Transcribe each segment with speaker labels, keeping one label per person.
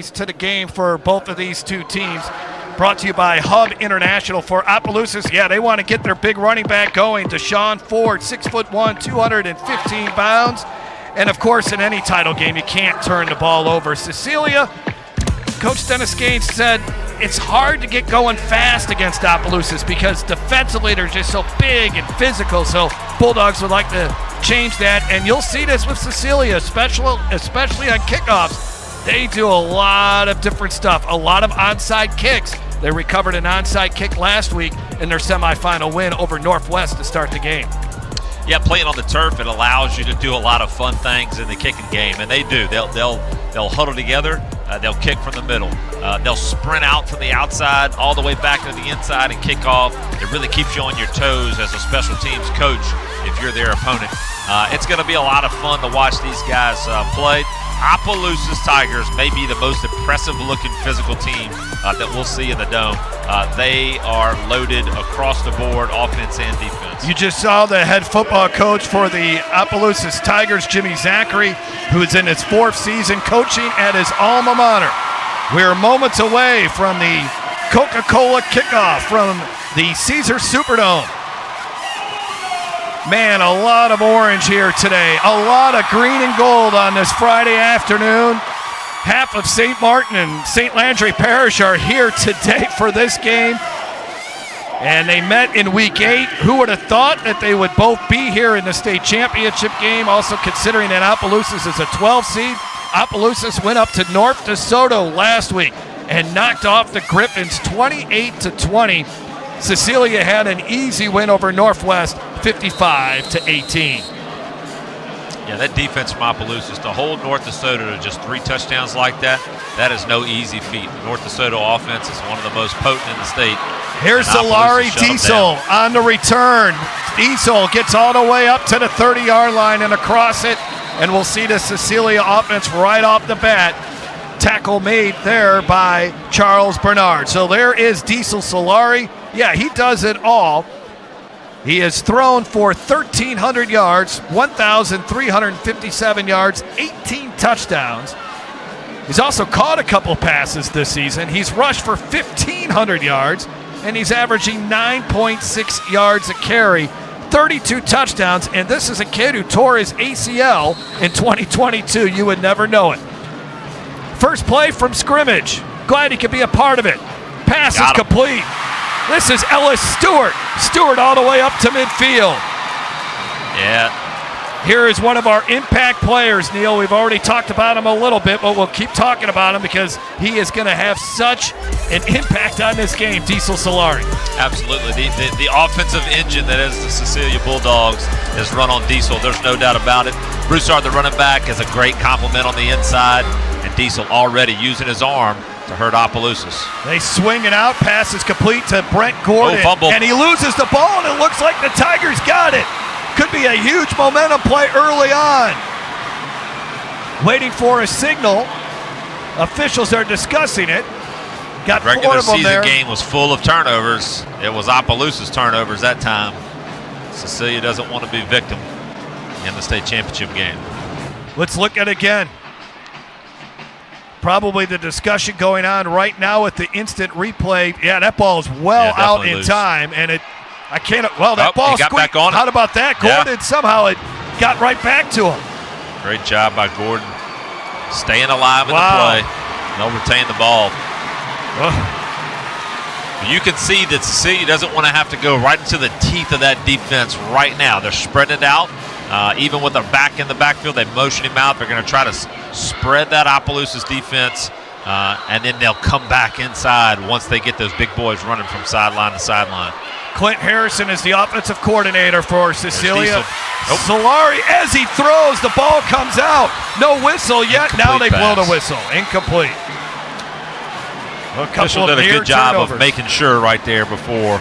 Speaker 1: To the game for both of these two teams. Brought to you by Hub International. For Opelousas, yeah, they want to get their big running back going. Deshaun Ford, 6'1", 215 pounds. And of course, in any title game, you can't turn the ball over. Cecilia, Coach Dennis Gaines said it's hard to get going fast against Opelousas because defensively they're just so big and physical. So Bulldogs would like to change that. And you'll see this with Cecilia, especially on kickoffs. They do a lot of different stuff, a lot of onside kicks. They recovered an onside kick last week in their semifinal win over Northwest to start the game.
Speaker 2: Yeah, playing on the turf, it allows you to do a lot of fun things in the kicking game, and they do. They'll huddle together. They'll kick from the middle. They'll sprint out from the outside all the way back to the inside and kick off. It really keeps you on your toes as a special teams coach if you're their opponent. It's going to be a lot of fun to watch these guys play. Opelousas Tigers may be the most impressive-looking physical team that we'll see in the Dome. They are loaded across the board, offense and defense.
Speaker 1: You just saw the head football coach for the Opelousas Tigers, Jimmy Zachary, who is in his 4th season coaching at his alma mater. We're moments away from the Coca-Cola kickoff from the Caesar Superdome. Man, a lot of orange here today. A lot of green and gold on this Friday afternoon. Half of St. Martin and St. Landry Parish are here today for this game. And they met in week 8. Who would have thought that they would both be here in the state championship game? Also considering that Opelousas is a 12 seed. Opelousas went up to North DeSoto last week and knocked off the Griffins 28-20. Cecilia had an easy win over Northwest, 55-18.
Speaker 2: Yeah, that defense from Opelousas, to hold North DeSoto to just 3 touchdowns like that is no easy feat. North DeSoto offense is one of the most potent in the state.
Speaker 1: Here's Solari Diesel on the return. Diesel gets all the way up to the 30-yard line and across it, and we'll see the Cecilia offense right off the bat. Tackle made there by Charles Bernard. So there is Diesel Solari. Yeah, he does it all. He has thrown for 1,300 yards, 1,357 yards, 18 touchdowns. He's also caught a couple passes this season. He's rushed for 1,500 yards, and he's averaging 9.6 yards a carry, 32 touchdowns, and this is a kid who tore his ACL in 2022. You would never know it. First play from scrimmage. Glad he could be a part of it. Pass is complete. This is Ellis Stewart. Stewart all the way up to midfield.
Speaker 2: Yeah.
Speaker 1: Here is one of our impact players, Neil. We've already talked about him a little bit, but we'll keep talking about him because he is going to have such an impact on this game, Diesel Solari.
Speaker 2: Absolutely. The offensive engine that is the Cecilia Bulldogs is run on Diesel. There's no doubt about it. Broussard, the running back, is a great compliment on the inside, and Diesel already using his arm to hurt Opelousas.
Speaker 1: They swing it out. Pass is complete to Brent Gordon. And he loses the ball, and it looks like the Tigers got it. Could be a huge momentum play early on. Waiting for a signal. Officials are discussing it. Got 4 of them there.
Speaker 2: Regular season game was full of turnovers. It was Opelousas turnovers that time. Cecilia doesn't want to be victim in the state championship game.
Speaker 1: Let's look at it again. Probably the discussion going on right now with the instant replay. Yeah, that ball is well out in time, and that ball
Speaker 2: got back on it.
Speaker 1: How about that? Gordon somehow it got right back to him.
Speaker 2: Great job by Gordon, staying alive in the play. They'll retain the ball. You can see that Cecilia doesn't want to have to go right into the teeth of that defense right now. They're spreading it out. Even with their back in the backfield, they motion him out. They're going to try to spread that Opelousas defense, and then they'll come back inside once they get those big boys running from sideline to sideline.
Speaker 1: Clint Harrison is the offensive coordinator for Cecilia. Solari, as he throws, the ball comes out. No whistle yet. Now they blow the whistle. Incomplete.
Speaker 2: Official did a good job of making sure right there before.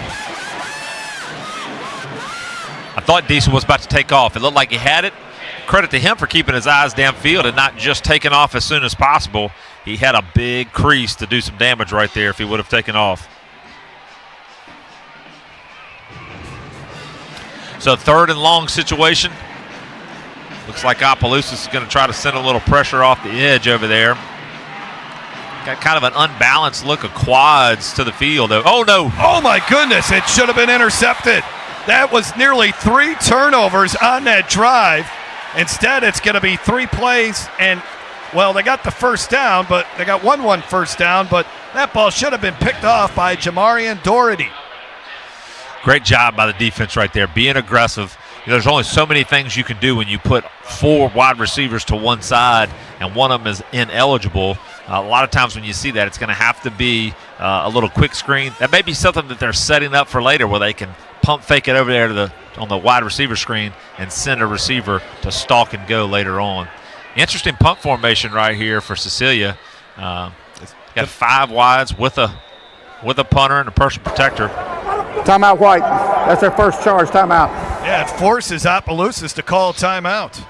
Speaker 2: I thought Diesel was about to take off. It looked like he had it. Credit to him for keeping his eyes downfield and not just taking off as soon as possible. He had a big crease to do some damage right there if he would have taken off. So 3rd and long situation. Looks like Opelousas is going to try to send a little pressure off the edge over there. got kind of an unbalanced look of quads to the field. Oh, no.
Speaker 1: Oh, my goodness. It should have been intercepted. That was nearly 3 turnovers on that drive. Instead, it's going to be 3 plays. And, well, they got the first down, but they got 1 first down. But that ball should have been picked off by Jamarian Doherty.
Speaker 2: Great job by the defense right there, being aggressive. There's only so many things you can do when you put 4 wide receivers to one side and one of them is ineligible. A lot of times when you see that, it's going to have to be a little quick screen. That may be something that they're setting up for later where they can pump fake it over there on the wide receiver screen and send a receiver to stalk and go later on. Interesting punt formation right here for Cecilia. Got 5 wides with a punter and a personal protector.
Speaker 3: Timeout, White. That's their first charge. Timeout.
Speaker 1: Yeah, it forces Opelousas to call timeout.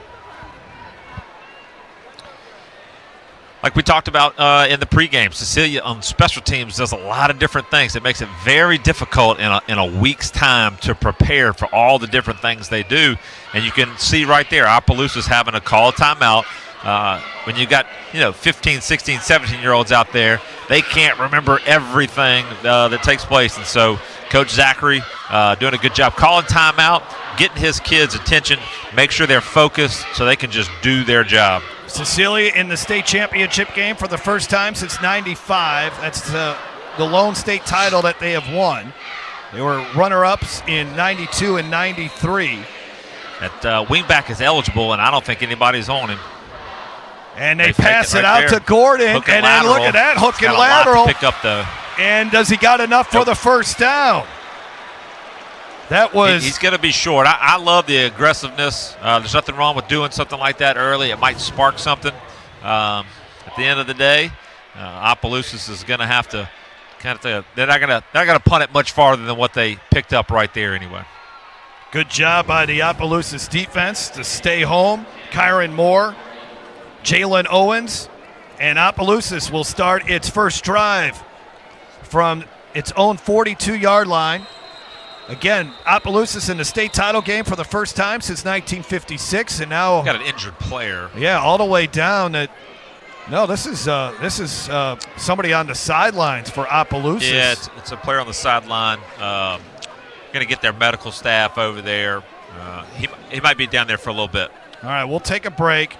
Speaker 2: Like we talked about in the pregame, Cecilia on special teams does a lot of different things. It makes it very difficult in a week's time to prepare for all the different things they do. And you can see right there, Opelousas having to call a timeout. When you got 15, 16, 17-year-olds out there, they can't remember everything that takes place. And so Coach Zachary doing a good job calling timeout, getting his kids' attention, make sure they're focused so they can just do their job.
Speaker 1: Cecilia in the state championship game for the first time since '95. That's the lone state title that they have won. They were runner-ups in '92 and '93.
Speaker 2: That wingback is eligible, and I don't think anybody's on him.
Speaker 1: And they pass it out to Gordon, and then look at that hook and lateral.
Speaker 2: Pick up the.
Speaker 1: And does he got enough for the first down? That was.
Speaker 2: He's going to be short. I love the aggressiveness. There's nothing wrong with doing something like that early. It might spark something. At the end of the day, Opelousas is going to have to they're not going to punt it much farther than what they picked up right there anyway.
Speaker 1: Good job by the Opelousas defense to stay home. Kyron Moore, Jalen Owens, and Opelousas will start its first drive from its own 42-yard line. Again, Opelousas in the state title game for the first time since 1956, and now
Speaker 2: got an injured player.
Speaker 1: Yeah, all the way down. No, this is somebody on the sidelines for Opelousas.
Speaker 2: Yeah, it's a player on the sideline. Going to get their medical staff over there. He might be down there for a little bit.
Speaker 1: All right, we'll take a break.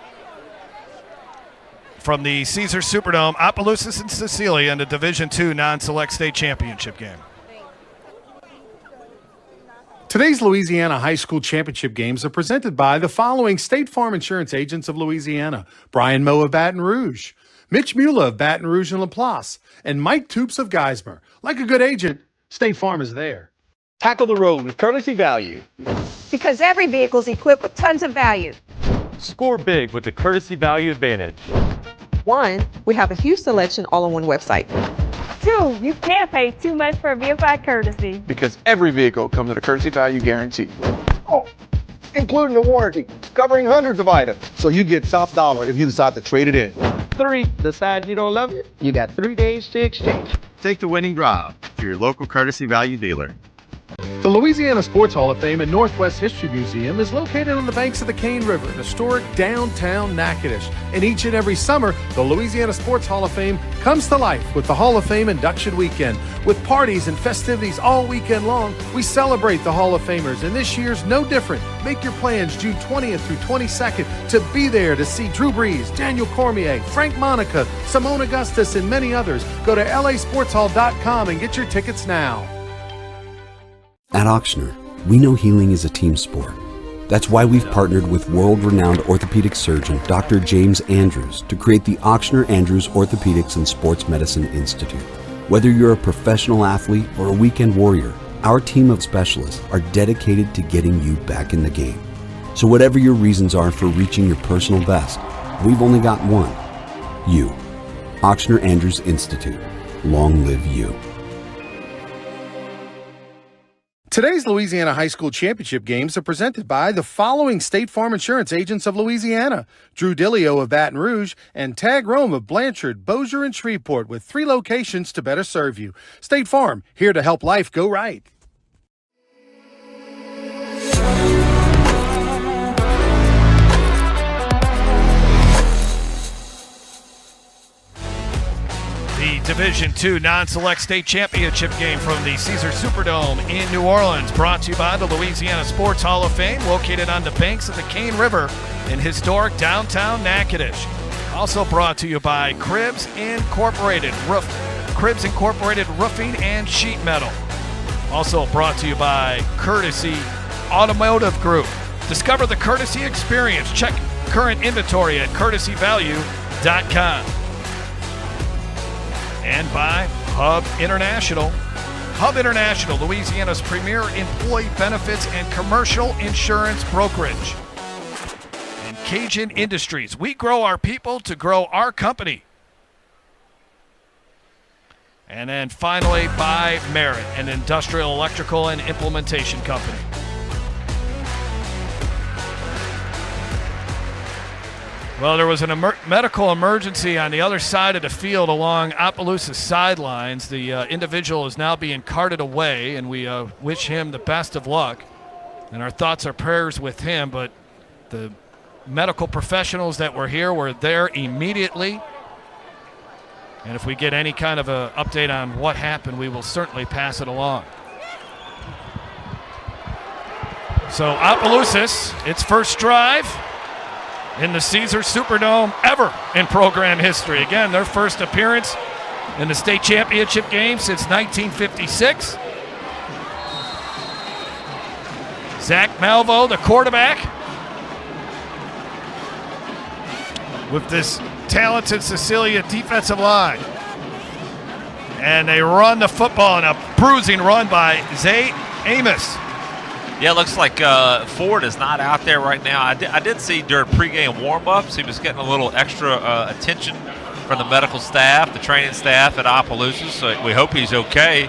Speaker 1: From the Caesars Superdome, Opelousas and Cecilia in the Division II non-select state championship game.
Speaker 4: Today's Louisiana High School Championship games are presented by the following State Farm Insurance agents of Louisiana: Brian Moe of Baton Rouge, Mitch Mula of Baton Rouge and LaPlace, and Mike Toops of Geismar. Like a good agent, State Farm is there.
Speaker 3: Tackle the road with courtesy value.
Speaker 5: Because every vehicle is equipped with tons of value.
Speaker 6: Score big with the courtesy value advantage.
Speaker 7: 1, we have a huge selection all on one website.
Speaker 5: 2, you can't pay too much for a vehicle at Courtesy.
Speaker 3: Because every vehicle comes with a courtesy value guarantee. Oh, including the warranty, covering hundreds of items. So you get top dollar if you decide to trade it in.
Speaker 8: 3, decide you don't love it? You got 3 days to exchange.
Speaker 9: Take the winning drive to your local courtesy value dealer.
Speaker 4: The Louisiana Sports Hall of Fame and Northwest History Museum is located on the banks of the Cane River in historic downtown Natchitoches. And each and every summer, the Louisiana Sports Hall of Fame comes to life with the Hall of Fame Induction Weekend. With parties and festivities all weekend long, we celebrate the Hall of Famers, and this year's no different. Make your plans June 20th through 22nd to be there to see Drew Brees, Daniel Cormier, Frank Monica, Simone Augustus, and many others. Go to lasportshall.com and get your tickets now.
Speaker 10: At Ochsner, we know healing is a team sport. That's why we've partnered with world-renowned orthopedic surgeon Dr. James Andrews to create the Ochsner Andrews Orthopedics and Sports Medicine Institute. Whether you're a professional athlete or a weekend warrior, our team of specialists are dedicated to getting you back in the game. So whatever your reasons are for reaching your personal best, we've only got one: you. Ochsner Andrews Institute. Long live you.
Speaker 4: Today's Louisiana High School Championship games are presented by the following State Farm Insurance agents of Louisiana: Drew Dillio of Baton Rouge and Tag Rome of Blanchard, Bossier, and Shreveport, with 3 locations to better serve you. State Farm, here to help life go right.
Speaker 1: The Division II non-select state championship game from the Caesars Superdome in New Orleans, brought to you by the Louisiana Sports Hall of Fame, located on the banks of the Cane River in historic downtown Natchitoches. Also brought to you by Cribs Incorporated Roofing and Sheet Metal. Also brought to you by Courtesy Automotive Group. Discover the Courtesy experience. Check current inventory at courtesyvalue.com. And by Hub International. Hub International, Louisiana's premier employee benefits and commercial insurance brokerage. And Cajun Industries. We grow our people to grow our company. And then finally by Merit, an industrial electrical and implementation company. Well, there was an medical emergency on the other side of the field along Opelousas sidelines. The individual is now being carted away, and we wish him the best of luck. And our thoughts are prayers with him, but the medical professionals that were here were there immediately. And if we get any kind of an update on what happened, we will certainly pass it along. So Opelousas, its first drive in the Caesars Superdome ever in program history. Again, their first appearance in the state championship game since 1956. Zach Malvo, the quarterback, with this talented Cecilia defensive line. And they run the football in a bruising run by Zay Amos.
Speaker 2: Yeah, it looks like Ford is not out there right now. I did see during pregame warm-ups, he was getting a little extra attention from the medical staff, the training staff at Opelousas, so we hope he's okay.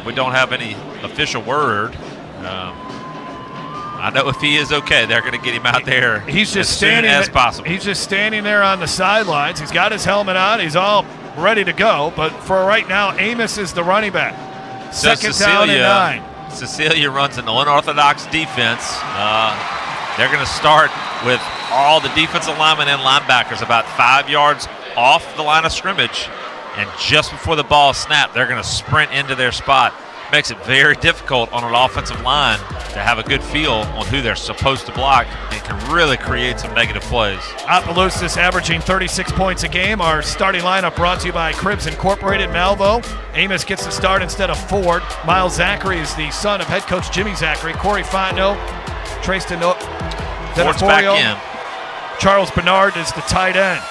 Speaker 2: We don't have any official word. I know if he is okay, they're going to get him out there
Speaker 1: as soon
Speaker 2: as possible.
Speaker 1: He's just standing there on the sidelines. He's got his helmet on. He's all ready to go. But for right now, Amos is the running back.
Speaker 2: So
Speaker 1: Second down and 9.
Speaker 2: Cecilia runs an unorthodox defense. They're going to start with all the defensive linemen and linebackers about 5 yards off the line of scrimmage. And just before the ball is snapped, they're going to sprint into their spot. Makes it very difficult on an offensive line to have a good feel on who they're supposed to block and can really create some negative plays.
Speaker 1: Opelousas averaging 36 points a game. Our starting lineup brought to you by Cribs Incorporated. Malvo. Amos gets the start instead of Ford. Miles Zachary is the son of head coach Jimmy Zachary. Corey Fontenot, Trace
Speaker 2: Ford's back in.
Speaker 1: Charles Bernard is the tight end.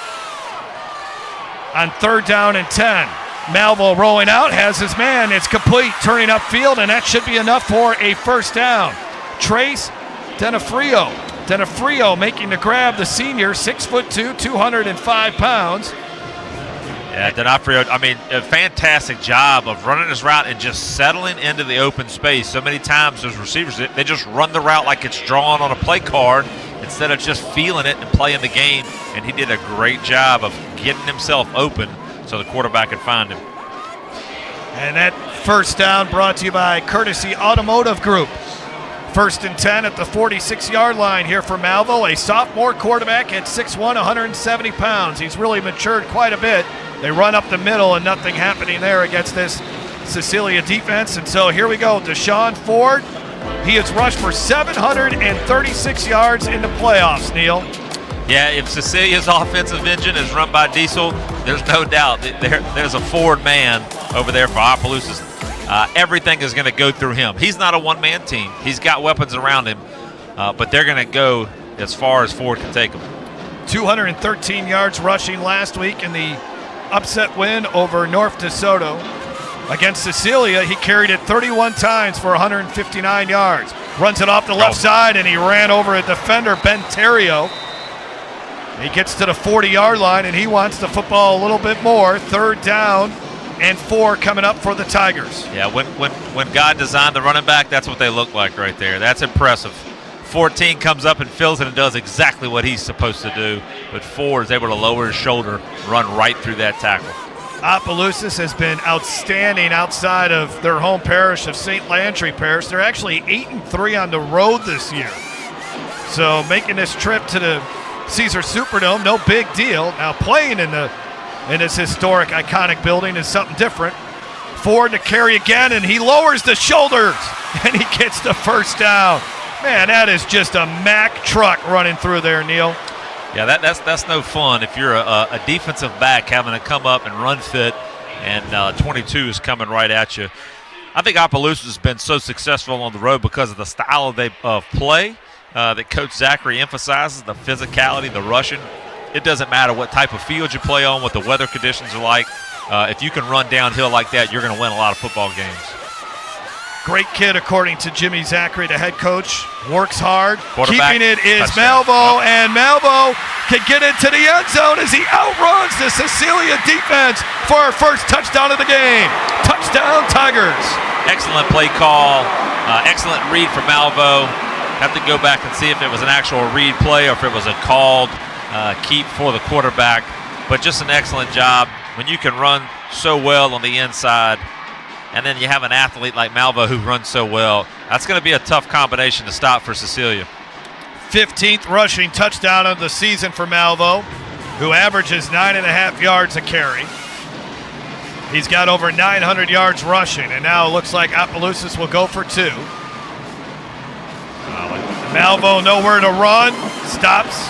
Speaker 1: On 3rd down and 10. Malvo rolling out, has his man. It's complete, turning upfield, and that should be enough for a first down. Trace Denafrio making the grab, the senior, 6'2", 205 pounds.
Speaker 2: Yeah, Denafrio, a fantastic job of running his route and just settling into the open space. So many times those receivers, they just run the route like it's drawn on a play card instead of just feeling it and playing the game. And he did a great job of getting himself open so the quarterback could find him.
Speaker 1: And that first down brought to you by Courtesy Automotive Group. 1st and 10 at the 46-yard line here for Malvo, a sophomore quarterback at 6'1", 170 pounds. He's really matured quite a bit. They run up the middle and nothing happening there against this Cecilia defense. And so here we go, Deshaun Ford. He has rushed for 736 yards in the playoffs, Neil.
Speaker 2: Yeah, if Cecilia's offensive engine is run by Diesel, there's no doubt there's a Ford man over there for Opelousas. Everything is going to go through him. He's not a one-man team. He's got weapons around him, but they're going to go as far as Ford can take them.
Speaker 1: 213 yards rushing last week in the upset win over North DeSoto. Against Cecilia, he carried it 31 times for 159 yards. Runs it off the left side, and he ran over a defender, Ben Terrio. He gets to the 40-yard line, and he wants the football a little bit more. 3rd down and 4 coming up for the Tigers.
Speaker 2: Yeah, when God designed the running back, that's what they look like right there. That's impressive. 14 comes up and fills it and does exactly what he's supposed to do, but Ford is able to lower his shoulder, run right through that tackle.
Speaker 1: Opelousas has been outstanding outside of their home parish of St. Landry Parish. They're actually 8-3 on the road this year. So making this trip to the Caesars Superdome, no big deal. Now playing in the in this historic, iconic building is something different. Ford to carry again, and he lowers the shoulders, and he gets the first down. Man, that is just a Mack truck running through there, Neil.
Speaker 2: Yeah, that's no fun if you're a defensive back having to come up and run fit, and 22 is coming right at you. I think Opelousas has been so successful on the road because of the style of play that Coach Zachary emphasizes, the physicality, the rushing. It doesn't matter what type of field you play on, what the weather conditions are like. If you can run downhill like that, you're going to win a lot of football games.
Speaker 1: Great kid, according to Jimmy Zachary, the head coach. Works hard. Keeping it is
Speaker 2: touchdown.
Speaker 1: Malvo, and Malvo can get into the end zone as he outruns the Cecilia defense for our first touchdown of the game. Touchdown, Tigers.
Speaker 2: Excellent play call. Excellent read from Malvo. Have to go back and see if it was an actual read play or if it was a called keep for the quarterback. But just an excellent job. When you can run so well on the inside, and then you have an athlete like Malvo who runs so well, that's going to be a tough combination to stop for Cecilia.
Speaker 1: 15th rushing touchdown of the season for Malvo, who averages 9.5 yards a carry. He's got over 900 yards rushing, and now it looks like Opelousas will go for 2. Malvo nowhere to run, stops,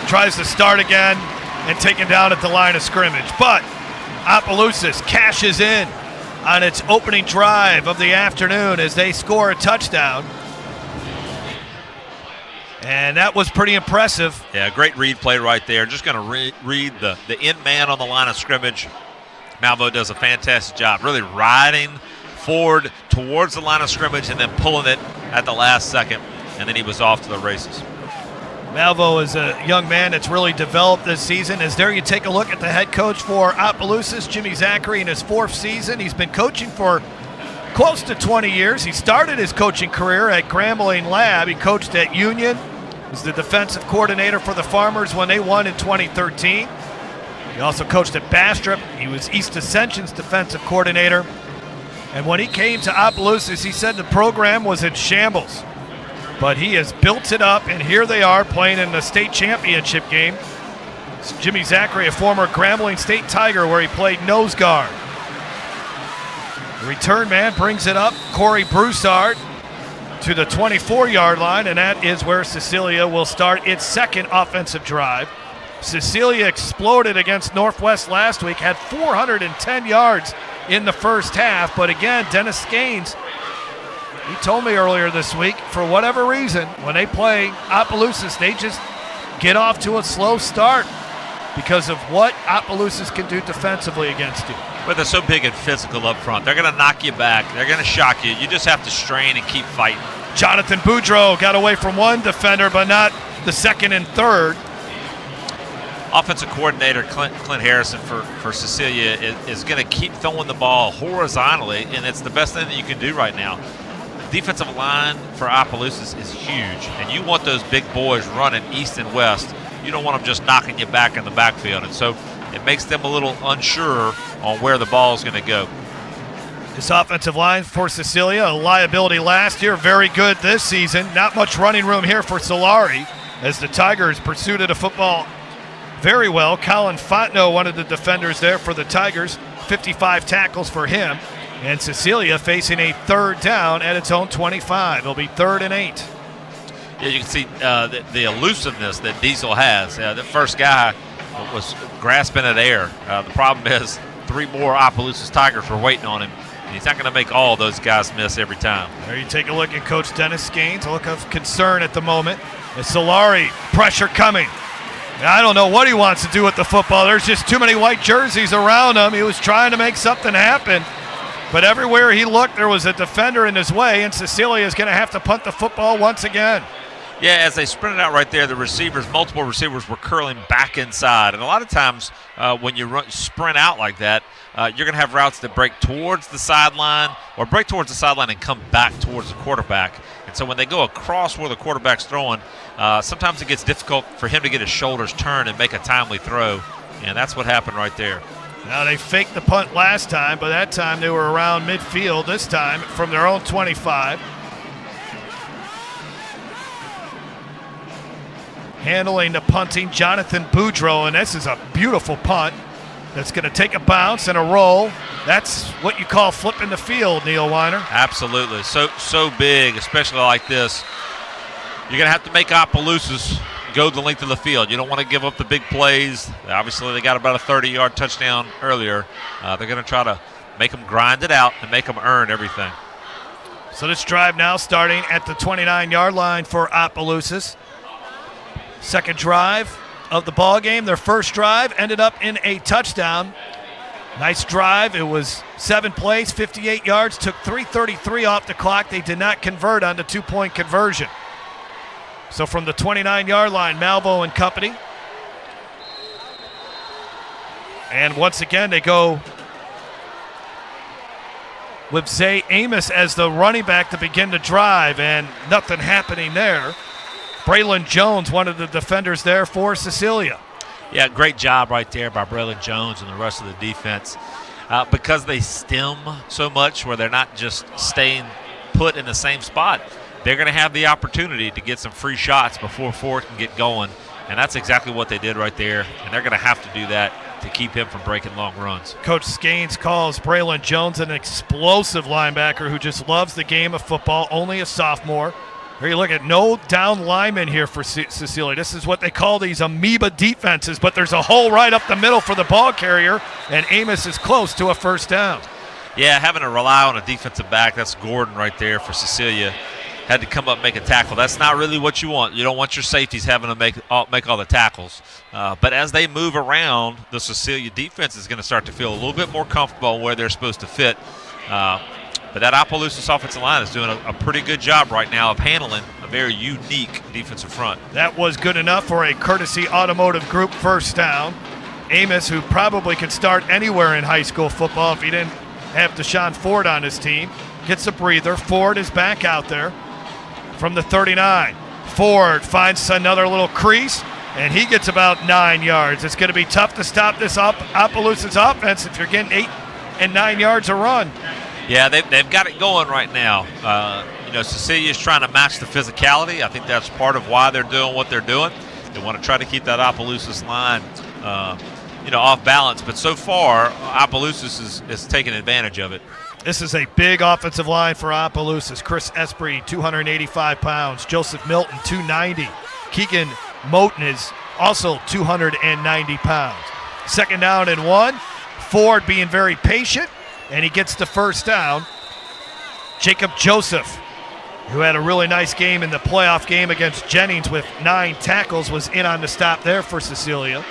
Speaker 1: tries to start again, and taken down at the line of scrimmage. But Opelousas cashes in on its opening drive of the afternoon as they score a touchdown. And that was pretty impressive.
Speaker 2: Yeah, great read play right there. Just going to read the end man on the line of scrimmage. Malvo does a fantastic job, really riding forward towards the line of scrimmage and then pulling it at the last second, and then he was off to the races.
Speaker 1: Malvo is a young man that's really developed this season. As there you take a look at the head coach for Opelousas, Jimmy Zachary, in his 4th season. He's been coaching for close to 20 years. He started his coaching career at Grambling Lab. He coached at Union. Was the defensive coordinator for the Farmers when they won in 2013. He also coached at Bastrop. He was East Ascension's defensive coordinator. And when he came to Opelousas, he said the program was in shambles. But he has built it up, and here they are playing in the state championship game. It's Jimmy Zachary, a former Grambling State Tiger, where he played nose guard. The return man brings it up, Corey Broussard, to the 24-yard line, and that is where Cecilia will start its second offensive drive. Cecilia exploded against Northwest last week, had 410 yards in the first half, but again, Dennis Gaines, he told me earlier this week, for whatever reason, when they play Opelousas, they just get off to a slow start because of what Opelousas can do defensively against you.
Speaker 2: But they're so big and physical up front. They're going to knock you back. They're going to shock you. You just have to strain and keep fighting.
Speaker 1: Jonathan Boudreau got away from one defender, but not the second and third.
Speaker 2: Offensive coordinator Clint Harrison for Cecilia is going to keep throwing the ball horizontally, and it's the best thing that you can do right now. Defensive line for Opelousas is huge, and you want those big boys running east and west. You don't want them just knocking you back in the backfield, and so it makes them a little unsure on where the ball is going to go.
Speaker 1: This offensive line for Cecilia, a liability last year, very good this season. Not much running room here for Solari as the Tigers pursued the football very well. Colin Fontenot, one of the defenders there for the Tigers, 55 tackles for him. And Cecilia facing a third down at its own 25. It'll be 3rd and 8.
Speaker 2: Yeah, you can see the elusiveness that Diesel has. The first guy was grasping at air. The problem is 3 more Opelousas Tigers were waiting on him. And he's not going to make all those guys miss every time.
Speaker 1: There you take a look at Coach Dennis Gaines, a look of concern at the moment. As Solari, pressure coming. I don't know what he wants to do with the football. There's just too many white jerseys around him. He was trying to make something happen. But everywhere he looked, there was a defender in his way, and Cecilia is going to have to punt the football once again.
Speaker 2: Yeah, as they sprinted out right there, the multiple receivers were curling back inside. And a lot of times when you sprint out like that, you're going to have routes that break towards the sideline or break towards the sideline and come back towards the quarterback. And so when they go across where the quarterback's throwing, sometimes it gets difficult for him to get his shoulders turned and make a timely throw. And that's what happened right there.
Speaker 1: Now, they faked the punt last time, but that time they were around midfield. This time from their own 25. Handling the punting, Jonathan Boudreau, and this is a beautiful punt. that's going to take a bounce and a roll. That's what you call flipping the field, Neil Weiner.
Speaker 2: Absolutely. So big, especially like this. You're going to have to make Opelousas go the length of the field. You don't want to give up the big plays. Obviously, they got about a 30-yard touchdown earlier. They're going to try to make them grind it out and make them earn everything.
Speaker 1: So this drive now starting at the 29-yard line for Opelousas. Second drive of the ball game. Their first drive ended up in a touchdown. Nice drive. It was 7 plays, 58 yards, took 3:33 off the clock. They did not convert on the 2-point conversion. So from the 29-yard line, Malvo and company. And once again, they go with Zay Amos as the running back to begin the drive, and nothing happening there. Braylon Jones, one of the defenders there for Cecilia.
Speaker 2: Yeah, great job right there by Braylon Jones and the rest of the defense. Because they stem so much where they're not just staying put in the same spot, they're going to have the opportunity to get some free shots before Ford can get going, and that's exactly what they did right there, and they're going to have to do that to keep him from breaking long runs.
Speaker 1: Coach Skanes calls Braylon Jones an explosive linebacker who just loves the game of football, only a sophomore. Here you look at no down linemen here for Cecilia. This is what they call these amoeba defenses, but there's a hole right up the middle for the ball carrier, and Amos is close to a first down.
Speaker 2: Yeah, having to rely on a defensive back, that's Gordon right there for Cecilia. Had to come up and make a tackle. That's not really what you want. You don't want your safeties having to make all the tackles. But as they move around, the Cecilia defense is going to start to feel a little bit more comfortable where they're supposed to fit. But that Opelousas offensive line is doing a pretty good job right now of handling a very unique defensive front.
Speaker 1: That was good enough for a Courtesy Automotive Group first down. Amos, who probably could start anywhere in high school football if he didn't have Deshaun Ford on his team, gets a breather. Ford is back out there from the 39. Ford finds another little crease, and he gets about 9 yards. It's going to be tough to stop this Opelousas offense if you're getting 8 and 9 yards a run.
Speaker 2: Yeah, they've got it going right now. Cecilia's trying to match the physicality. I think that's part of why they're doing what they're doing. They want to try to keep that Opelousas line, off balance. But so far, Opelousas is taking advantage of it.
Speaker 1: This is a big offensive line for Opelousas. Chris Esprit, 285 pounds. Joseph Milton, 290. Keegan Moten is also 290 pounds. Second down and 1. Ford being very patient, and he gets the first down. Jacob Joseph, who had a really nice game in the playoff game against Jennings with 9 tackles, was in on the stop there for Cecilia.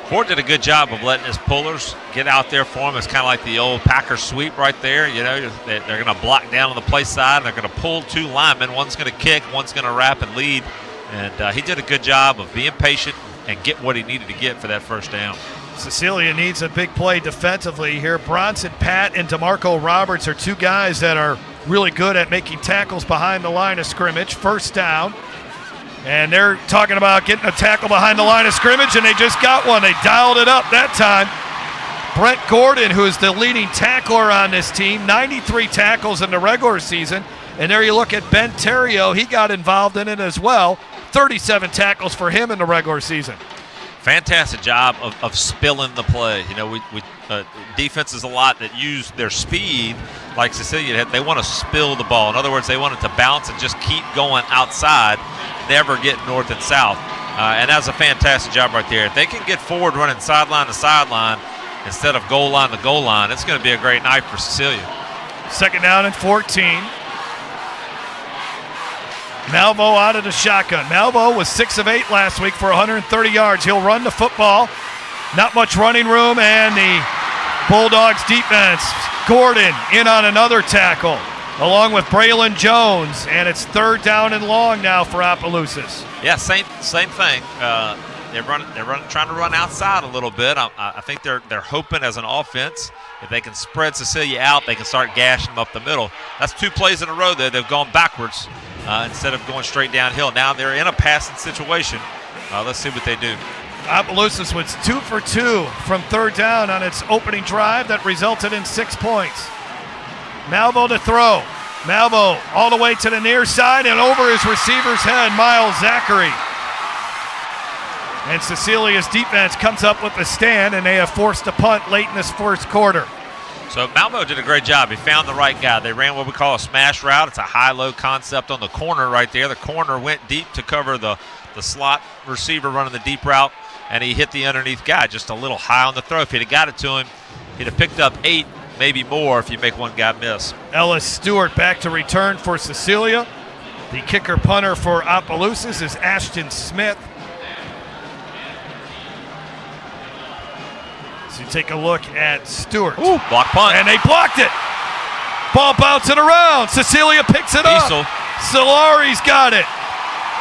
Speaker 2: Ford did a good job of letting his pullers get out there for him. It's kind of like the old Packers sweep right there. They're going to block down on the play side, and they're going to pull 2 linemen. One's going to kick, one's going to wrap and lead. And he did a good job of being patient and get what he needed to get for that first down.
Speaker 1: Cecilia needs a big play defensively here. Bronson Pat and DeMarco Roberts are 2 guys that are really good at making tackles behind the line of scrimmage. First down. And they're talking about getting a tackle behind the line of scrimmage, and they just got one. They dialed it up that time. Brent Gordon, who is the leading tackler on this team, 93 tackles in the regular season. And there you look at Ben Terrio. He got involved in it as well. 37 tackles for him in the regular season.
Speaker 2: Fantastic job of spilling the play. Defenses a lot that use their speed, like Cecilia had. They want to spill the ball. In other words, they want it to bounce and just keep going outside, never get north and south. And that's a fantastic job right there. If they can get Ford running sideline to sideline instead of goal line to goal line, it's going to be a great night for Cecilia.
Speaker 1: Second down and 14. Malvo out of the shotgun. Malvo was 6 of 8 last week for 130 yards. He'll run the football. Not much running room, and the Bulldogs defense. Gordon in on another tackle, along with Braylon Jones, and it's 3rd down and long now for Opelousas.
Speaker 2: Yeah, same thing. They're trying to run outside a little bit. I think they're hoping as an offense, if they can spread Cecilia out, they can start gashing them up the middle. That's 2 plays in a row there. They've gone backwards instead of going straight downhill. Now they're in a passing situation. Let's see what they do.
Speaker 1: Opelousas was 2 for 2 from 3rd down on its opening drive that resulted in 6 points. Malvo to throw. Malvo all the way to the near side and over his receiver's head, Miles Zachary. And Cecilia's defense comes up with the stand, and they have forced a punt late in this first quarter.
Speaker 2: So Malmo did a great job. He found the right guy. They ran what we call a smash route. It's a high-low concept on the corner right there. The corner went deep to cover the slot receiver running the deep route, and he hit the underneath guy just a little high on the throw. If he'd have got it to him, he'd have picked up 8, maybe more if you make one guy miss.
Speaker 1: Ellis Stewart back to return for Cecilia. The kicker punter for Opelousas is Ashton Smith. So you take a look at Stewart.
Speaker 2: Ooh, block punt.
Speaker 1: And they blocked it. Ball bouncing around. Cecilia picks it
Speaker 2: Diesel.
Speaker 1: up. Solari's got it.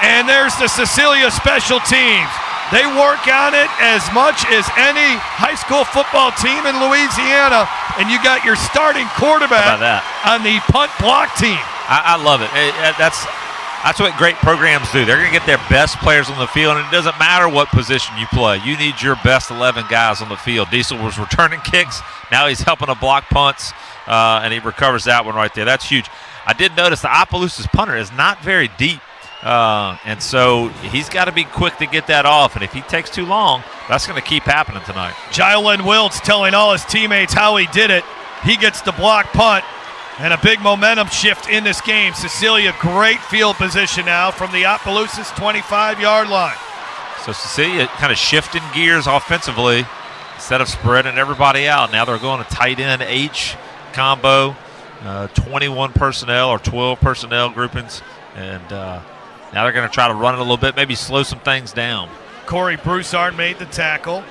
Speaker 1: And there's the Cecilia special teams. They work on it as much as any high school football team in Louisiana, and you got your starting quarterback on the punt block team.
Speaker 2: I love it. That's what great programs do. They're going to get their best players on the field, and it doesn't matter what position you play. You need your best 11 guys on the field. Diesel was returning kicks. Now he's helping to block punts, and he recovers that one right there. That's huge. I did notice the Opelousas punter is not very deep. And so he's got to be quick to get that off, and if he takes too long, that's going to keep happening tonight.
Speaker 1: Jylen Wiltz telling all his teammates how he did it. He gets the block punt, and a big momentum shift in this game. Cecilia, great field position now from the Opelousas 25-yard line.
Speaker 2: So Cecilia kind of shifting gears offensively instead of spreading everybody out. Now they're going to tight end H combo, 21 personnel or 12 personnel groupings, and now they're going to try to run it a little bit, maybe slow some things down.
Speaker 1: Corey Broussard made the tackle.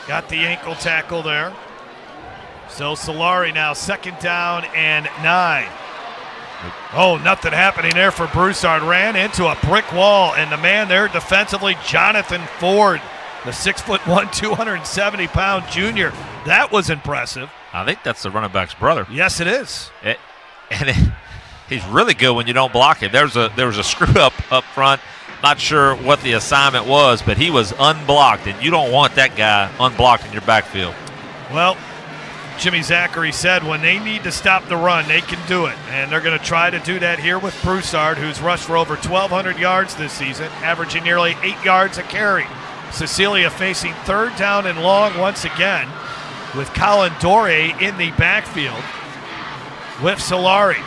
Speaker 1: Got the ankle tackle there. So Solari now 2nd down and 9. Oh, nothing happening there for Broussard. Ran into a brick wall, and the man there defensively, Jonathan Ford, the 6'1", 270-pound junior. That was impressive.
Speaker 2: I think that's the running back's brother.
Speaker 1: Yes, it is.
Speaker 2: He's really good when you don't block him. There was a screw up front. Not sure what the assignment was, but he was unblocked, and you don't want that guy unblocked in your backfield.
Speaker 1: Well, Jimmy Zachary said when they need to stop the run, they can do it, and they're going to try to do that here with Broussard, who's rushed for over 1,200 yards this season, averaging nearly 8 yards a carry. Cecilia facing 3rd down and long once again with Colin Dore in the backfield with Solari.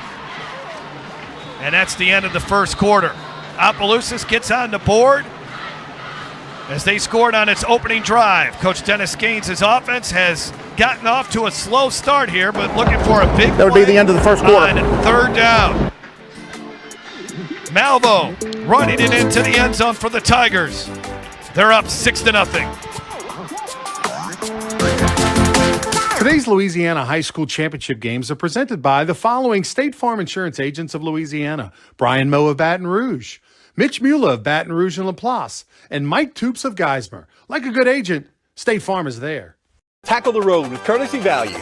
Speaker 1: And that's the end of the first quarter. Opelousas gets on the board as they scored on its opening drive. Coach Dennis Gaines' offense has gotten off to a slow start here, but looking for a big
Speaker 3: That would be the end of the first quarter.
Speaker 1: On 3rd down. Malvo running it into the end zone for the Tigers. They're up 6-0.
Speaker 4: Today's Louisiana High School Championship games are presented by the following State Farm Insurance agents of Louisiana: Brian Moe of Baton Rouge, Mitch Mula of Baton Rouge and LaPlace, and Mike Toops of Geismar. Like a good agent, State Farm is there.
Speaker 3: Tackle the road with courtesy value.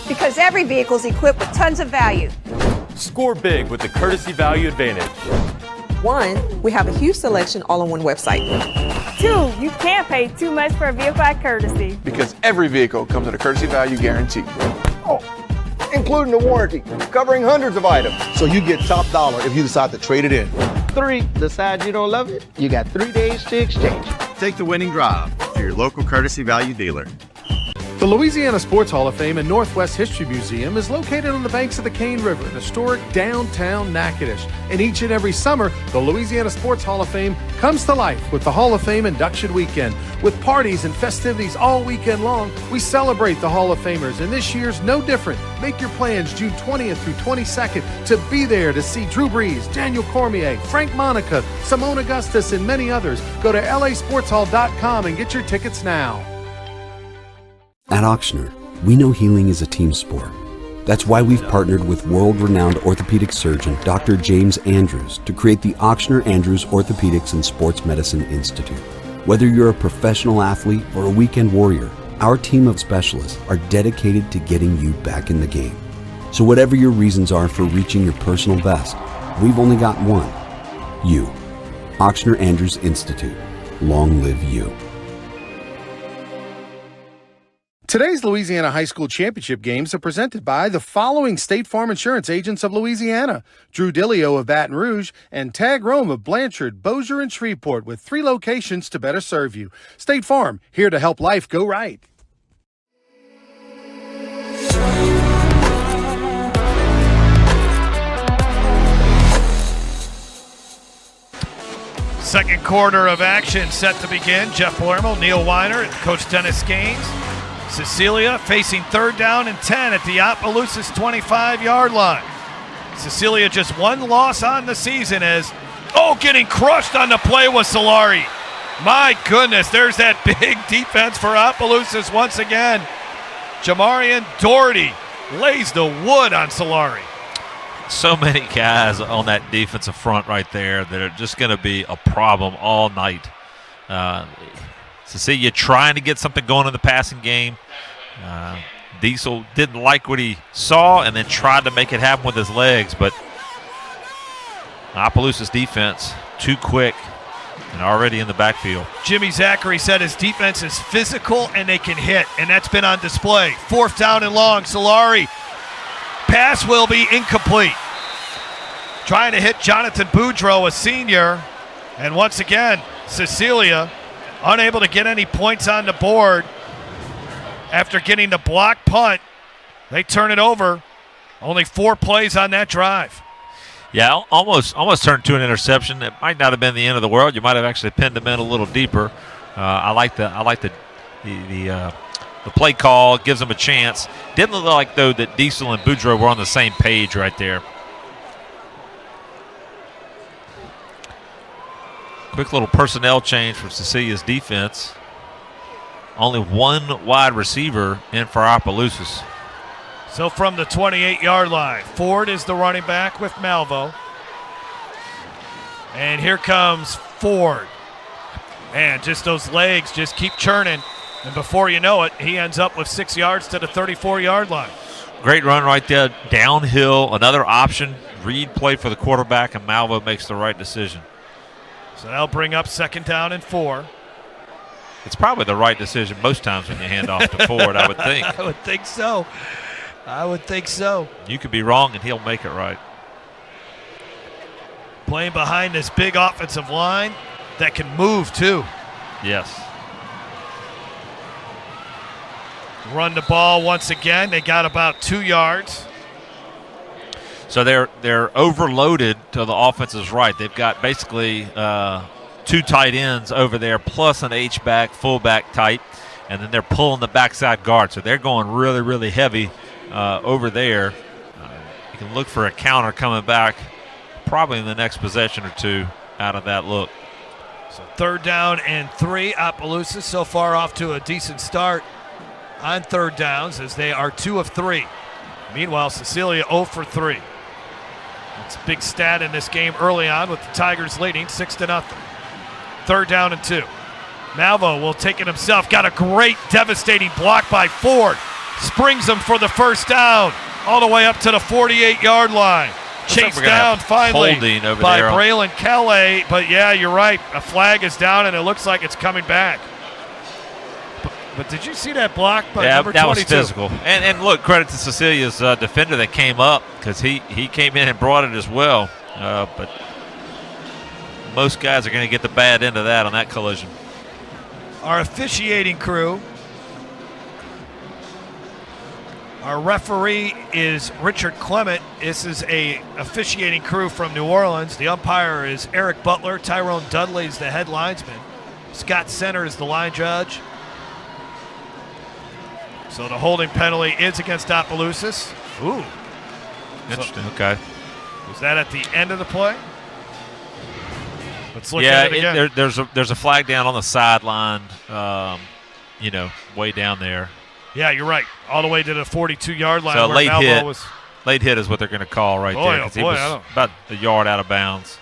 Speaker 5: Because every vehicle is equipped with tons of value.
Speaker 6: Score big with the Courtesy Value Advantage.
Speaker 7: 1, we have a huge selection all on one website.
Speaker 5: 2, you can't pay too much for a vehicle at Courtesy.
Speaker 3: Because every vehicle comes with a courtesy value guarantee. Oh, including the warranty, covering hundreds of items. So you get top dollar if you decide to trade it in.
Speaker 8: 3, decide you don't love it? You got 3 days to exchange.
Speaker 9: Take the winning drive to your local Courtesy Value dealer.
Speaker 4: The Louisiana Sports Hall of Fame and Northwest History Museum is located on the banks of the Cane River in historic downtown Natchitoches. And each and every summer, the Louisiana Sports Hall of Fame comes to life with the Hall of Fame Induction Weekend. With parties and festivities all weekend long, we celebrate the Hall of Famers, and this year's no different. Make your plans June 20th through 22nd to be there to see Drew Brees, Daniel Cormier, Frank Monica, Simone Augustus, and many others. Go to lasportshall.com and get your tickets now.
Speaker 10: At Auctioner, we know healing is a team sport. That's why we've partnered with world-renowned orthopedic surgeon Dr. James Andrews to create the Auctioner Andrews Orthopedics and Sports Medicine Institute. Whether you're a professional athlete or a weekend warrior, our team of specialists are dedicated to getting you back in the game. So whatever your reasons are for reaching your personal best, we've only got one: you. Auctioner Andrews Institute. Long live you.
Speaker 4: Today's Louisiana High School Championship games are presented by the following State Farm Insurance agents of Louisiana: Drew Dillio of Baton Rouge and Tag Rome of Blanchard, Bossier, and Shreveport, with 3 locations to better serve you. State Farm, here to help life go right.
Speaker 1: Second quarter of action set to begin. Jeff Palermo, Neil Weiner, and Coach Dennis Gaines. Cecilia facing 3rd down and 10 at the Opelousas 25-yard line. Cecilia just 1 loss on the season as, getting crushed on the play was Solari. My goodness, there's that big defense for Opelousas once again. Jamarian Doherty lays the wood on Solari.
Speaker 2: So many guys on that defensive front right there that are just going to be a problem all night. Cecilia trying to get something going in the passing game. Diesel didn't like what he saw and then tried to make it happen with his legs, but Opelousas defense too quick and already in the backfield.
Speaker 1: Jimmy Zachary said his defense is physical and they can hit, and that's been on display. 4th down and long. Solari. Pass will be incomplete. Trying to hit Jonathan Boudreau, a senior. And once again, Cecilia unable to get any points on the board after getting the block punt. They turn it over. Only 4 plays on that drive.
Speaker 2: Yeah, almost turned to an interception. It might not have been the end of the world. You might have actually pinned them in a little deeper. I like the play call. Gives them a chance. Didn't look like, though, that Diesel and Boudreau were on the same page right there. Quick little personnel change for Cecilia's defense. Only 1 wide receiver in for Opelousas.
Speaker 1: So from the 28-yard line, Ford is the running back with Malvo. And here comes Ford. And just those legs just keep churning. And before you know it, he ends up with 6 yards to the 34-yard line.
Speaker 2: Great run right there. Downhill, another option. Reed played for the quarterback, and Malvo makes the right decision.
Speaker 1: So that'll bring up 2nd down and 4.
Speaker 2: It's probably the right decision most times when you hand off to Ford, I would think.
Speaker 1: I would think so.
Speaker 2: You could be wrong, and he'll make it right.
Speaker 1: Playing behind this big offensive line that can move, too.
Speaker 2: Yes.
Speaker 1: Run the ball once again. They got about 2 yards.
Speaker 2: So they're overloaded to the offense's right. They've got basically 2 tight ends over there plus an H-back, fullback type, and then they're pulling the backside guard. So they're going really, really heavy over there. You can look for a counter coming back probably in the next possession or 2 out of that look.
Speaker 1: So 3rd down and 3. Opelousas so far off to a decent start on 3rd downs as they are 2 of 3. Meanwhile, Cecilia 0 for 3. That's a big stat in this game early on with the Tigers leading 6-0. 3rd down and 2. Malvo will take it himself. Got a great devastating block by Ford. Springs him for the 1st down all the way up to the 48-yard line. Chased down finally by Braylon Kelly. But yeah, you're right. A flag is down and it looks like it's coming back. But did you see that block by number 22?
Speaker 2: Yeah, that was physical. And look, credit to Cecilia's defender that came up because he came in and brought it as well. But most guys are going to get the bad end of that on that collision.
Speaker 1: Our officiating crew. Our referee is Richard Clement. This is a officiating crew from New Orleans. The umpire is Eric Butler. Tyrone Dudley is the head linesman. Scott Center is the line judge. So the holding penalty is against Opelousas. Ooh.
Speaker 2: Interesting. Okay.
Speaker 1: Was that at the end of the play? Let's look at it again.
Speaker 2: There's a flag down on the sideline, way down there.
Speaker 1: Yeah, you're right. All the way to the 42-yard line.
Speaker 2: So
Speaker 1: where Malvo was.
Speaker 2: Late hit is what they're going to call right there because he was about a yard out of bounds.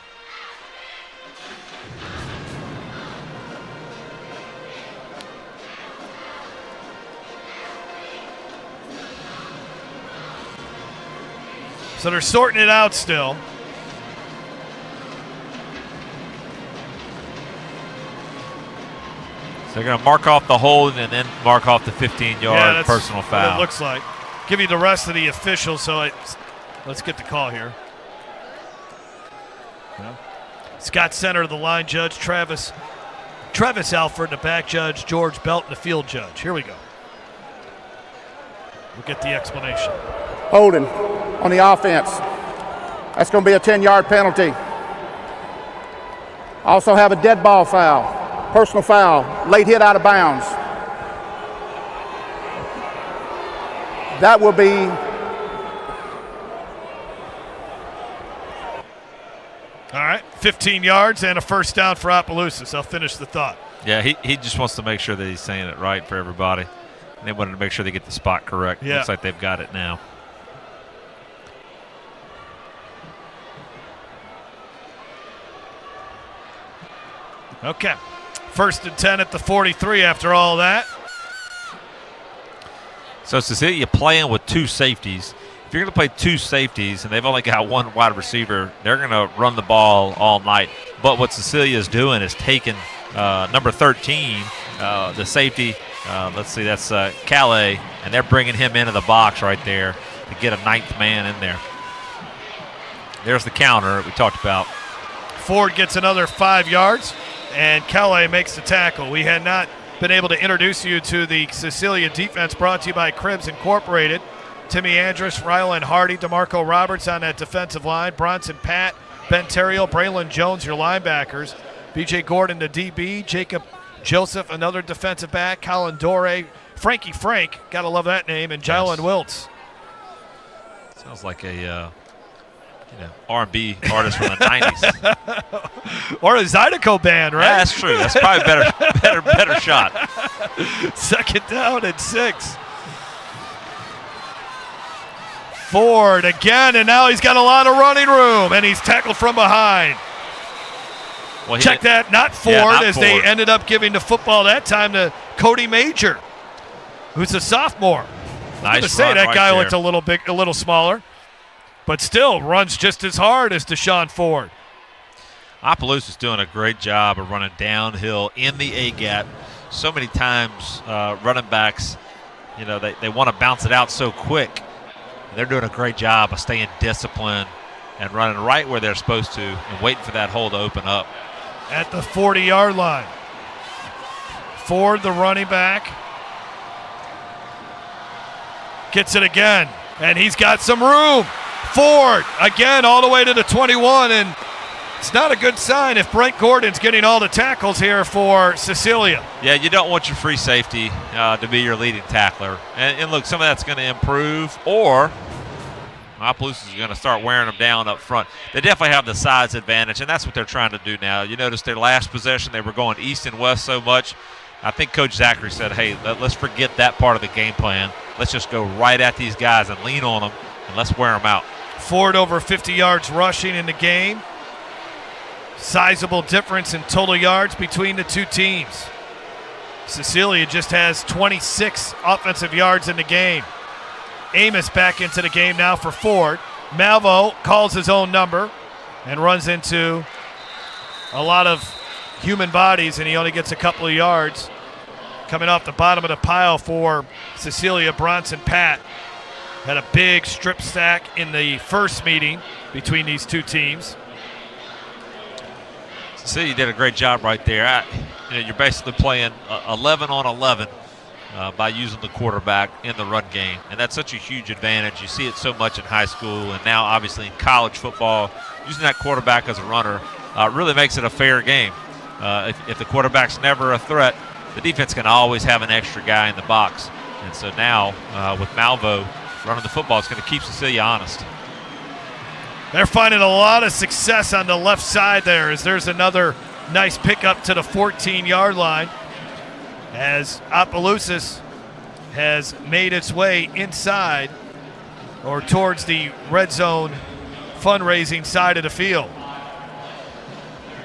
Speaker 1: So they're sorting it out still.
Speaker 2: So they're going to mark off the hold and then mark off the 15-yard personal foul.
Speaker 1: What it looks like. Give you the rest of the officials, so let's get the call here. Yeah. Scott Center, the line judge, Travis Alford, the back judge, George Belton, the field judge. Here we go. We'll get the explanation.
Speaker 11: Holding on the offense. That's going to be a 10-yard penalty. Also have a dead ball foul, personal foul, late hit out of bounds. That will be
Speaker 1: all right, 15 yards and a first down for Opelousas. I'll finish the thought.
Speaker 2: Yeah, he just wants to make sure that he's saying it right for everybody. And they wanted to make sure they get the spot correct.
Speaker 1: Yeah.
Speaker 2: Looks like they've got it now.
Speaker 1: Okay, 1st and 10 at the 43 after all that.
Speaker 2: So Cecilia playing with 2 safeties. If you're going to play 2 safeties and they've only got 1 wide receiver, they're going to run the ball all night. But what Cecilia is doing is taking number 13, the safety, let's see, that's Calais, and they're bringing him into the box right there to get a 9th man in there. There's the counter we talked about.
Speaker 1: Ford gets another 5 yards, and Calais makes the tackle. We had not been able to introduce you to the Cecilia defense, brought to you by Cribs Incorporated. Timmy Andrus, Rylan Hardy, DeMarco Roberts on that defensive line. Bronson Pat, Ben Terrio, Braylon Jones, your linebackers. B.J. Gordon, the DB. Jacob Joseph, another defensive back. Colin Dore, Frankie Frank, gotta love that name, and Jalen Wiltz.
Speaker 2: Sounds like a R&B artist from the 90s.
Speaker 1: Or a Zydeco band, right?
Speaker 2: Yeah, that's true. That's probably better shot.
Speaker 1: 2nd down and 6. Ford again, and now he's got a lot of running room, and he's tackled from behind.
Speaker 2: Well,
Speaker 1: Check that, not Ford,
Speaker 2: not
Speaker 1: as
Speaker 2: Ford.
Speaker 1: they ended up giving the football that time to Cody Major, who's a sophomore.
Speaker 2: Nice
Speaker 1: to say
Speaker 2: run
Speaker 1: that
Speaker 2: right
Speaker 1: guy
Speaker 2: there.
Speaker 1: looked a little smaller, but still runs just as hard as Deshaun Ford.
Speaker 2: Opelousas is doing a great job of running downhill in the A-gap. So many times running backs, they want to bounce it out so quick. They're doing a great job of staying disciplined and running right where they're supposed to and waiting for that hole to open up.
Speaker 1: At the 40-yard line. Ford, the running back, gets it again, and he's got some room. Ford, again, all the way to the 21, and it's not a good sign if Brent Gordon's getting all the tackles here for Cecilia.
Speaker 2: Yeah, you don't want your free safety to be your leading tackler. And look, some of that's going to improve, or Opelousas is going to start wearing them down up front. They definitely have the size advantage, and that's what they're trying to do now. You notice their last possession, they were going east and west so much. I think Coach Zachary said, hey, let's forget that part of the game plan. Let's just go right at these guys and lean on them, and let's wear them out.
Speaker 1: Ford over 50 yards rushing in the game. Sizable difference in total yards between the two teams. Cecilia just has 26 offensive yards in the game. Amos back into the game now for Ford. Malvo calls his own number and runs into a lot of human bodies, and he only gets a couple of yards. Coming off the bottom of the pile for Cecilia, Bronson Pat had a big strip sack in the first meeting between these two teams.
Speaker 2: So you did a great job right there. You're basically playing 11 on 11 by using the quarterback in the run game, and that's such a huge advantage. You see it so much in high school, and now obviously in college football. Using that quarterback as a runner really makes it a fair game. If the quarterback's never a threat, the defense can always have an extra guy in the box. And so now with Malvo running the football, it's going to keep Cecilia honest.
Speaker 1: They're finding a lot of success on the left side there, as there's another nice pickup to the 14-yard line as Opelousas has made its way inside or towards the red zone fundraising side of the field.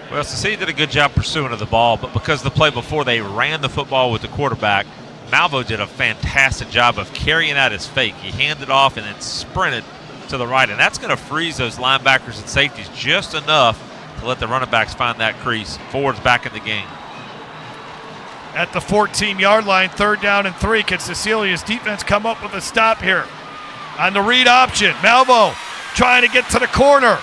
Speaker 2: Well, Cecilia did a good job pursuing of the ball, but because the play before they ran the football with the quarterback, Malvo did a fantastic job of carrying out his fake. He handed off and then sprinted to the right, and that's going to freeze those linebackers and safeties just enough to let the running backs find that crease. Ford's back in the game.
Speaker 1: at the 14-yard line, 3rd down and 3. Can Cecilia's defense come up with a stop here? On the read option, Malvo trying to get to the corner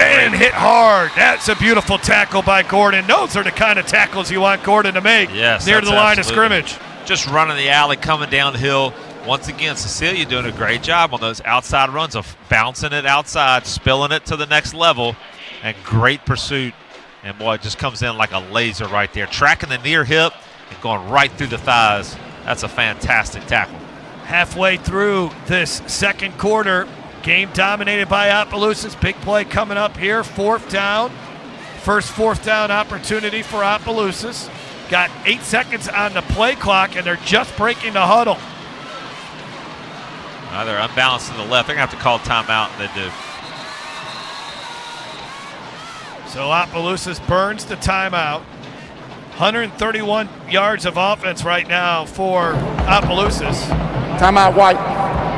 Speaker 1: and hit hard. That's a beautiful tackle by Gordon. Those are the kind of tackles you want Gordon to make near the line of scrimmage.
Speaker 2: Just running the alley, coming downhill. Once again, Cecilia doing a great job on those outside runs of bouncing it outside, spilling it to the next level, and great pursuit. And boy, it just comes in like a laser right there, tracking the near hip and going right through the thighs. That's a fantastic tackle.
Speaker 1: Halfway through this second quarter, game dominated by Opelousas. Big play coming up here, 4th down. First 4th down opportunity for Opelousas. Got 8 seconds on the play clock, and they're just breaking the huddle.
Speaker 2: They're unbalanced to the left. They're going to have to call timeout, and they do.
Speaker 1: So Opelousas burns the timeout. 131 yards of offense right now for Opelousas.
Speaker 11: Timeout, White.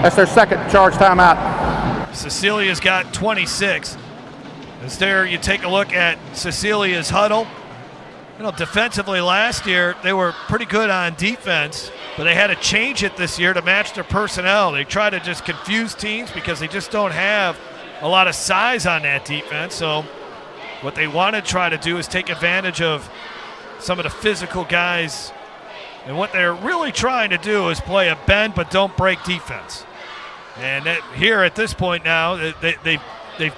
Speaker 11: That's their second charge timeout.
Speaker 1: Cecilia's got 26. As there you take a look at Cecilia's huddle. Defensively last year, they were pretty good on defense, but they had to change it this year to match their personnel. They try to just confuse teams because they just don't have a lot of size on that defense. So what they want to try to do is take advantage of some of the physical guys. And what they're really trying to do is play a bend but don't break defense. And here at this point now, they've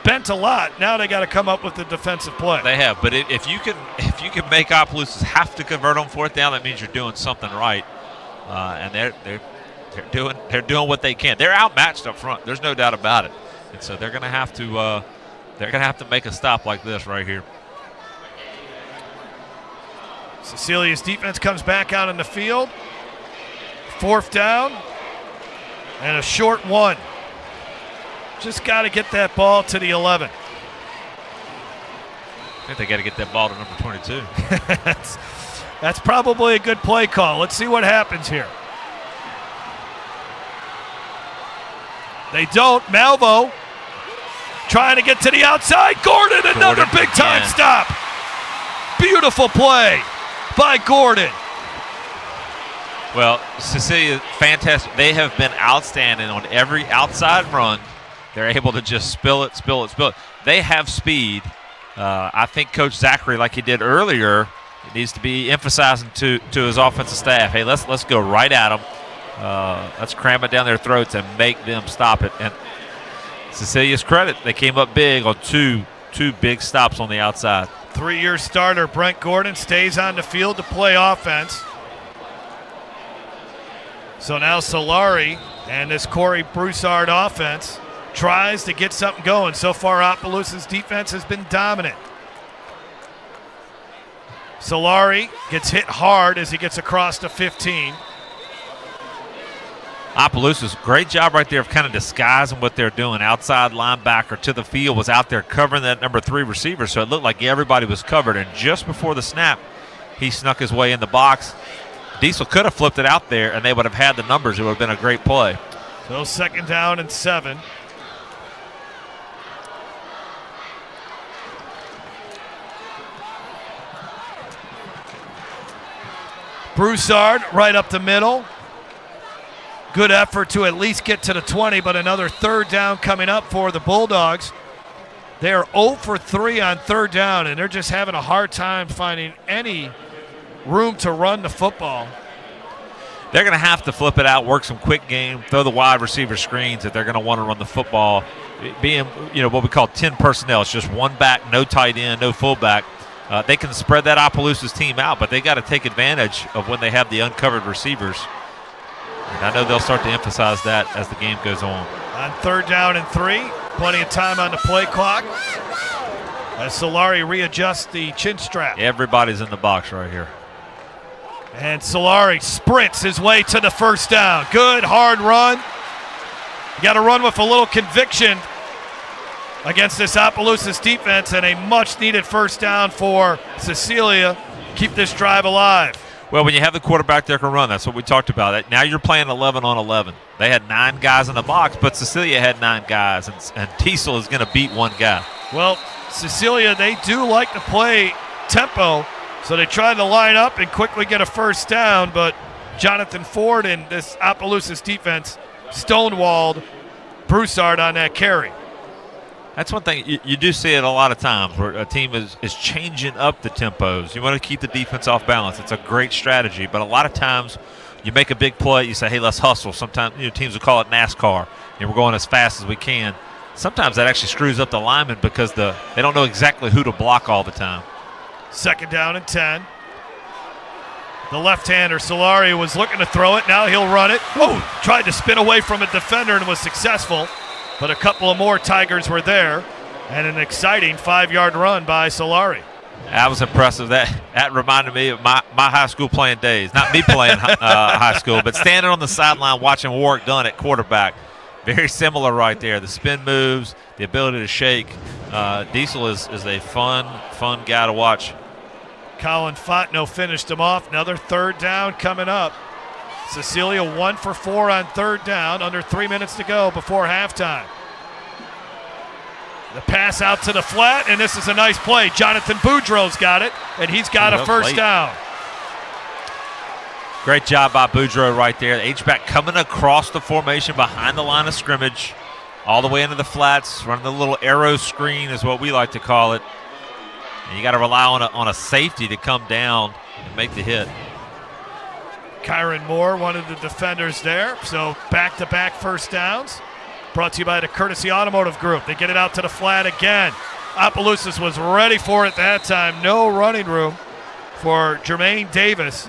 Speaker 1: bent a lot. Now they got to come up with the defensive play.
Speaker 2: They have, but if you can make Opelousas have to convert on 4th down, that means you're doing something right. And they're doing what they can. They're outmatched up front. There's no doubt about it. And so they're going to have to make a stop like this right here.
Speaker 1: Cecilia's defense comes back out in the field. 4th down and a short one. Just got to get that ball to the 11.
Speaker 2: I think they got to get that ball to number 22.
Speaker 1: That's probably a good play call. Let's see what happens here. They don't. Malvo trying to get to the outside. Gordon, another big-time stop. Beautiful play by Gordon.
Speaker 2: Well, Cecilia, fantastic. They have been outstanding on every outside run. They're able to just spill it. They have speed. I think Coach Zachary, like he did earlier, needs to be emphasizing to his offensive staff, hey, let's go right at them. Let's cram it down their throats and make them stop it. And Cecilia's credit, they came up big on two big stops on the outside.
Speaker 1: 3-year starter Brent Gordon stays on the field to play offense. So now Solari and this Corey Broussard offense tries to get something going. So far, Opelousas' defense has been dominant. Solari gets hit hard as he gets across to 15.
Speaker 2: Opelousas, great job right there of kind of disguising what they're doing. Outside linebacker to the field was out there covering that number 3 receiver, so it looked like everybody was covered. And just before the snap, he snuck his way in the box. Diesel could have flipped it out there, and they would have had the numbers. It would have been a great play.
Speaker 1: So 2nd down and 7. Broussard right up the middle. Good effort to at least get to the 20, but another 3rd down coming up for the Bulldogs. They are 0 for 3 on 3rd down, and they're just having a hard time finding any room to run the football.
Speaker 2: They're going to have to flip it out, work some quick game, throw the wide receiver screens if they're going to want to run the football. Being, what we call 10 personnel, it's just one back, no tight end, no fullback. They can spread that Opelousas team out, but they got to take advantage of when they have the uncovered receivers. And I know they'll start to emphasize that as the game goes on.
Speaker 1: On 3rd down and 3, plenty of time on the play clock as Solari readjusts the chin strap.
Speaker 2: Everybody's in the box right here.
Speaker 1: And Solari sprints his way to the 1st down. Good, hard run. You got to run with a little conviction against this Opelousas defense, and a much-needed 1st down for Cecilia. Keep this drive alive.
Speaker 2: Well, when you have the quarterback that can run, that's what we talked about. Now you're playing 11 on 11. They had 9 guys in the box, but Cecilia had 9 guys, and Teasel is going to beat 1 guy.
Speaker 1: Well, Cecilia, they do like to play tempo, So they tried to line up and quickly get a first down, but Jonathan Ford and this Opelousas defense stonewalled Broussard on that carry.
Speaker 2: That's one thing you do see it a lot of times where a team is changing up the tempos. You want to keep the defense off balance. It's a great strategy, but a lot of times you make a big play, you say, hey, let's hustle. Sometimes teams will call it NASCAR, and we're going as fast as we can. Sometimes that actually screws up the linemen because they don't know exactly who to block all the time.
Speaker 1: 2nd down and 10. The left-hander, Solari, was looking to throw it. Now he'll run it. Oh, tried to spin away from a defender and was successful. But a couple of more Tigers were there. And an exciting 5-yard run by Solari.
Speaker 2: That was impressive. That reminded me of my high school playing days. Not me playing high school, but standing on the sideline watching Warwick Dunn at quarterback. Very similar right there. The spin moves, the ability to shake. Diesel is a fun guy to watch.
Speaker 1: Colin Fontenot finished him off. Another 3rd down coming up. Cecilia 1 for 4 on 3rd down. Under 3 minutes to go before halftime. The pass out to the flat, and this is a nice play. Jonathan Boudreaux's got it, and he's got a first down.
Speaker 2: Great job by Boudreaux right there. The H-back coming across the formation behind the line of scrimmage, all the way into the flats, running the little arrow screen is what we like to call it. And you got to rely on a safety to come down and make the hit.
Speaker 1: Kyron Moore, one of the defenders there. So back-to-back first downs. Brought to you by the Courtesy Automotive Group. They get it out to the flat again. Opelousas was ready for it that time. No running room for Jermaine Davis.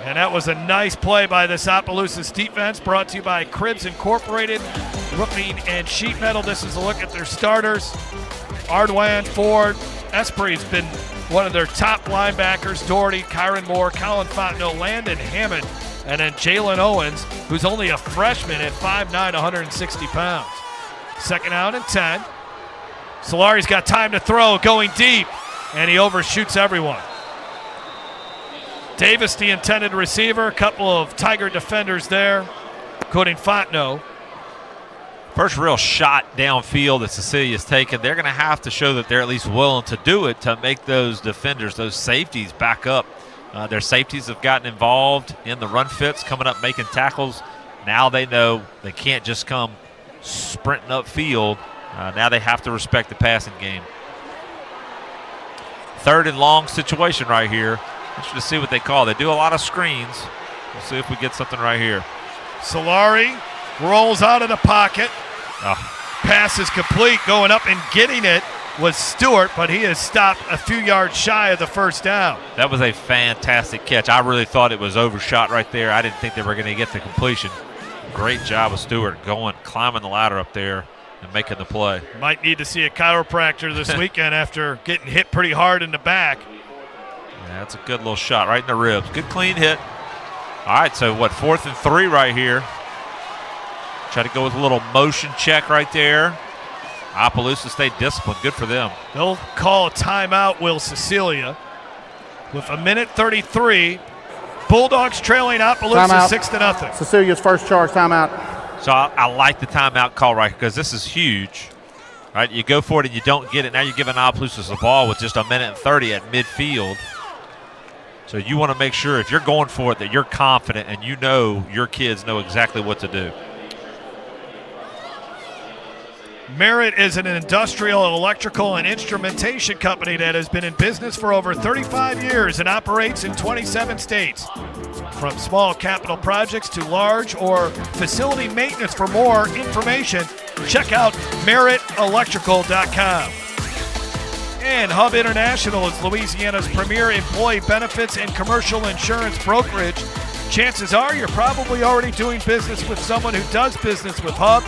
Speaker 1: And that was a nice play by this Opelousas defense. Brought to you by Cribs Incorporated, Roofing and Sheet Metal. This is a look at their starters. Ardwan, Ford, Esprit's been one of their top linebackers. Doherty, Kyron Moore, Colin Fontenot, Landon Hammond, and then Jalen Owens, who's only a freshman at 5'9", 160 pounds. 2nd down and 10. Solari's got time to throw, going deep, and he overshoots everyone. Davis, the intended receiver. A couple of Tiger defenders there, including Fontenot.
Speaker 2: First real shot downfield that Cecilia's taken. They're going to have to show that they're at least willing to do it to make those defenders, those safeties, back up. Their safeties have gotten involved in the run fits, coming up making tackles. Now they know they can't just come sprinting upfield. Now they have to respect the passing game. 3rd and long situation right here. Let's just see what they call. They do a lot of screens. We'll see if we get something right here.
Speaker 1: Solari rolls out of the pocket. Pass is complete. Going up and getting it was Stewart, but he is stopped a few yards shy of the first down.
Speaker 2: That was a fantastic catch. I really thought it was overshot right there. I didn't think they were going to get the completion. Great job of Stewart climbing the ladder up there and making the play.
Speaker 1: Might need to see a chiropractor this weekend after getting hit pretty hard in the back.
Speaker 2: Yeah, that's a good little shot right in the ribs. Good clean hit. All right, so 4th and 3 right here. Try to go with a little motion check right there. Opelousas stayed disciplined. Good for them.
Speaker 1: They'll call a timeout, will Cecilia. With 1:33, Bulldogs trailing Opelousas 6-0.
Speaker 11: Cecilia's first charge timeout.
Speaker 2: So I like the timeout call right because this is huge. Right, you go for it and you don't get it. Now you're giving Opelousas the ball with just 1:30 at midfield. So you want to make sure if you're going for it that you're confident and you know your kids know exactly what to do.
Speaker 1: Merritt is an industrial, electrical, and instrumentation company that has been in business for over 35 years and operates in 27 states. From small capital projects to large or facility maintenance. For more information, check out merrittelectrical.com. And Hub International is Louisiana's premier employee benefits and commercial insurance brokerage. Chances are you're probably already doing business with someone who does business with Hub.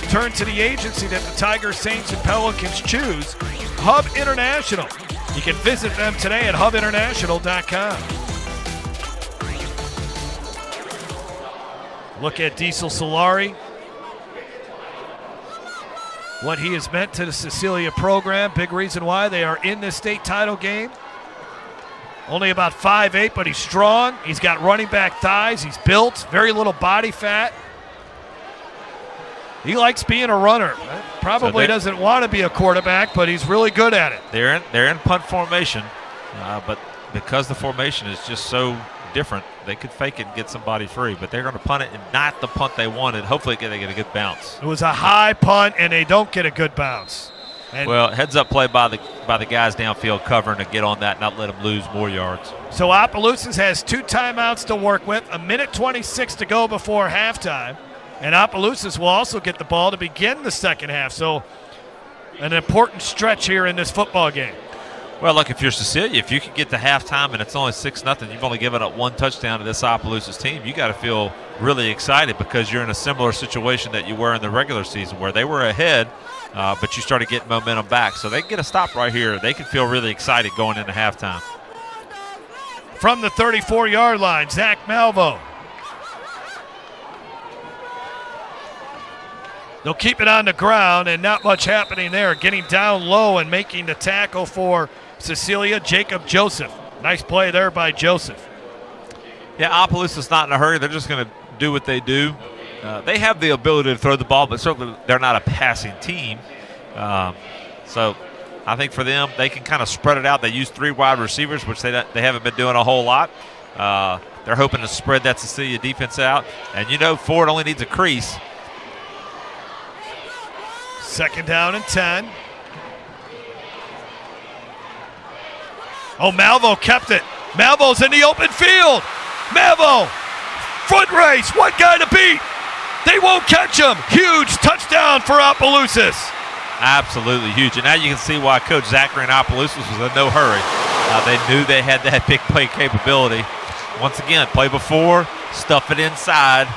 Speaker 1: Turn to the agency that the Tigers, Saints, and Pelicans choose, Hub International. You can visit them today at hubinternational.com. Look at Diesel Solari. What he has meant to the Cecilia program. Big reason why they are in the state title game. Only about 5'8", but he's strong. He's got running back thighs. He's built. Very little body fat. He likes being a runner. Probably doesn't want to be a quarterback, but he's really good at it.
Speaker 2: They're in punt formation, but because the formation is just so different, they could fake it and get somebody free, but they're going to punt it and not the punt they wanted. Hopefully they get a good bounce.
Speaker 1: It was a high punt, and they don't get a good bounce. And
Speaker 2: well, heads-up play by the guys downfield covering to get on that, not let them lose more yards.
Speaker 1: So Opelousas has 2 timeouts to work with, a minute 26 to go before halftime, and Opelousas will also get the ball to begin the second half. So an important stretch here in this football game.
Speaker 2: Well, look, if you're Cecilia, if you can get to halftime and it's only 6-0, you've only given up 1 touchdown to this Opelousas team, you got to feel really excited because you're in a similar situation that you were in the regular season where they were ahead, but you started getting momentum back. So they can get a stop right here. They can feel really excited going into halftime.
Speaker 1: From the 34-yard line, Zach Malvo. They'll keep it on the ground, and not much happening there. Getting down low and making the tackle for Cecilia, Jacob Joseph. Nice play there by Joseph.
Speaker 2: Yeah, Opelousas not in a hurry. They're just going to do what they do. They have the ability to throw the ball, but certainly they're not a passing team. So I think for them, they can kind of spread it out. They use 3 wide receivers, which they haven't been doing a whole lot. They're hoping to spread that Cecilia defense out. And you know Ford only needs a crease.
Speaker 1: 2nd down and 10. Oh, Malvo kept it. Malvo's in the open field. Malvo, foot race, what guy to beat? They won't catch him. Huge touchdown for Opelousas.
Speaker 2: Absolutely huge. And now you can see why Coach Zachary and Opelousas was in no hurry. They knew they had that big play capability. Once again, play before, stuff it inside.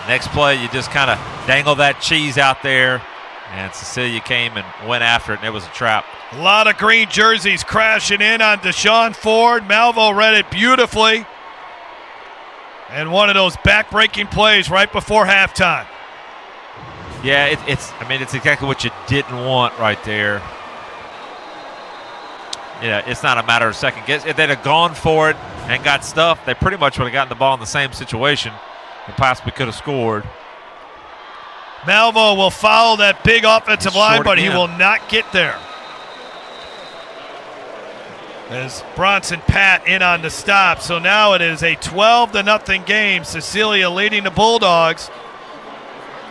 Speaker 2: Next play, you just kind of dangle that cheese out there. And Cecilia came and went after it, and it was a trap.
Speaker 1: A lot of green jerseys crashing in on Deshaun Ford. Malvo read it beautifully. And one of those back-breaking plays right before halftime.
Speaker 2: Yeah, it's exactly what you didn't want right there. Yeah, it's not a matter of second guess. If they'd have gone for it and got stuffed, they pretty much would have gotten the ball in the same situation and possibly could have scored.
Speaker 1: Malvo will follow that big offensive line, but he will not get there. As Bronson Pat in on the stop. So now it is a 12-0 game. Cecilia leading the Bulldogs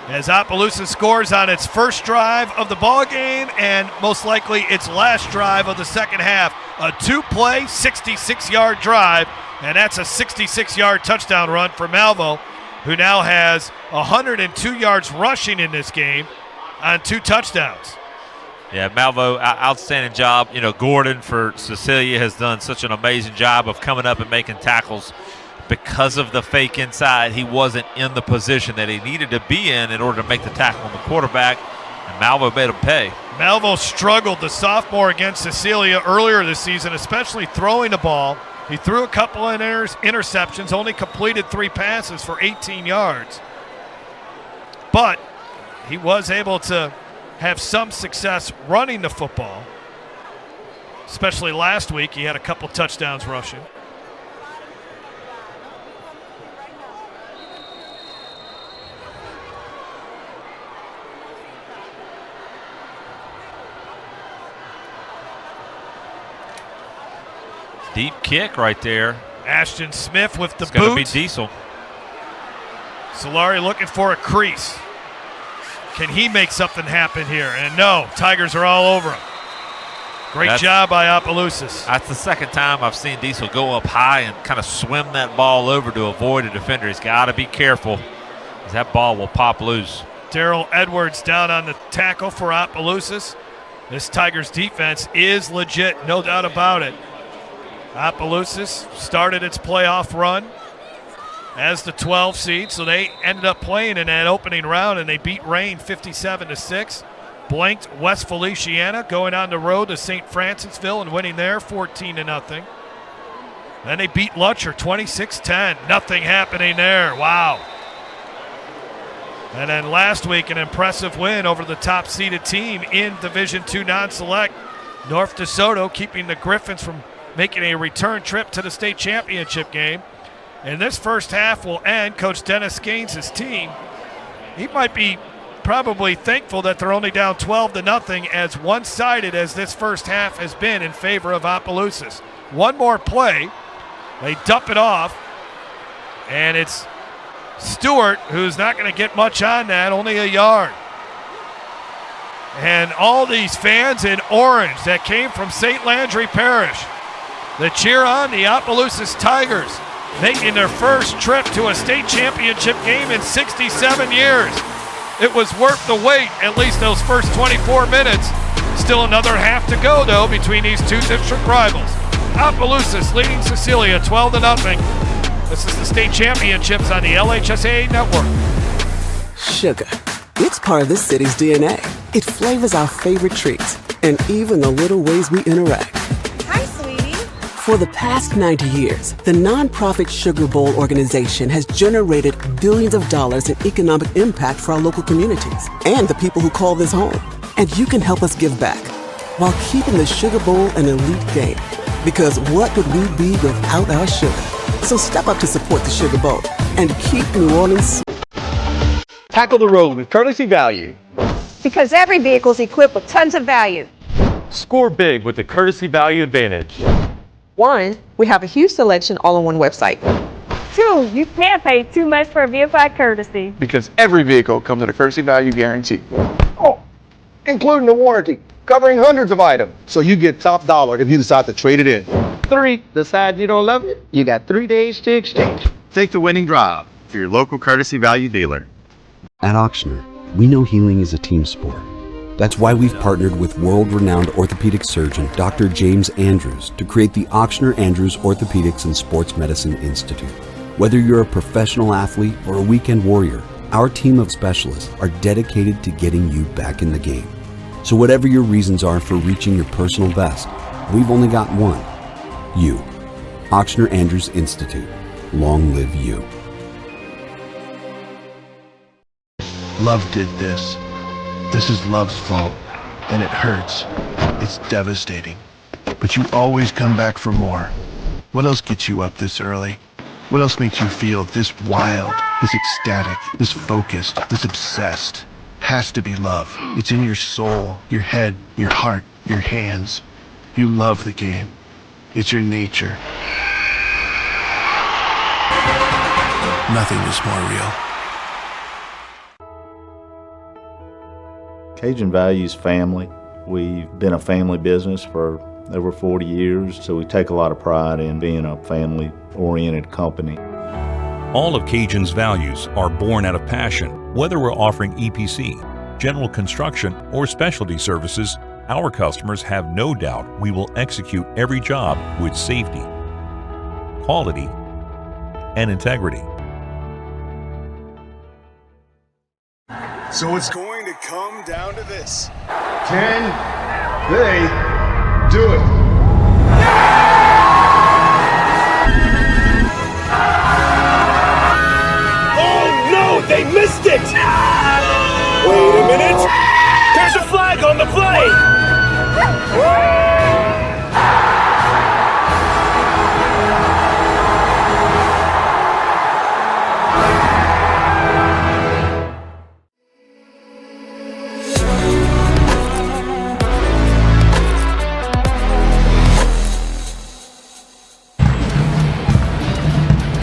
Speaker 1: as Opelousas scores on its first drive of the ball game and most likely its last drive of the second half. A 2-play, 66-yard drive, and that's a 66-yard touchdown run for Malvo, who now has 102 yards rushing in this game on 2 touchdowns.
Speaker 2: Yeah, Malvo, outstanding job. You know, Gordon for Cecilia has done such an amazing job of coming up and making tackles. Because of the fake inside, he wasn't in the position that he needed to be in order to make the tackle on the quarterback, and Malvo made him pay.
Speaker 1: Malvo struggled, the sophomore, against Cecilia earlier this season, especially throwing the ball. He threw a couple of interceptions, only completed 3 passes for 18 yards. But he was able to have some success running the football, especially last week. He had a couple touchdowns rushing.
Speaker 2: Deep kick right there.
Speaker 1: Ashton Smith with the boot.
Speaker 2: It's going to be Diesel.
Speaker 1: Solari looking for a crease. Can he make something happen here? And no, Tigers are all over him. Great job by Opelousas.
Speaker 2: That's the second time I've seen Diesel go up high and kind of swim that ball over to avoid a defender. He's got to be careful, because that ball will pop loose.
Speaker 1: Darrell Edwards down on the tackle for Opelousas. This Tigers defense is legit, no doubt about it. Opelousas started its playoff run as the 12 seed, so they ended up playing in that opening round, and they beat Rain 57-6. Blanked West Feliciana, going on the road to St. Francisville and winning there 14-0. Then they beat Lutcher 26-10. Nothing happening there. Wow. And then last week, an impressive win over the top-seeded team in Division II non-select, North DeSoto, keeping the Griffins from making a return trip to the state championship game. And this first half will end. Coach Dennis Gaines' team, he might be probably thankful that they're only down 12-0, as one-sided as this first half has been in favor of Opelousas. one more play. They dump it off, and it's Stewart who's not going to get much on that, only a yard. And all these fans in orange that came from St. Landry Parish, the cheer on the Opelousas Tigers, making their first trip to a state championship game in 67 years. It was worth the wait, at least those first 24 minutes. Still another half to go, though, between these two district rivals. Opelousas leading Cecilia 12-0. This is the state championships on the LHSAA network.
Speaker 12: Sugar. It's part of this city's DNA. It flavors our favorite treats and even the little ways we interact.
Speaker 5: Hi, sweetie.
Speaker 12: For the past 90 years, the nonprofit Sugar Bowl organization has generated billions of dollars in economic impact for our local communities and the people who call this home. And you can help us give back while keeping the Sugar Bowl an elite game. Because what would we be without our sugar? So step up to support the Sugar Bowl and keep New Orleans.
Speaker 3: Tackle the road with courtesy value.
Speaker 5: Because every vehicle is equipped with tons of value.
Speaker 6: Score big with the Courtesy Value Advantage.
Speaker 7: 1, we have a huge selection all on one website.
Speaker 5: 2, you can't pay too much for a vehicle at Courtesy.
Speaker 3: Because every vehicle comes with a courtesy value guarantee. Oh, including the warranty, covering hundreds of items. So you get top dollar if you decide to trade it in.
Speaker 8: 3, decide you don't love it? You got 3 days to exchange.
Speaker 9: Take the winning drive for your local Courtesy Value dealer.
Speaker 10: At Auctioner, we know healing is a team sport. That's why we've partnered with world-renowned orthopedic surgeon Dr. James Andrews to create the Auctioner Andrews Orthopedics and Sports Medicine Institute. Whether you're a professional athlete or a weekend warrior, our team of specialists are dedicated to getting you back in the game. So whatever your reasons are for reaching your personal best, we've only got one. You. Auctioner Andrews Institute. Long live you.
Speaker 13: Love did this. This is love's fault, and it hurts. It's devastating. But you always come back for more. What else gets you up this early? What else makes you feel this wild, this ecstatic, this focused, this obsessed? Has to be love. It's in your soul, your head, your heart, your hands. You love the game. It's your nature. Nothing is more real.
Speaker 14: Cajun values family. We've been a family business for over 40 years, so we take a lot of pride in being a family-oriented company.
Speaker 15: All of Cajun's values are born out of passion. Whether we're offering EPC, general construction, or specialty services, our customers have no doubt we will execute every job with safety, quality, and integrity.
Speaker 16: So it's going to come down to this.
Speaker 13: Can they do it?
Speaker 16: Oh no, they missed it! Wait a minute! There's a flag on the play!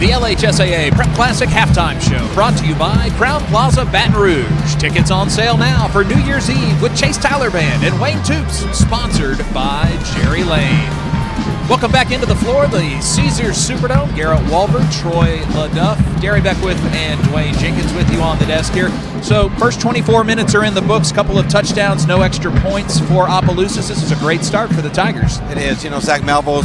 Speaker 17: The LHSAA Prep Classic Halftime Show, brought to you by Crown Plaza Baton Rouge. Tickets on sale now for New Year's Eve with Chase Tyler Band and Wayne Toops, sponsored by Jerry Lane. Welcome back into the floor, the Caesars Superdome. Garrett Walver, Troy LaDuff, Gary Beckwith, and Dwayne Jenkins with you on the desk here. So first 24 minutes are in the books, couple of touchdowns, no extra points for Opelousas. This is a great start for the Tigers.
Speaker 18: It is. You know, Zach Malvo,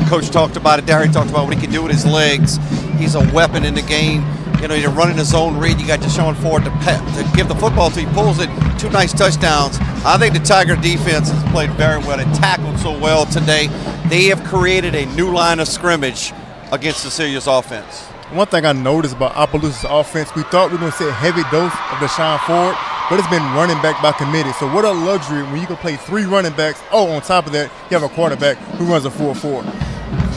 Speaker 18: coach talked about it, Derry talked about what he can do with his legs. He's a weapon in the game. You know, you're running his own read. You got Deshaun Ford to give the football to. He pulls it. 2 nice touchdowns. I think the Tiger defense has played very well and tackled so well today. They have created a new line of scrimmage against Cecilia's offense.
Speaker 19: One thing I noticed about Opelousas' offense, we thought we were going to see a heavy dose of Deshaun Ford, but it's been running back by committee. So what a luxury when you can play 3 running backs. Oh, on top of that, you have a quarterback who runs a 4-4.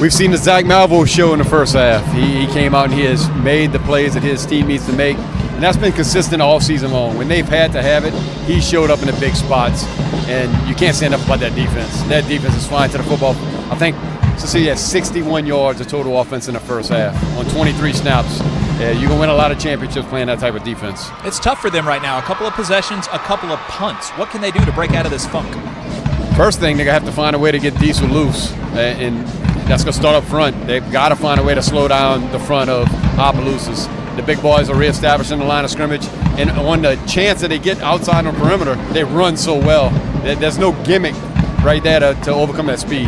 Speaker 20: We've seen the Zach Malvo show in the first half. He came out and he has made the plays that his team needs to make, and that's been consistent all season long. When they've had to have it, he showed up in the big spots, and you can't say enough about that defense. That defense is flying to the football. I think Cecilia had 61 yards of total offense in the first half on 23 snaps. You can win a lot of championships playing that type of defense.
Speaker 17: It's tough for them right now. A couple of possessions, a couple of punts. What can they do to break out of this funk?
Speaker 20: First thing, they're going to have to find a way to get Diesel loose, and that's going to start up front. They've got to find a way to slow down the front of Opelousas. The big boys are reestablishing the line of scrimmage, and on the chance that they get outside on the perimeter, they run so well. There's no gimmick right there to overcome that speed.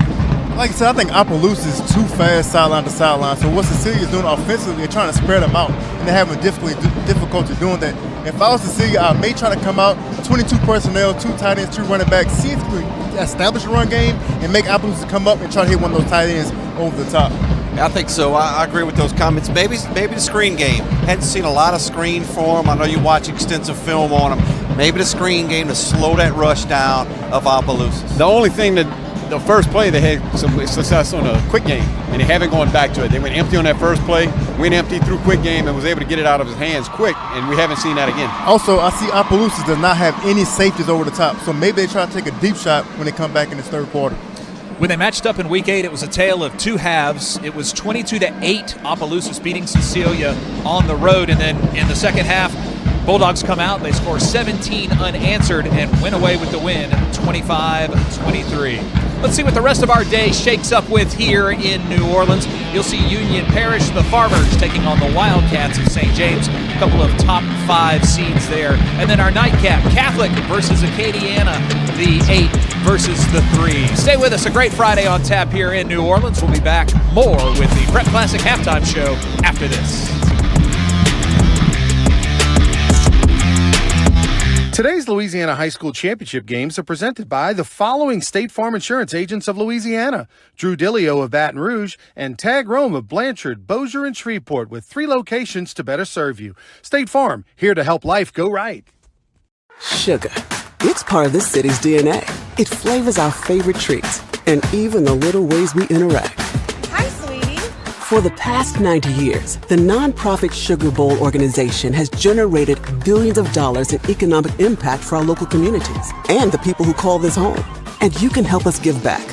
Speaker 19: Like I said, I think Opelousas is too fast sideline to sideline. So what Cecilia is doing offensively, they're trying to spread them out, and they're having difficulty doing that. If I was Cecilia, I may try to come out 22 personnel, 2 tight ends, 2 running backs, see if we can establish a run game and make Opelousas come up and try to hit one of those tight ends over the top.
Speaker 18: I think so. I agree with those comments. Maybe the screen game. Hadn't seen a lot of screen for them. I know you watch extensive film on them. Maybe the screen game to slow that rush down of Opelousas.
Speaker 20: The only thing that the first play they had some success on a quick game, and they haven't gone back to it. They went empty on that first play, went empty through quick game, and was able to get it out of his hands quick, and we haven't seen that again.
Speaker 19: Also, I see Opelousas does not have any safeties over the top, so maybe they try to take a deep shot when they come back in the third quarter.
Speaker 17: When they matched up in Week 8, it was a tale of 2 halves. It was 22-8, Opelousas beating Cecilia on the road, and then in the second half, Bulldogs come out, they score 17 unanswered and win away with the win, 25-23. Let's see what the rest of our day shakes up with here in New Orleans. You'll see Union Parish, the Farmers, taking on the Wildcats of St. James. A couple of top 5 seeds there. And then our nightcap, Catholic versus Acadiana, the 8 versus the 3. Stay with us. A great Friday on tap here in New Orleans. We'll be back more with the Prep Classic Halftime Show after this.
Speaker 4: Today's Louisiana High School Championship games are presented by the following State Farm Insurance agents of Louisiana: Drew Dillio of Baton Rouge and Tag Rome of Blanchard, Bossier, and Shreveport, with 3 locations to better serve you. State Farm, here to help life go right.
Speaker 12: Sugar. It's part of this city's DNA. It flavors our favorite treats and even the little ways we interact.
Speaker 21: Hi, sweetie.
Speaker 12: For the past 90 years, the nonprofit Sugar Bowl organization has generated billions of dollars in economic impact for our local communities and the people who call this home. And you can help us give back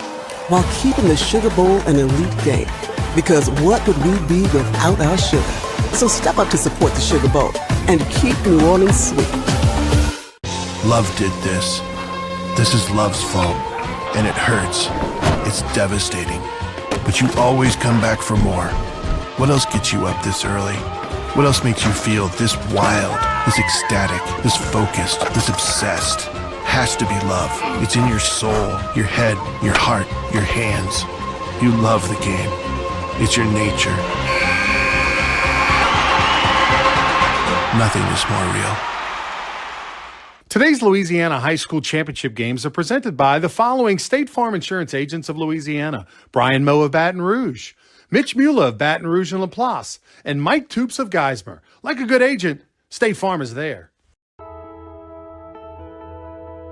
Speaker 12: while keeping the Sugar Bowl an elite game. Because what would we be without our sugar? So step up to support the Sugar Bowl and keep New Orleans sweet.
Speaker 13: Love did this. This is love's fault, and it hurts. It's devastating. But you always come back for more. What else gets you up this early? What else makes you feel this wild, this ecstatic, this focused, this obsessed? Has to be love. It's in your soul, your head, your heart, your hands. You love the game. It's your nature. Nothing is more real.
Speaker 4: Today's Louisiana High School Championship games are presented by the following State Farm Insurance agents of Louisiana: Brian Moe of Baton Rouge, Mitch Mula of Baton Rouge and LaPlace, and Mike Toops of Geismar. Like a good agent, State Farm is there.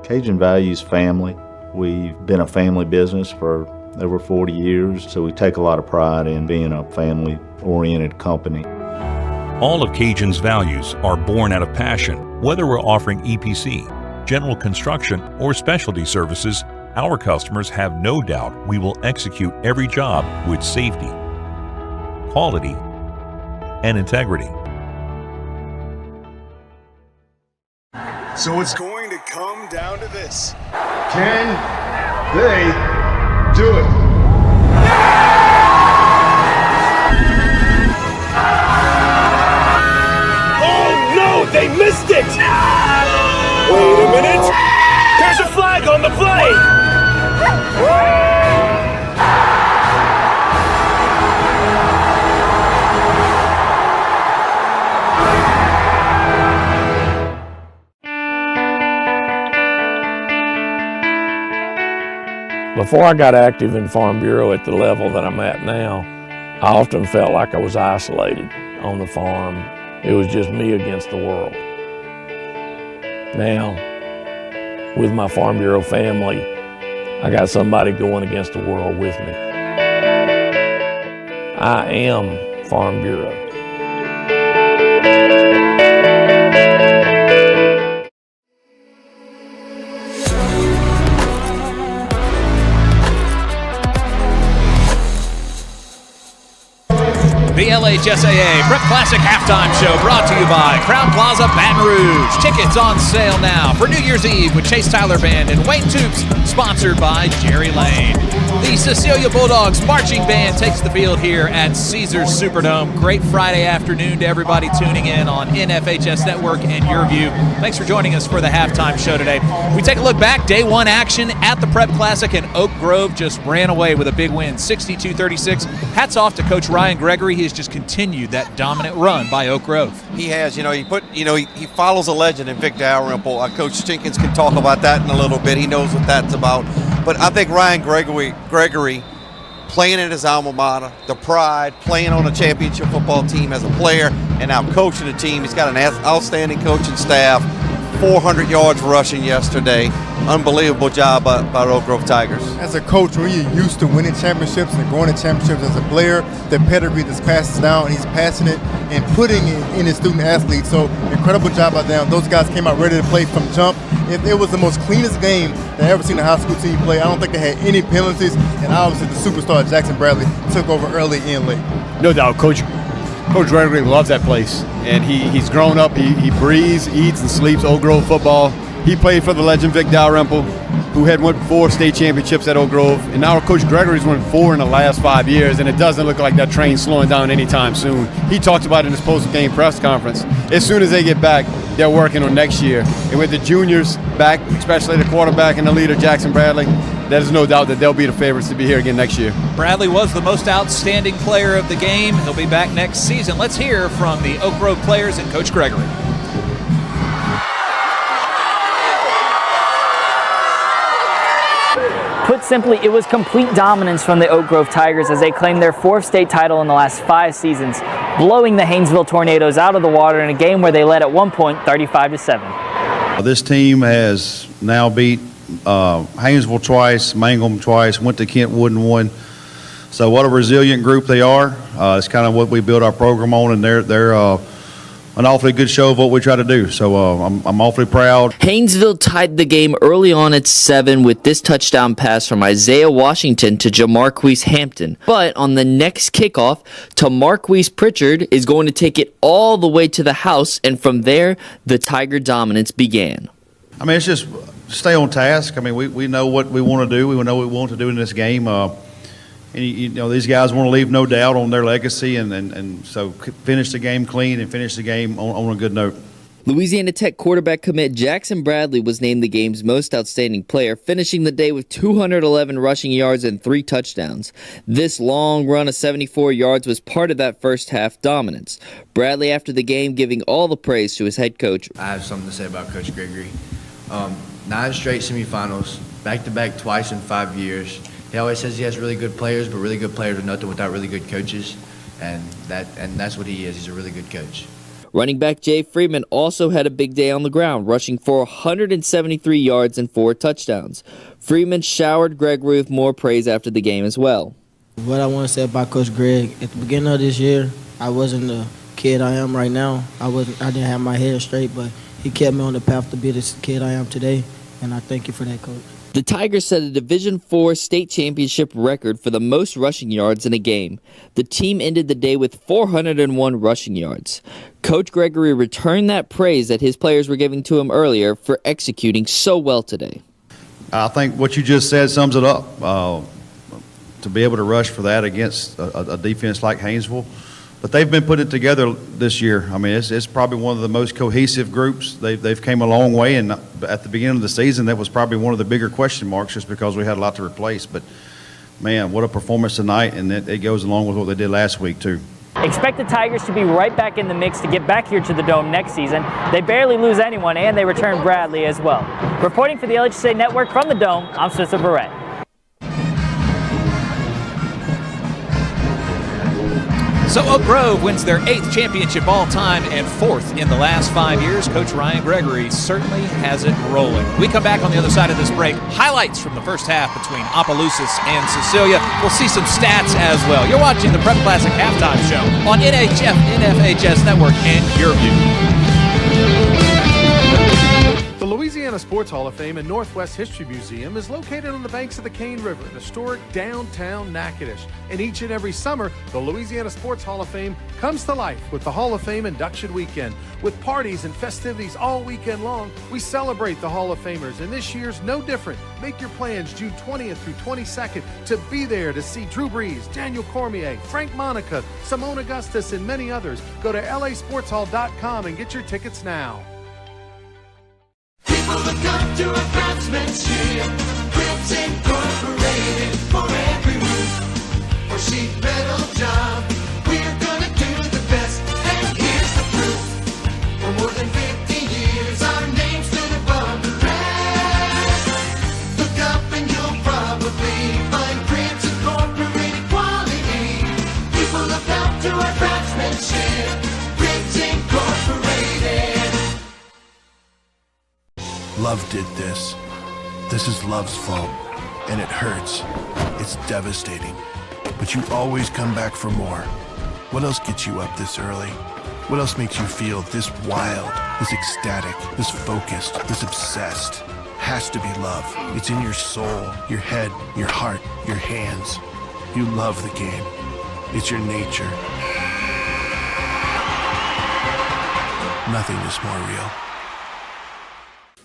Speaker 14: Cajun values family. We've been a family business for over 40 years, so we take a lot of pride in being a family-oriented company.
Speaker 15: All of Cajun's values are born out of passion. Whether we're offering EPC, general construction, or specialty services, our customers have no doubt we will execute every job with safety, quality, and integrity.
Speaker 16: So it's going to come down to this.
Speaker 11: Can they do it?
Speaker 16: They missed it! Wait a minute! There's a flag on the play!
Speaker 22: Before I got active in Farm Bureau at the level that I'm at now, I often felt like I was isolated on the farm. It was just me against the world. Now, with my Farm Bureau family, I got somebody going against the world with me. I am Farm Bureau.
Speaker 17: The LHSAA Prep Classic Halftime Show brought to you by Crown Plaza Baton Rouge. Tickets on sale now for New Year's Eve with Chase Tyler Band and Wayne Toops, sponsored by Jerry Lane. The Cecilia Bulldogs Marching Band takes the field here at Caesars Superdome. Great Friday afternoon to everybody tuning in on NFHS Network and YourView. Thanks for joining us for the halftime show today. We take a look back, day one action at the Prep Classic, and Oak Grove just ran away with a big win, 62-36. Hats off to Coach Ryan Gregory. He has just continued that dominant run by Oak Grove.
Speaker 18: He has. He follows a legend in Vic Dalrymple. Coach Jenkins can talk about that in a little bit. He knows what that's about. But I think Ryan Gregory playing at his alma mater, the pride, playing on a championship football team as a player, and now coaching a team. He's got an outstanding coaching staff. 400 yards rushing yesterday. Unbelievable job by Oak Grove Tigers.
Speaker 19: As a coach, when you're used to winning championships and going to championships as a player, the pedigree that's passes down, and he's passing it and putting it in his student athletes. So incredible job by them. Those guys came out ready to play from jump. It was the most cleanest game that I've ever seen a high school team play. I don't think they had any penalties, and obviously the superstar Jackson Bradley took over early and late.
Speaker 20: No doubt, Coach Gregory loves that place, and he's grown up. He breathes, eats, and sleeps Oak Grove football. He played for the legend Vic Dalrymple, who had won 4 state championships at Oak Grove, and now Coach Gregory's won 4 in the last 5 years, and it doesn't look like that train's slowing down anytime soon. He talked about it in his post-game press conference. As soon as they get back, they're working on next year. And with the juniors back, especially the quarterback and the leader, Jackson Bradley, there's no doubt that they'll be the favorites to be here again next year.
Speaker 17: Bradley was the most outstanding player of the game. He'll be back next season. Let's hear from the Oak Grove players and Coach Gregory.
Speaker 2: Put simply, it was complete dominance from the Oak Grove Tigers as they claimed their 4th state title in the last 5 seasons, blowing the Haynesville Tornadoes out of the water in a game where they led at one point 35-7.
Speaker 21: This team has now beat Haynesville twice, Mangum twice, went to Kentwood and won. So what a resilient group they are. It's kind of what we build our program on, and they're an awfully good show of what we try to do. So I'm awfully proud.
Speaker 23: Haynesville tied the game early on at 7 with this touchdown pass from Isaiah Washington to Jamarquise Hampton. But on the next kickoff, Tamarquise Pritchard is going to take it all the way to the house, and from there, the Tiger dominance began.
Speaker 21: I mean, it's just stay on task. I mean, we know what we want to do. We know what we want to do in this game. And these guys want to leave no doubt on their legacy, and so finish the game clean and finish the game on a good note.
Speaker 23: Louisiana Tech quarterback commit Jackson Bradley was named the game's most outstanding player, finishing the day with 211 rushing yards and 3 touchdowns. This long run of 74 yards was part of that first half dominance. Bradley, after the game, giving all the praise to his head coach.
Speaker 24: I have something to say about Coach Gregory. 9 straight semifinals, back-to-back twice in 5 years. He always says he has really good players, but really good players are nothing without really good coaches, and that's what he is. He's a really good coach.
Speaker 23: Running back Jay Freeman also had a big day on the ground, rushing for 173 yards and 4 touchdowns. Freeman showered Gregory with more praise after the game as well.
Speaker 25: What I want to say about Coach Greg, at the beginning of this year, I wasn't the kid I am right now. I didn't have my head straight, but he kept me on the path to be the kid I am today, and I thank you for that, Coach.
Speaker 23: The Tigers set a Division IV state championship record for the most rushing yards in a game. The team ended the day with 401 rushing yards. Coach Gregory returned that praise that his players were giving to him earlier for executing so well today.
Speaker 21: I think what you just said sums it up. To be able to rush for that against a defense like Haynesville. But they've been putting it together this year. I mean, it's probably one of the most cohesive groups. They've came a long way, and at the beginning of the season, that was probably one of the bigger question marks just because we had a lot to replace. But, man, what a performance tonight, and it goes along with what they did last week, too.
Speaker 2: Expect the Tigers to be right back in the mix to get back here to the Dome next season. They barely lose anyone, and they return Bradley as well. Reporting for the LHSAA Network from the Dome, I'm Cecil Barrett.
Speaker 17: So Oak Grove wins their 8th championship all-time and 4th in the last 5 years. Coach Ryan Gregory certainly has it rolling. We come back on the other side of this break. Highlights from the first half between Opelousas and Cecilia. We'll see some stats as well. You're watching the Prep Classic Halftime Show on NFHS Network and YourView.
Speaker 4: Louisiana Sports Hall of Fame and Northwest History Museum is located on the banks of the Cane River in historic downtown Natchitoches. And each and every summer, the Louisiana Sports Hall of Fame comes to life with the Hall of Fame induction weekend. With parties and festivities all weekend long, we celebrate the Hall of Famers, and this year's no different. Make your plans June 20th through 22nd to be there to see Drew Brees, Daniel Cormier, Frank Monica, Simone Augustus, and many others. Go to lasportshall.com and get your tickets now.
Speaker 16: People look up to our craftsmanship, Quilts Incorporated for every roof or sheet metal job. We're gonna do the best, and here's the proof. For more than 50 years, our name stood above the rest. Look up and you'll probably find Quilts Incorporated quality. People look up to our craftsmanship, Quilts Incorporated.
Speaker 13: Love did this. This is love's fault, and it hurts. It's devastating. But you always come back for more. What else gets you up this early? What else makes you feel this wild, this ecstatic, this focused, this obsessed? Has to be love. It's in your soul, your head, your heart, your hands. You love the game. It's your nature. Nothing is more real.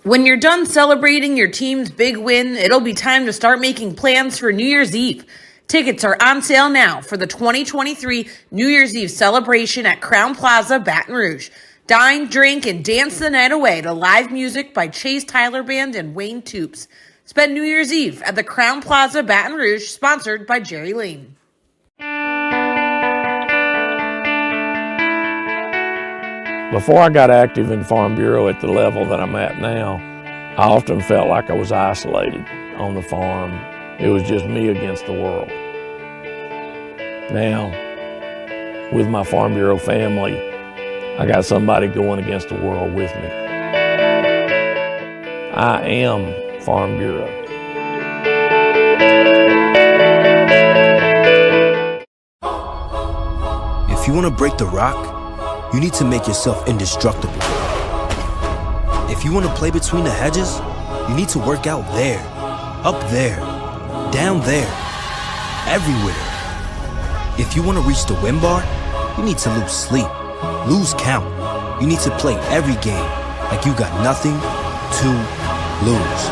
Speaker 1: When you're done celebrating your team's big win, it'll be time to start making plans for New Year's Eve. Tickets are on sale now for the 2023 New Year's Eve celebration at Crowne Plaza, Baton Rouge. Dine, drink, and dance the night away to live music by Chase Tyler Band and Wayne Toops. Spend New Year's Eve at the Crowne Plaza, Baton Rouge, sponsored by Jerry Lane.
Speaker 22: Before I got active in Farm Bureau at the level that I'm at now, I often felt like I was isolated on the farm. It was just me against the world. Now, with my Farm Bureau family, I got somebody going against the world with me. I am Farm Bureau.
Speaker 3: If you want to break the rock, you need to make yourself indestructible. If you want to play between the hedges, you need to work out there, up there, down there, everywhere. If you want to reach the win bar, you need to lose sleep, lose count. You need to play every game like you got nothing to lose.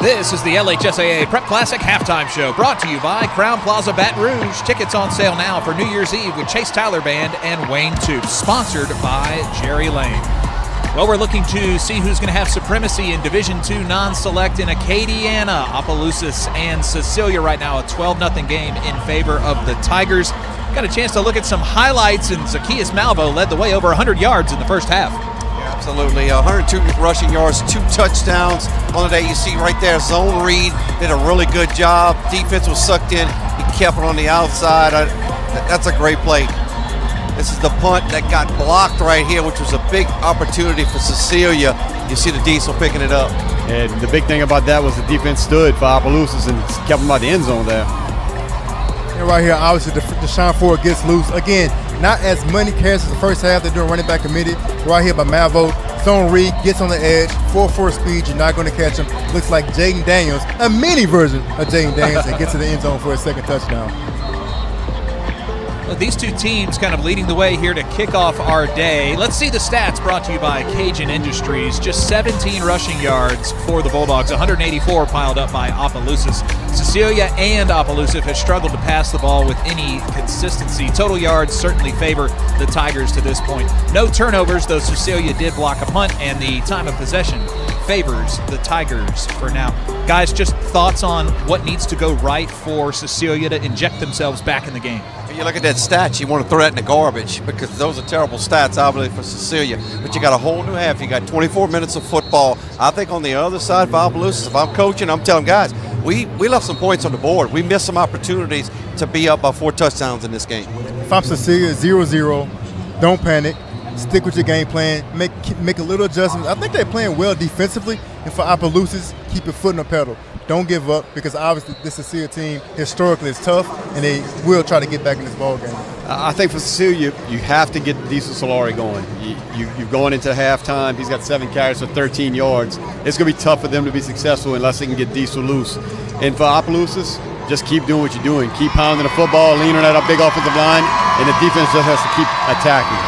Speaker 17: This is the LHSAA Prep Classic Halftime Show, brought to you by Crowne Plaza, Baton Rouge. Tickets on sale now for New Year's Eve with Chase Tyler Band and Wayne Toops, sponsored by Jerry Lane. Well, we're looking to see who's going to have supremacy in Division II non-select in Acadiana. Opelousas and Cecilia right now, a 12-0 game in favor of the Tigers. Got a chance to look at some highlights, and Zacchaeus Malvo led the way over 100 yards in the first half.
Speaker 18: Absolutely, 102 rushing yards, 2 touchdowns on the day. You see right there, zone read did a really good job. Defense was sucked in. He kept it on the outside. That's a great play. This is the punt that got blocked right here, which was a big opportunity for Cecilia. You see the Diesel picking it up.
Speaker 20: And the big thing about that was the defense stood for Opelousas and kept them out the end zone there.
Speaker 19: And right here, obviously, Deshaun Ford gets loose. Again, not as many carries as the first half. They're doing running back committed. Right here by Malvo. Zone read, gets on the edge. 4-4 speed. You're not going to catch him. Looks like Jaden Daniels, a mini version of Jaden Daniels, and gets to the end zone for a second touchdown.
Speaker 17: Well, these two teams kind of leading the way here to kick off our day. Let's see the stats brought to you by Cajun Industries. Just 17 rushing yards for the Bulldogs, 184 piled up by Opelousas. Cecilia and Opelousas have struggled to pass the ball with any consistency. Total yards certainly favor the Tigers to this point. No turnovers, though Cecilia did block a punt, and the time of possession favors the Tigers for now. Guys, just thoughts on what needs to go right for Cecilia to inject themselves back in the game.
Speaker 18: You look at that stat, you want to throw that in the garbage because those are terrible stats, obviously, for Cecilia. But you got a whole new half. You got 24 minutes of football. I think on the other side for Opelousas, if I'm coaching, I'm telling guys, we left some points on the board. We missed some opportunities to be up by 4 touchdowns in this game.
Speaker 19: If I'm Cecilia, 0-0, don't panic. stick with your game plan, make a little adjustments. I think they're playing well defensively, and for Opelousas, keep your foot in the pedal. Don't give up, because obviously this Cecilia team historically is tough, and they will try to get back in this ball game.
Speaker 20: I think for Cecilia, you have to get Diesel Solari going. You're going into halftime. He's got 7 carries for 13 yards. It's going to be tough for them to be successful unless they can get Diesel loose. And for Opelousas, just keep doing what you're doing. Keep pounding the football, leaning on that big offensive line, and the defense just has to keep attacking.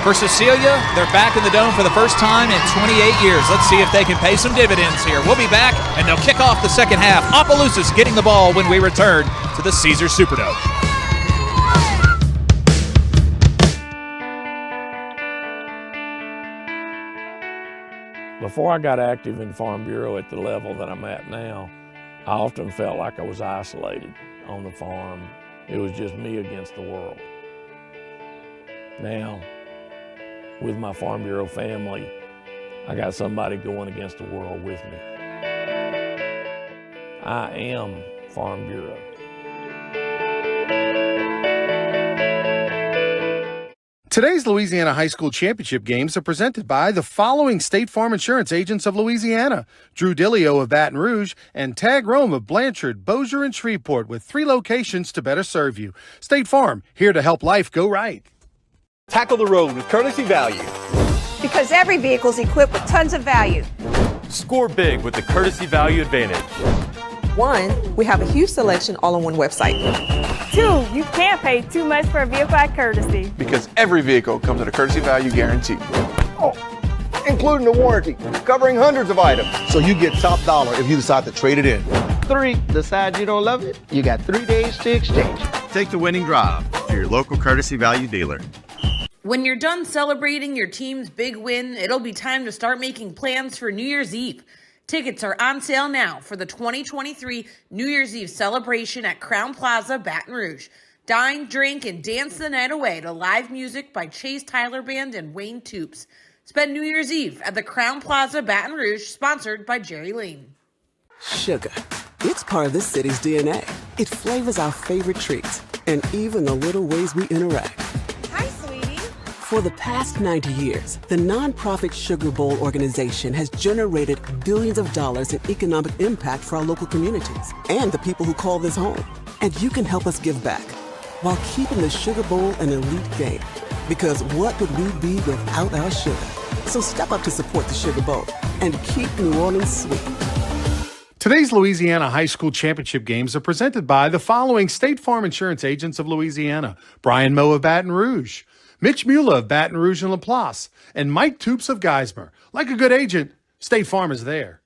Speaker 17: For Cecilia, they're back in the Dome for the first time in 28 years. Let's see if they can pay some dividends here. We'll be back, and they'll kick off the second half. Opelousas getting the ball when we return to the Caesars Superdome.
Speaker 22: Before I got active in Farm Bureau at the level that I'm at now, I often felt like I was isolated on the farm. It was just me against the world. Now, with my Farm Bureau family, I got somebody going against the world with me. I am Farm Bureau.
Speaker 4: Today's Louisiana High School Championship games are presented by the following State Farm Insurance agents of Louisiana: Drew Dillio of Baton Rouge and Tag Rome of Blanchard, Bossier, and Shreveport, with 3 locations to better serve you. State Farm, here to help life go right.
Speaker 5: Tackle the road with courtesy value.
Speaker 6: Because every vehicle is equipped with tons of value.
Speaker 5: Score big with the courtesy value advantage.
Speaker 6: 1, we have a huge selection all on one website.
Speaker 7: 2, you can't pay too much for a vehicle at Courtesy.
Speaker 5: Because every vehicle comes with a courtesy value guarantee.
Speaker 8: Including the warranty, covering hundreds of items. So you get top dollar if you decide to trade it in. 3, decide you don't love it? You got 3 days to exchange.
Speaker 9: Take the winning drive to your local courtesy value dealer.
Speaker 1: When you're done celebrating your team's big win, it'll be time to start making plans for New Year's Eve. Tickets are on sale now for the 2023 New Year's Eve celebration at Crown Plaza, Baton Rouge. Dine, drink, and dance the night away to live music by Chase Tyler Band and Wayne Toops. Spend New Year's Eve at the Crown Plaza, Baton Rouge, sponsored by Jerry Lane.
Speaker 12: Sugar. It's part of this city's DNA. It flavors our favorite treats and even the little ways we interact.
Speaker 6: Hi, sweetie.
Speaker 12: For the past 90 years, the nonprofit Sugar Bowl organization has generated billions of dollars in economic impact for our local communities and the people who call this home. And you can help us give back while keeping the Sugar Bowl an elite game. Because what would we be without our sugar? So step up to support the Sugar Bowl and keep New Orleans sweet.
Speaker 4: Today's Louisiana High School Championship games are presented by the following State Farm Insurance agents of Louisiana: Brian Moe of Baton Rouge, Mitch Mueller of Baton Rouge and LaPlace, and Mike Toops of Geismar. Like a good agent, State Farm is there.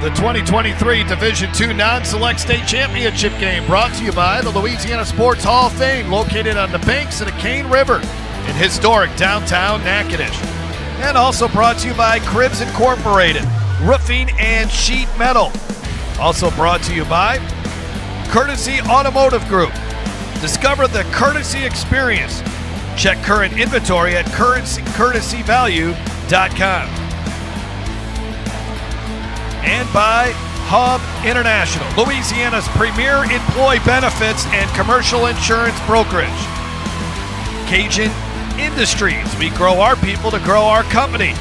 Speaker 13: The 2023 Division II Non-Select State Championship game brought to you by the Louisiana Sports Hall of Fame, located on the banks of the Cane River in historic downtown Natchitoches. And also brought to you by Cribs Incorporated, roofing and sheet metal. Also brought to you by Courtesy Automotive Group. Discover the Courtesy experience. Check current inventory at courtesyvalue.com. And by Hub International, Louisiana's premier employee benefits and commercial insurance brokerage. Cajun Industries, we grow our people to grow our company.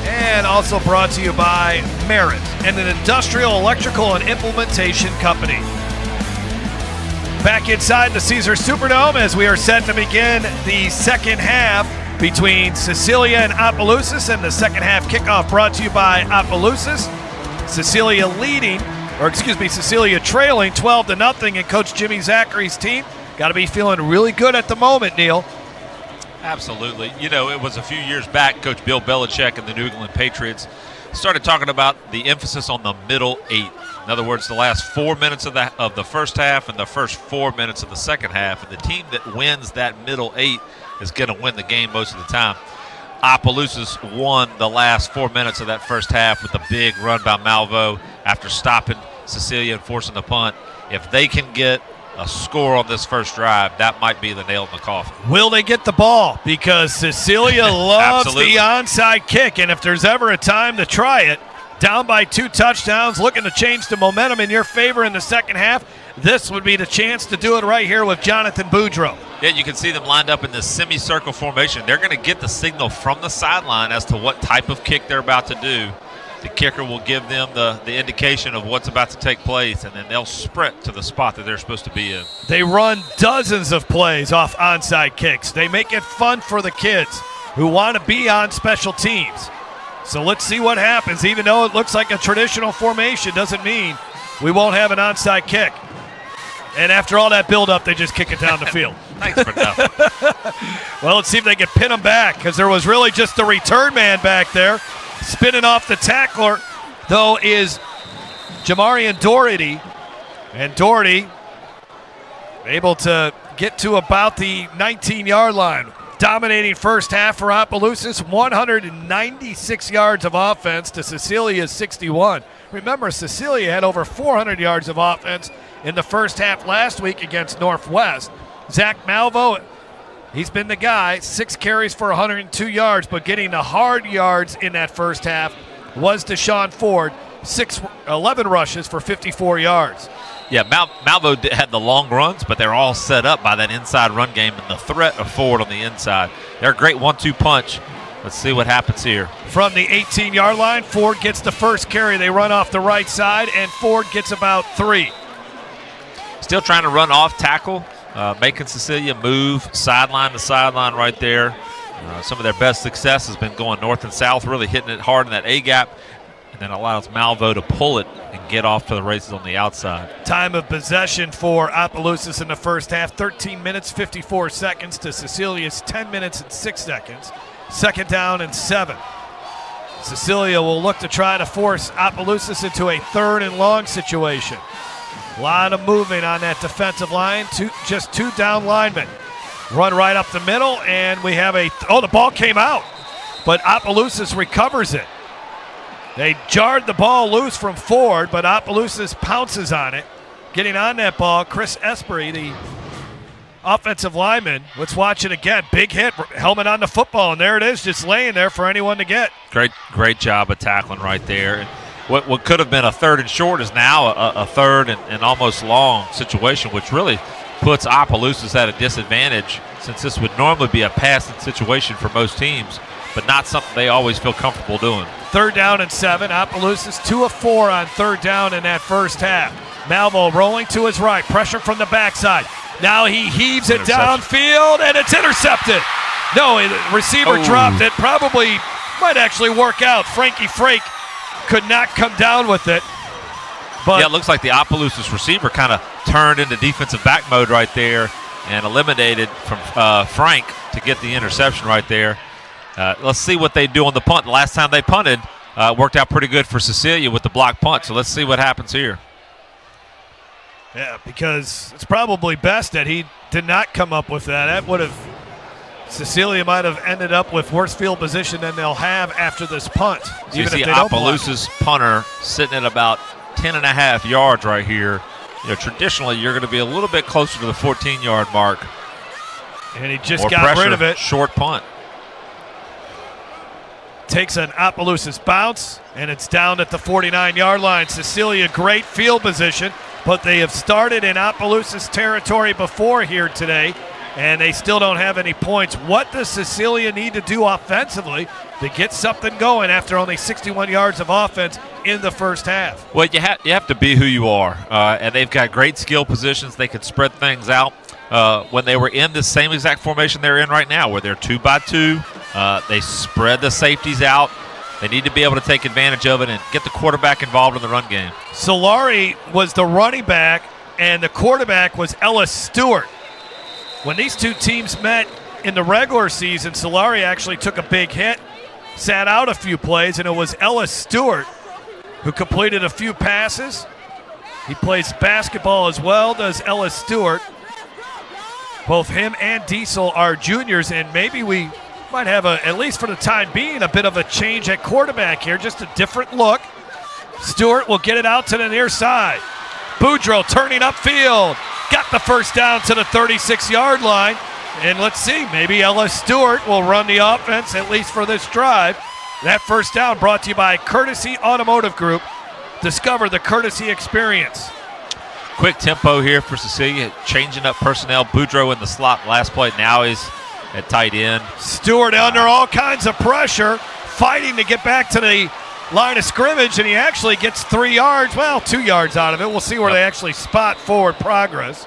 Speaker 13: And also brought to you by Merit, and an industrial electrical and implementation company. Back inside the Caesars Superdome as we are set to begin the second half between Cecilia and Opelousas, and the second half kickoff brought to you by Opelousas. Cecilia trailing 12-0, and Coach Jimmy Zachary's team got to be feeling really good at the moment, Neil.
Speaker 26: Absolutely. You know, it was a few years back, Coach Bill Belichick and the New England Patriots started talking about the emphasis on the middle 8. In other words, the last 4 minutes of the first half and the first 4 minutes of the second half, and the team that wins that middle 8 is going to win the game most of the time. Opelousas won the last 4 minutes of that first half with a big run by Malvo after stopping Cecilia and forcing the punt. If they can get a score on this first drive, that might be the nail in the coffin.
Speaker 10: Will they get the ball? Because Cecilia loves
Speaker 26: Absolutely.
Speaker 10: the onside kick, and if there's ever a time to try it, down by 2 touchdowns, looking to change the momentum in your favor in the second half, this would be the chance to do it right here with Jonathan Boudreaux.
Speaker 26: Yeah, you can see them lined up in this semicircle formation. They're going to get the signal from the sideline as to what type of kick they're about to do. The kicker will give them the indication of what's about to take place, and then they'll sprint to the spot that they're supposed to be in.
Speaker 10: They run dozens of plays off onside kicks. They make it fun for the kids who want to be on special teams. So let's see what happens. Even though it looks like a traditional formation, doesn't mean we won't have an onside kick. And after all that build-up, they just kick it down the field.
Speaker 26: Thanks for nothing.
Speaker 10: Well, let's see if they can pin them back, because there was really just the return man back there. Spinning off the tackler, though, is Jamarian Doherty. And Doherty able to get to about the 19-yard line. Dominating first half for Opelousas, 196 yards of offense to Cecilia's 61. Remember, Cecilia had over 400 yards of offense in the first half last week against Northwest. Zach Malvo, he's been the guy, 6 carries for 102 yards, but getting the hard yards in that first half was Deshaun Ford, 11 rushes for 54 yards.
Speaker 26: Yeah, Malvo had the long runs, but they're all set up by that inside run game and the threat of Ford on the inside. They're a great 1-2 punch. Let's see what happens here.
Speaker 10: From the 18-yard line, Ford gets the first carry. They run off the right side, and Ford gets about 3.
Speaker 26: Still trying to run off tackle, making Cecilia move sideline to sideline right there. Some of their best success has been going north and south, really hitting it hard in that A-gap, and then allows Malvo to pull it and get off to the races on the outside.
Speaker 10: Time of possession for Opelousas in the first half, 13 minutes, 54 seconds to Cecilia's 10 minutes and 6 seconds. Second down and 7. Cecilia will look to try to force Opelousas into a 3rd and long situation. A lot of moving on that defensive line. Just 2 down linemen. Run right up the middle, and we have the ball came out, but Opelousas recovers it. They jarred the ball loose from Ford, but Opelousas pounces on it. Getting on that ball, Chris Esprit, the offensive lineman. Let's watch it again. Big hit, helmet on the football, and there it is, just laying there for anyone to get.
Speaker 26: Great job of tackling right there. And what could have been a 3rd and short is now a 3rd and almost long situation, which really puts Opelousas at a disadvantage, since this would normally be a passing situation for most teams, but not something they always feel comfortable doing.
Speaker 10: 3rd down and 7. Opelousas 2 of 4 on 3rd down in that first half. Malvo rolling to his right. Pressure from the backside. Now he heaves it downfield, and it's intercepted. No, the receiver dropped it. Probably might actually work out. Frankie Frake could not come down with it. But
Speaker 26: yeah, it looks like the Opelousas receiver kind of turned into defensive back mode right there and eliminated from Frank to get the interception right there. Let's see what they do on the punt. The last time they punted, worked out pretty good for Cecilia with the block punt. So let's see what happens here.
Speaker 10: Yeah, because it's probably best that he did not come up with that. That would have, Cecilia might have ended up with worse field position than they'll have after this punt.
Speaker 26: So
Speaker 10: even
Speaker 26: you
Speaker 10: if
Speaker 26: see
Speaker 10: they don't
Speaker 26: Opelousas punter sitting at about 10.5 yards right here. You know, traditionally you're going to be a little bit closer to the 14-yard mark.
Speaker 10: And he just
Speaker 26: More
Speaker 10: got
Speaker 26: pressure,
Speaker 10: rid of it.
Speaker 26: Short punt.
Speaker 10: Takes an Opelousas bounce, and it's down at the 49-yard line. Cecilia, great field position, but they have started in Opelousas territory before here today, and they still don't have any points. What does Cecilia need to do offensively to get something going after only 61 yards of offense in the first half?
Speaker 26: Well, you have to be who you are, and they've got great skill positions. They can spread things out. When they were in the same exact formation they're in right now, where they're 2-by-2, they spread the safeties out. They need to be able to take advantage of it and get the quarterback involved in the run game.
Speaker 10: Solari was the running back, and the quarterback was Ellis Stewart. When these two teams met in the regular season, Solari actually took a big hit, sat out a few plays, and it was Ellis Stewart who completed a few passes. He plays basketball as well, does Ellis Stewart. Both him and Diesel are juniors, and maybe we might have, at least for the time being, a bit of a change at quarterback here, just a different look. Stewart will get it out to the near side. Boudreaux turning upfield. got the first down to the 36-yard line. And let's see, maybe Ellis Stewart will run the offense, at least for this drive. That first down brought to you by Courtesy Automotive Group. Discover the Courtesy experience.
Speaker 26: Quick tempo here for Cecilia, changing up personnel. Boudreaux in the slot last play. Now he's at tight end.
Speaker 10: Stewart under all kinds of pressure, fighting to get back to the line of scrimmage, and he actually gets 3 yards, 2 yards out of it. We'll see where they actually spot forward progress.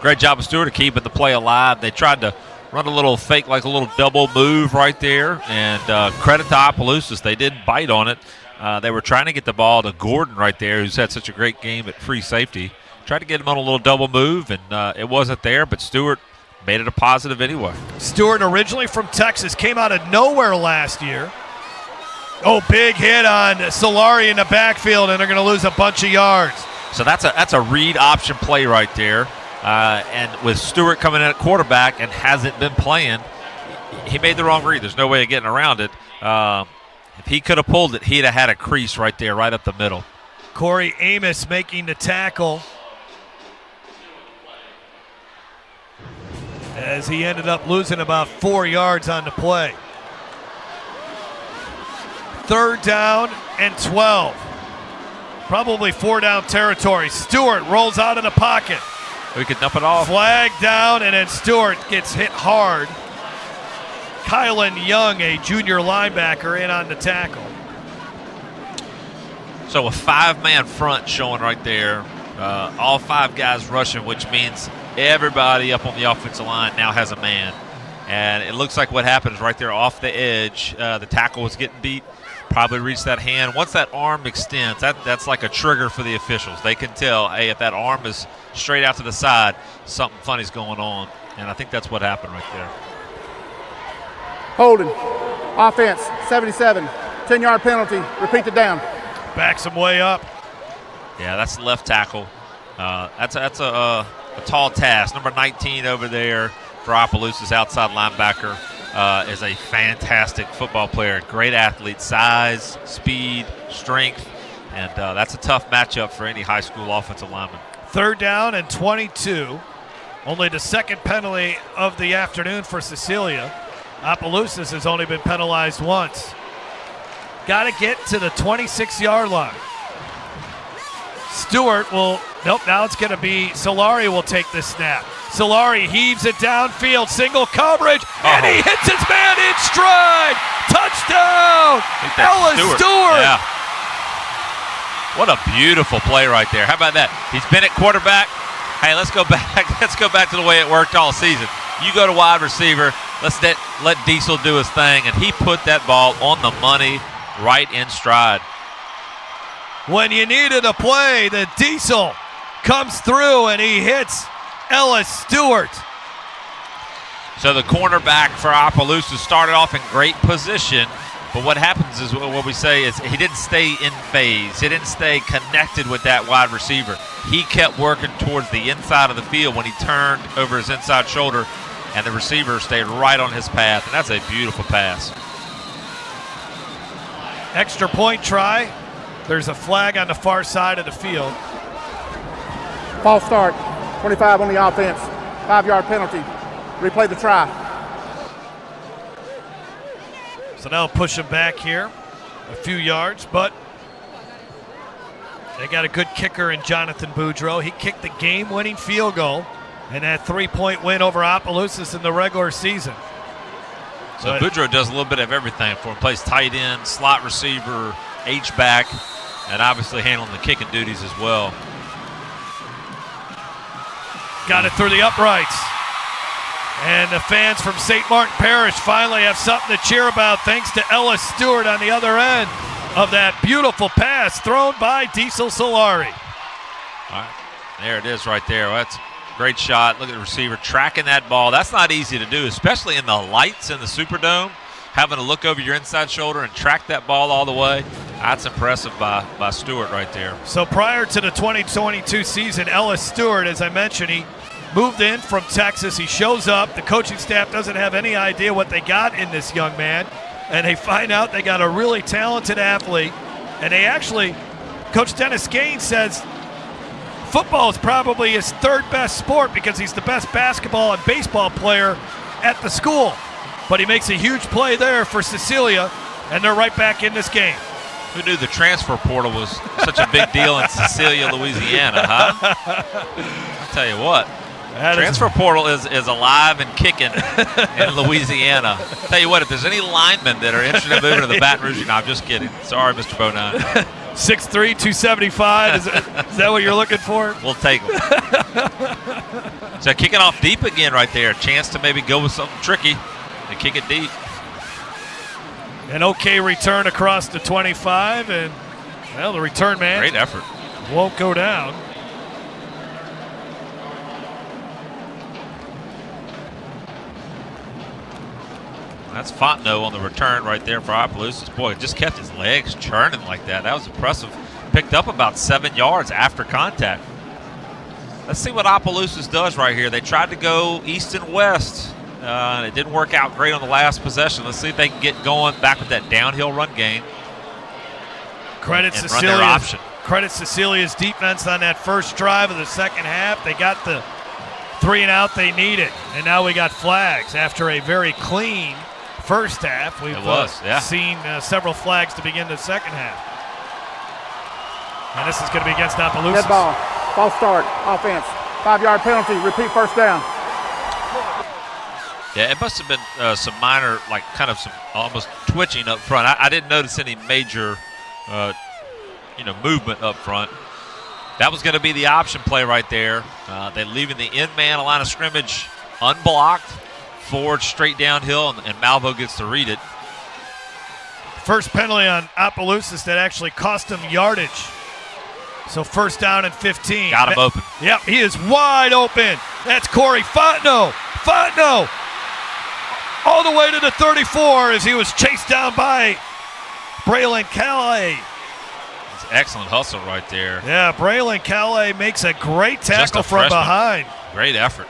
Speaker 26: Great job of Stewart of keeping the play alive. They tried to run a little fake, like a little double move right there, and credit to Opelousas. They didn't bite on it. They were trying to get the ball to Gordon right there, who's had such a great game at free safety. Tried to get him on a little double move, and it wasn't there, but Stewart made it a positive anyway.
Speaker 10: Stewart, originally from Texas, came out of nowhere last year. Oh, big hit on Solari in the backfield, and they're going to lose a bunch of yards.
Speaker 26: So that's a read option play right there. And with Stewart coming in at quarterback and hasn't been playing, he made the wrong read. There's no way of getting around it. If he could have pulled it, he'd have had a crease right there, right up the middle.
Speaker 10: Corey Amos making the tackle, as he ended up losing about 4 yards on the play. 3rd down and 12. Probably 4-down territory. Stewart rolls out of the pocket.
Speaker 26: We could dump it off.
Speaker 10: Flag down, and then Stewart gets hit hard. Kylan Young, a junior linebacker, in on the tackle.
Speaker 26: So a 5-man front showing right there. All 5 guys rushing, which means everybody up on the offensive line now has a man. And it looks like what happens right there off the edge. The tackle was getting beat. Probably reached that hand. Once that arm extends, that's like a trigger for the officials. They can tell, hey, if that arm is straight out to the side, something funny's going on. And I think that's what happened right there.
Speaker 11: Holding. Offense, 77. 10-yard penalty. Repeat the down.
Speaker 10: Backs him way up.
Speaker 26: Yeah, that's the left tackle. That's a tall task. Number 19 over there for Opelousas, outside linebacker, is a fantastic football player. Great athlete, size, speed, strength, and that's a tough matchup for any high school offensive lineman.
Speaker 10: 3rd down and 22. Only the second penalty of the afternoon for Cecilia. Opelousas has only been penalized once. Got to get to the 26-yard line. Stewart will, nope, now it's going to be Solari will take this snap. Solari heaves it downfield, single coverage, and he hits his man in stride. Touchdown, Ellis Stewart.
Speaker 26: Yeah. What a beautiful play right there. How about that? He's been at quarterback. Hey, let's go back. Let's go back to the way it worked all season. You go to wide receiver. Let's let Diesel do his thing, and he put that ball on the money right in stride.
Speaker 10: When you needed a play, the Diesel comes through and he hits Ellis Stewart.
Speaker 26: So the cornerback for Opelousas started off in great position, but what happens is what we say is he didn't stay in phase. He didn't stay connected with that wide receiver. He kept working towards the inside of the field when he turned over his inside shoulder, and the receiver stayed right on his path, and that's a beautiful pass.
Speaker 10: Extra point try. There's a flag on the far side of the field.
Speaker 11: False start. 25 on the offense. 5-yard penalty. Replay the try.
Speaker 10: So now push him back here a few yards, but they got a good kicker in Jonathan Boudreaux. He kicked the game-winning field goal in that 3-point win over Opelousas in the regular season.
Speaker 26: So Boudreaux does a little bit of everything for him. Plays tight end, slot receiver, H-back, and obviously handling the kicking duties as well.
Speaker 10: Got it through the uprights. And the fans from St. Martin Parish finally have something to cheer about thanks to Ellis Stewart on the other end of that beautiful pass thrown by Diesel Solari.
Speaker 26: All right, there it is right there. That's a great shot. Look at the receiver tracking that ball. That's not easy to do, especially in the lights in the Superdome. Having to look over your inside shoulder and track that ball all the way. That's impressive by Stewart right there.
Speaker 10: So prior to the 2022 season, Ellis Stewart, as I mentioned, he moved in from Texas. He shows up. The coaching staff doesn't have any idea what they got in this young man. And they find out they got a really talented athlete. And they actually, Coach Dennis Gaines says, football is probably his third best sport because he's the best basketball and baseball player at the school. But he makes a huge play there for Cecilia, and they're right back in this game.
Speaker 26: Who knew the transfer portal was such a big deal in Cecilia, Louisiana, huh? I'll tell you what. Transfer portal is alive and kicking in Louisiana. Tell you what, if there's any linemen that are interested in moving to the Baton Rouge, no, I'm just kidding. Sorry, Mr. Bonan.
Speaker 10: 6'3", 275. Is that what you're looking for?
Speaker 26: We'll take them. So kicking off deep again right there. A chance to maybe go with something tricky and kick it deep.
Speaker 10: An okay return across the 25, and well, the return man.
Speaker 26: Great effort.
Speaker 10: Won't go down.
Speaker 26: That's Fontenot on the return right there for Opelousas. Boy, just kept his legs churning like that. That was impressive. Picked up about 7 yards after contact. Let's see what Opelousas does right here. They tried to go east and west. And it didn't work out great on the last possession. Let's see if they can get going back with that downhill run game.
Speaker 10: Credit Cecilia's defense on that first drive of the second half. They got the 3 and out they needed. And now we got flags after a very clean first half. We've seen several flags to begin the second half. And this is going to be against Opelousas.
Speaker 11: Dead ball. False start. Offense. 5-yard penalty. Repeat first down.
Speaker 26: Yeah, it must have been some minor, like kind of some almost twitching up front. I didn't notice any major, movement up front. That was going to be the option play right there. They're leaving the end man line of scrimmage unblocked, forward straight downhill, and Malvo gets to read it.
Speaker 10: First penalty on Opelousas that actually cost him yardage. So first down and 15.
Speaker 26: Got him open.
Speaker 10: Yep, he is wide open. That's Corey Fontenot. Fontenot all the way to the 34 as he was chased down by Braylon Calais.
Speaker 26: It's excellent hustle right there.
Speaker 10: Yeah, Braylon Calais makes a great tackle from behind.
Speaker 26: Great effort.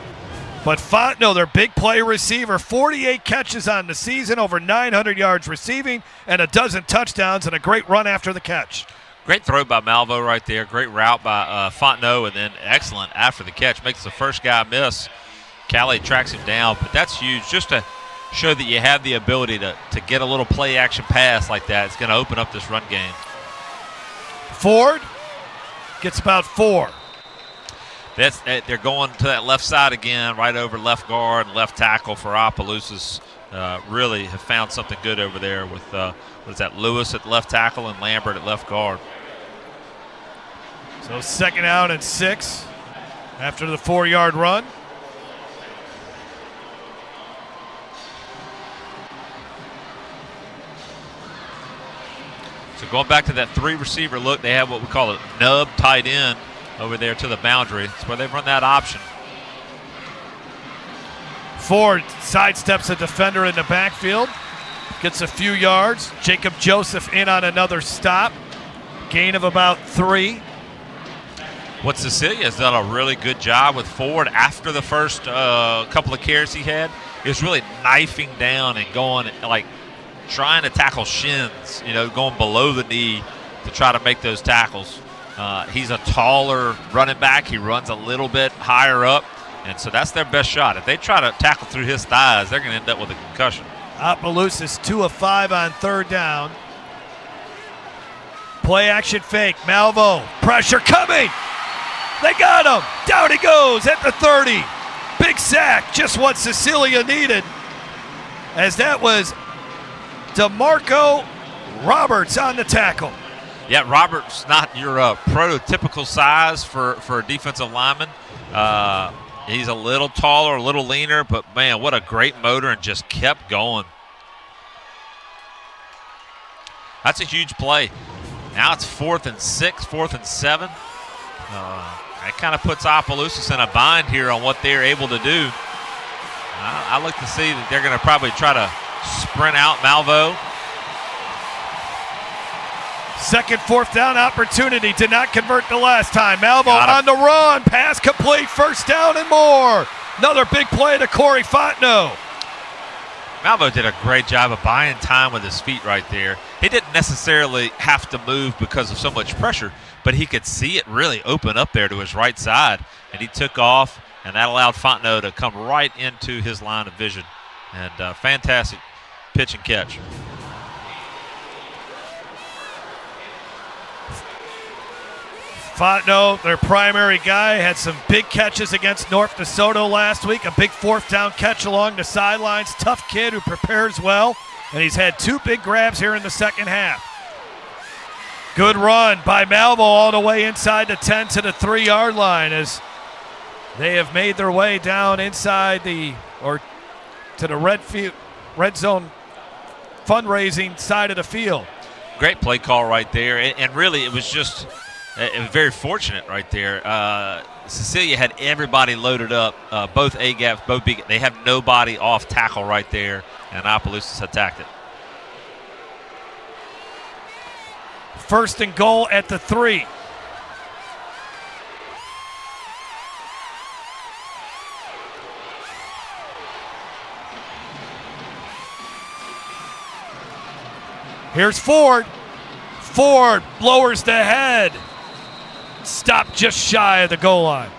Speaker 10: But Fontenot, their big play receiver, 48 catches on the season, over 900 yards receiving, and a dozen touchdowns, and a great run after the catch.
Speaker 26: Great throw by Malvo right there. Great route by Fontenot, and then excellent after the catch. Makes the first guy miss. Calais tracks him down, but that's huge. Just to show that you have the ability to get a little play action pass like that. It's going to open up this run game.
Speaker 10: Ford gets about 4.
Speaker 26: They're going to that left side again, right over left guard and left tackle for Opelousas. Really have found something good over there with Lewis at left tackle and Lambert at left guard.
Speaker 10: So second out and 6 after the 4-yard run.
Speaker 26: So going back to that 3-receiver look, they have what we call a nub tight end over there to the boundary. It's where they've run that option.
Speaker 10: Ford sidesteps a defender in the backfield, gets a few yards. Jacob Joseph in on another stop. Gain of about 3.
Speaker 26: What Cecilia has done a really good job with Ford after the first couple of carries he had is really knifing down and going like trying to tackle shins, going below the knee to try to make those tackles. He's a taller running back. He runs a little bit higher up, and so that's their best shot. If they try to tackle through his thighs, they're going to end up with a concussion.
Speaker 10: Opelousas 2 of 5 on third down. Play action fake. Malvo. Pressure coming. They got him. Down he goes at the 30. Big sack. Just what Cecilia needed. As that was DeMarco Roberts on the tackle.
Speaker 26: Yeah, Roberts not your prototypical size for a defensive lineman. He's a little taller, a little leaner, but man, what a great motor, and just kept going. That's a huge play. Now it's 4th and 6, 4th and 7. That kind of puts Opelousas in a bind here on what they're able to do. I look to see that they're going to probably try to sprint out Malvo.
Speaker 10: Second 4th down opportunity, did not convert the last time. Malvo on the run, pass complete, first down and more. Another big play to Corey Fontenot.
Speaker 26: Malvo did a great job of buying time with his feet right there. He didn't necessarily have to move because of so much pressure, but he could see it really open up there to his right side, and he took off, and that allowed Fontenot to come right into his line of vision. And fantastic pitch and catch.
Speaker 10: Fontenot, their primary guy, had some big catches against North DeSoto last week. A big fourth down catch along the sidelines. Tough kid who prepares well, and he's had 2 big grabs here in the second half. Good run by Malvo all the way inside the 10 to the 3-yard line as they have made their way down inside to the red zone fundraising side of the field.
Speaker 26: Great play call right there, and really it was just very fortunate right there. Cecilia had everybody loaded up, both A-gaps, both B. They have nobody off tackle right there, and Opelousas attacked it.
Speaker 10: First and goal at the 3. Here's Ford. Ford lowers the head. Stopped just shy of the goal line.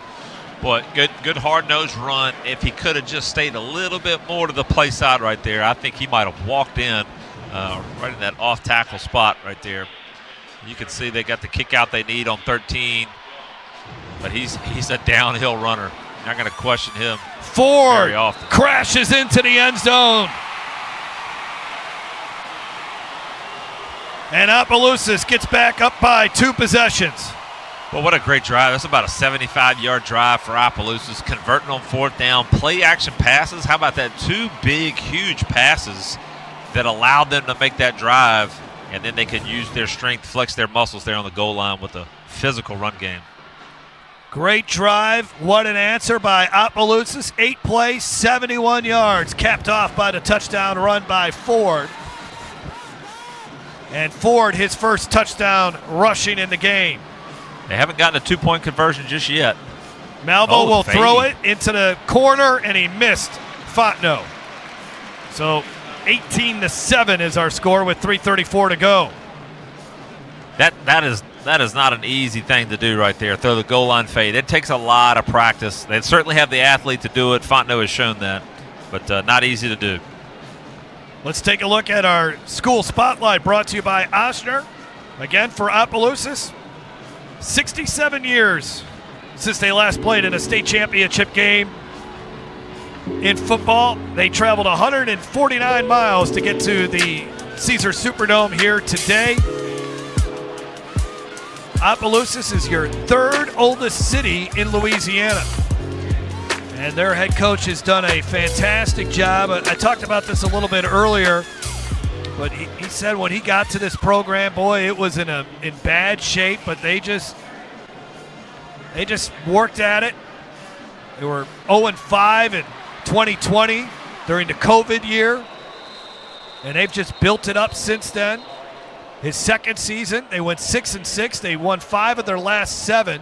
Speaker 26: Boy, good hard-nosed run. If he could have just stayed a little bit more to the play side right there, I think he might have walked in right in that off-tackle spot right there. You can see they got the kick out they need on 13, but he's a downhill runner. You're not going to question him
Speaker 10: Ford
Speaker 26: very often.
Speaker 10: Crashes into the end zone. And Opelousas gets back up by 2 possessions.
Speaker 26: Well, what a great drive. That's about a 75-yard drive for Opelousas, converting on 4th down. Play-action passes. How about that? 2 big, huge passes that allowed them to make that drive, and then they could use their strength, flex their muscles there on the goal line with a physical run game.
Speaker 10: Great drive. What an answer by Opelousas. 8 plays, 71 yards, capped off by the touchdown run by Ford. And Ford, his first touchdown rushing in the game.
Speaker 26: They haven't gotten a 2-point conversion just yet.
Speaker 10: Malvo will throw it into the corner, and he missed Fontenot. So 18-7 is our score with 3:34 to go.
Speaker 26: That is not an easy thing to do right there. Throw the goal line fade. It takes a lot of practice. They certainly have the athlete to do it. Fontenot has shown that, but not easy to do.
Speaker 10: Let's take a look at our school spotlight brought to you by Oshner. Again, for Opelousas, 67 years since they last played in a state championship game in football. They traveled 149 miles to get to the Caesars Superdome here today. Opelousas is your 3rd oldest city in Louisiana. And their head coach has done a fantastic job. I talked about this a little bit earlier, but he said when he got to this program, boy, it was in bad shape, but they just worked at it. They were 0-5 in 2020 during the COVID year, and they've just built it up since then. His second season, they went 6-6. They won 5 of their last 7.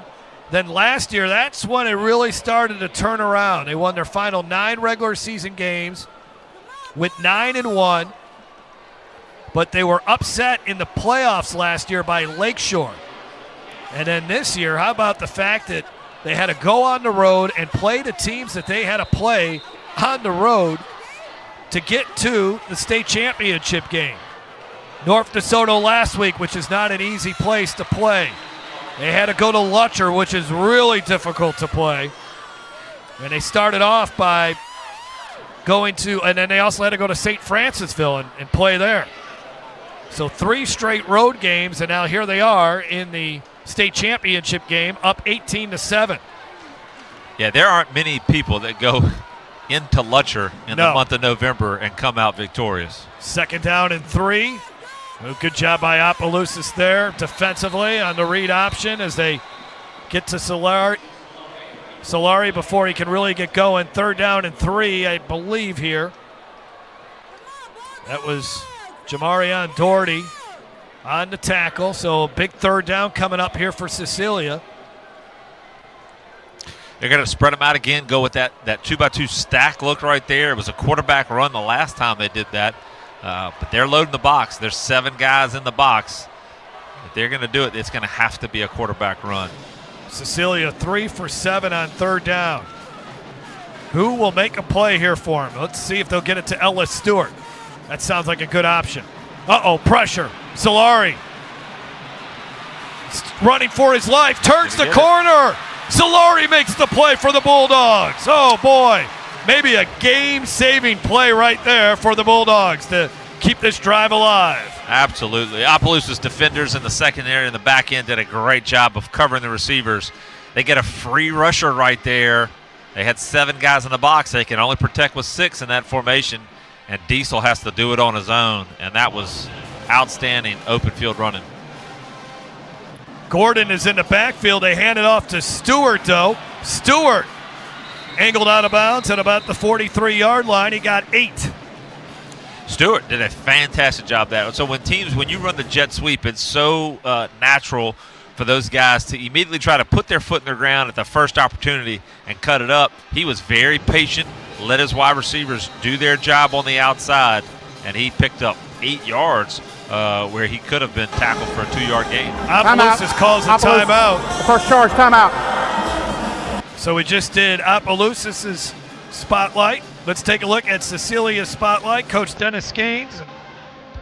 Speaker 10: Then last year, that's when it really started to turn around. They won their final 9 regular season games with 9-1, but they were upset in the playoffs last year by Lakeshore. And then this year, how about the fact that they had to go on the road and play the teams that they had to play on the road to get to the state championship game. North DeSoto last week, which is not an easy place to play. They had to go to Lutcher, which is really difficult to play. And they started off by going to, and then they also had to go to St. Francisville and play there. So 3 straight road games, and now here they are in the state championship game, up 18-7.
Speaker 26: Yeah, there aren't many people that go into Lutcher in the month of November and come out victorious.
Speaker 10: 2nd down and 3. Well, good job by Opelousas there defensively on the read option as they get to Solari before he can really get going. 3rd down and 3, I believe, here. That was Jamarion Doherty on the tackle. So a big 3rd down coming up here for Cecilia.
Speaker 26: They're going to spread them out again, go with that 2x2 stack look right there. It was a quarterback run the last time they did that. But they're loading the box. There's 7 guys in the box. If they're going to do it, it's going to have to be a quarterback run.
Speaker 10: Cecilia 3 for 7 on 3rd down. Who will make a play here for him? Let's see if they'll get it to Ellis Stewart. That sounds like a good option. Pressure. Solari running for his life, turns the corner. Solari makes the play for the Bulldogs. Oh, boy. Maybe a game-saving play right there for the Bulldogs to keep this drive alive.
Speaker 26: Absolutely. Opelousas defenders in the secondary and the back end did a great job of covering the receivers. They get a free rusher right there. They had 7 guys in the box. They can only protect with 6 in that formation, and Diesel has to do it on his own, and that was outstanding open field running.
Speaker 10: Gordon is in the backfield. They hand it off to Stewart, though. Stewart angled out of bounds at about the 43-yard line. He got 8.
Speaker 26: Stewart did a fantastic job there. So when you run the jet sweep, it's so natural for those guys to immediately try to put their foot in the ground at the first opportunity and cut it up. He was very patient, let his wide receivers do their job on the outside, and he picked up 8 yards where he could have been tackled for a 2-yard gain.
Speaker 10: Opelousas calls a timeout.
Speaker 11: First charge, timeout.
Speaker 10: So we just did Opelousas' spotlight. Let's take a look at Cecilia's spotlight. Coach Dennis Gaines.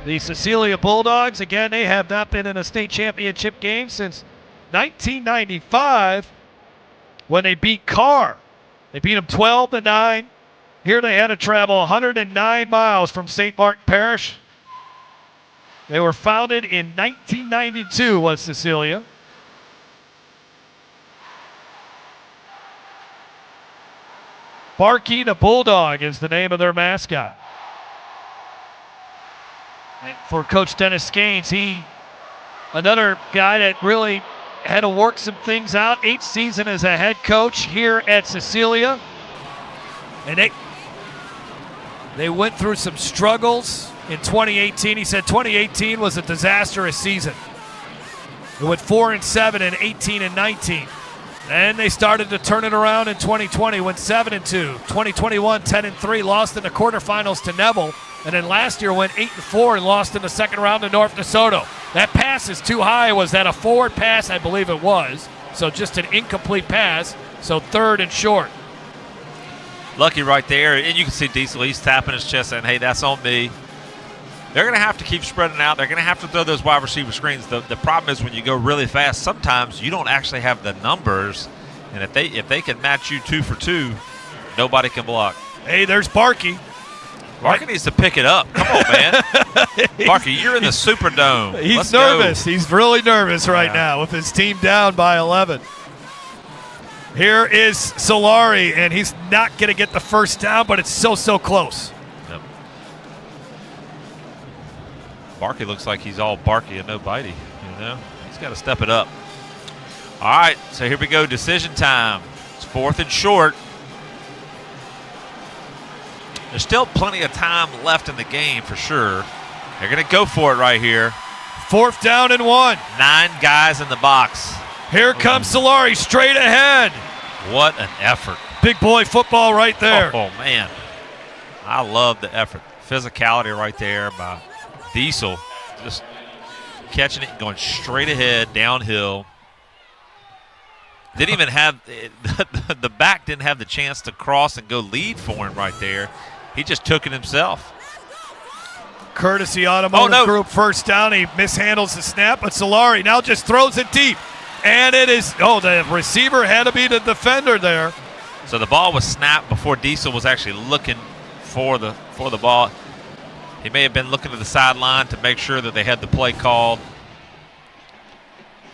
Speaker 10: The Cecilia Bulldogs, again, they have not been in a state championship game since 1995 when they beat Carr. They beat them 12-9. Here they had to travel 109 miles from St. Martin Parish. They were founded in 1992, was Cecilia. Barky the Bulldog is the name of their mascot. And for Coach Dennis Gaines, another guy that really had to work some things out. 8th season as a head coach here at Cecilia. And they went through some struggles in 2018. He said 2018 was a disastrous season. It went 4-7 in 18 and 19. And they started to turn it around in 2020, went 7-2. 2021, 10-3, lost in the quarterfinals to Neville. And then last year went 8-4 and lost in the second round to North DeSoto. That pass is too high. Was that a forward pass? I believe it was. So just an incomplete pass. So 3rd and short.
Speaker 26: Lucky right there. And you can see Diesel, he's tapping his chest saying, hey, that's on me. They're going to have to keep spreading out. They're going to have to throw those wide receiver screens. The problem is when you go really fast, sometimes you don't actually have the numbers. And if they can match you 2 for 2, nobody can block.
Speaker 10: Hey, there's Barky.
Speaker 26: Barky needs to pick it up. Come on, man. Barky, you're in the Superdome.
Speaker 10: He's nervous. He's really nervous right now with his team down by 11. Here is Solari, and he's not going to get the first down, but it's so close.
Speaker 26: Yep. Barky looks like he's all barky and no bitey. He's got to step it up. All right, so here we go. Decision time. It's 4th and short. There's still plenty of time left in the game for sure. They're going to go for it right here.
Speaker 10: 4th down and 1.
Speaker 26: 9 guys in the box.
Speaker 10: Here comes Solari straight ahead.
Speaker 26: What an effort.
Speaker 10: Big boy football right there.
Speaker 26: Oh, man. I love the effort. Physicality right there by Diesel. Just catching it and going straight ahead, downhill. Didn't even have – the back didn't have the chance to cross and go lead for him right there. He just took it himself.
Speaker 10: Courtesy Automotive Group first down. He mishandles the snap, but Solari now just throws it deep. And it is – the receiver had to be the defender there.
Speaker 26: So the ball was snapped before Diesel was actually looking for the ball. He may have been looking to the sideline to make sure that they had the play called.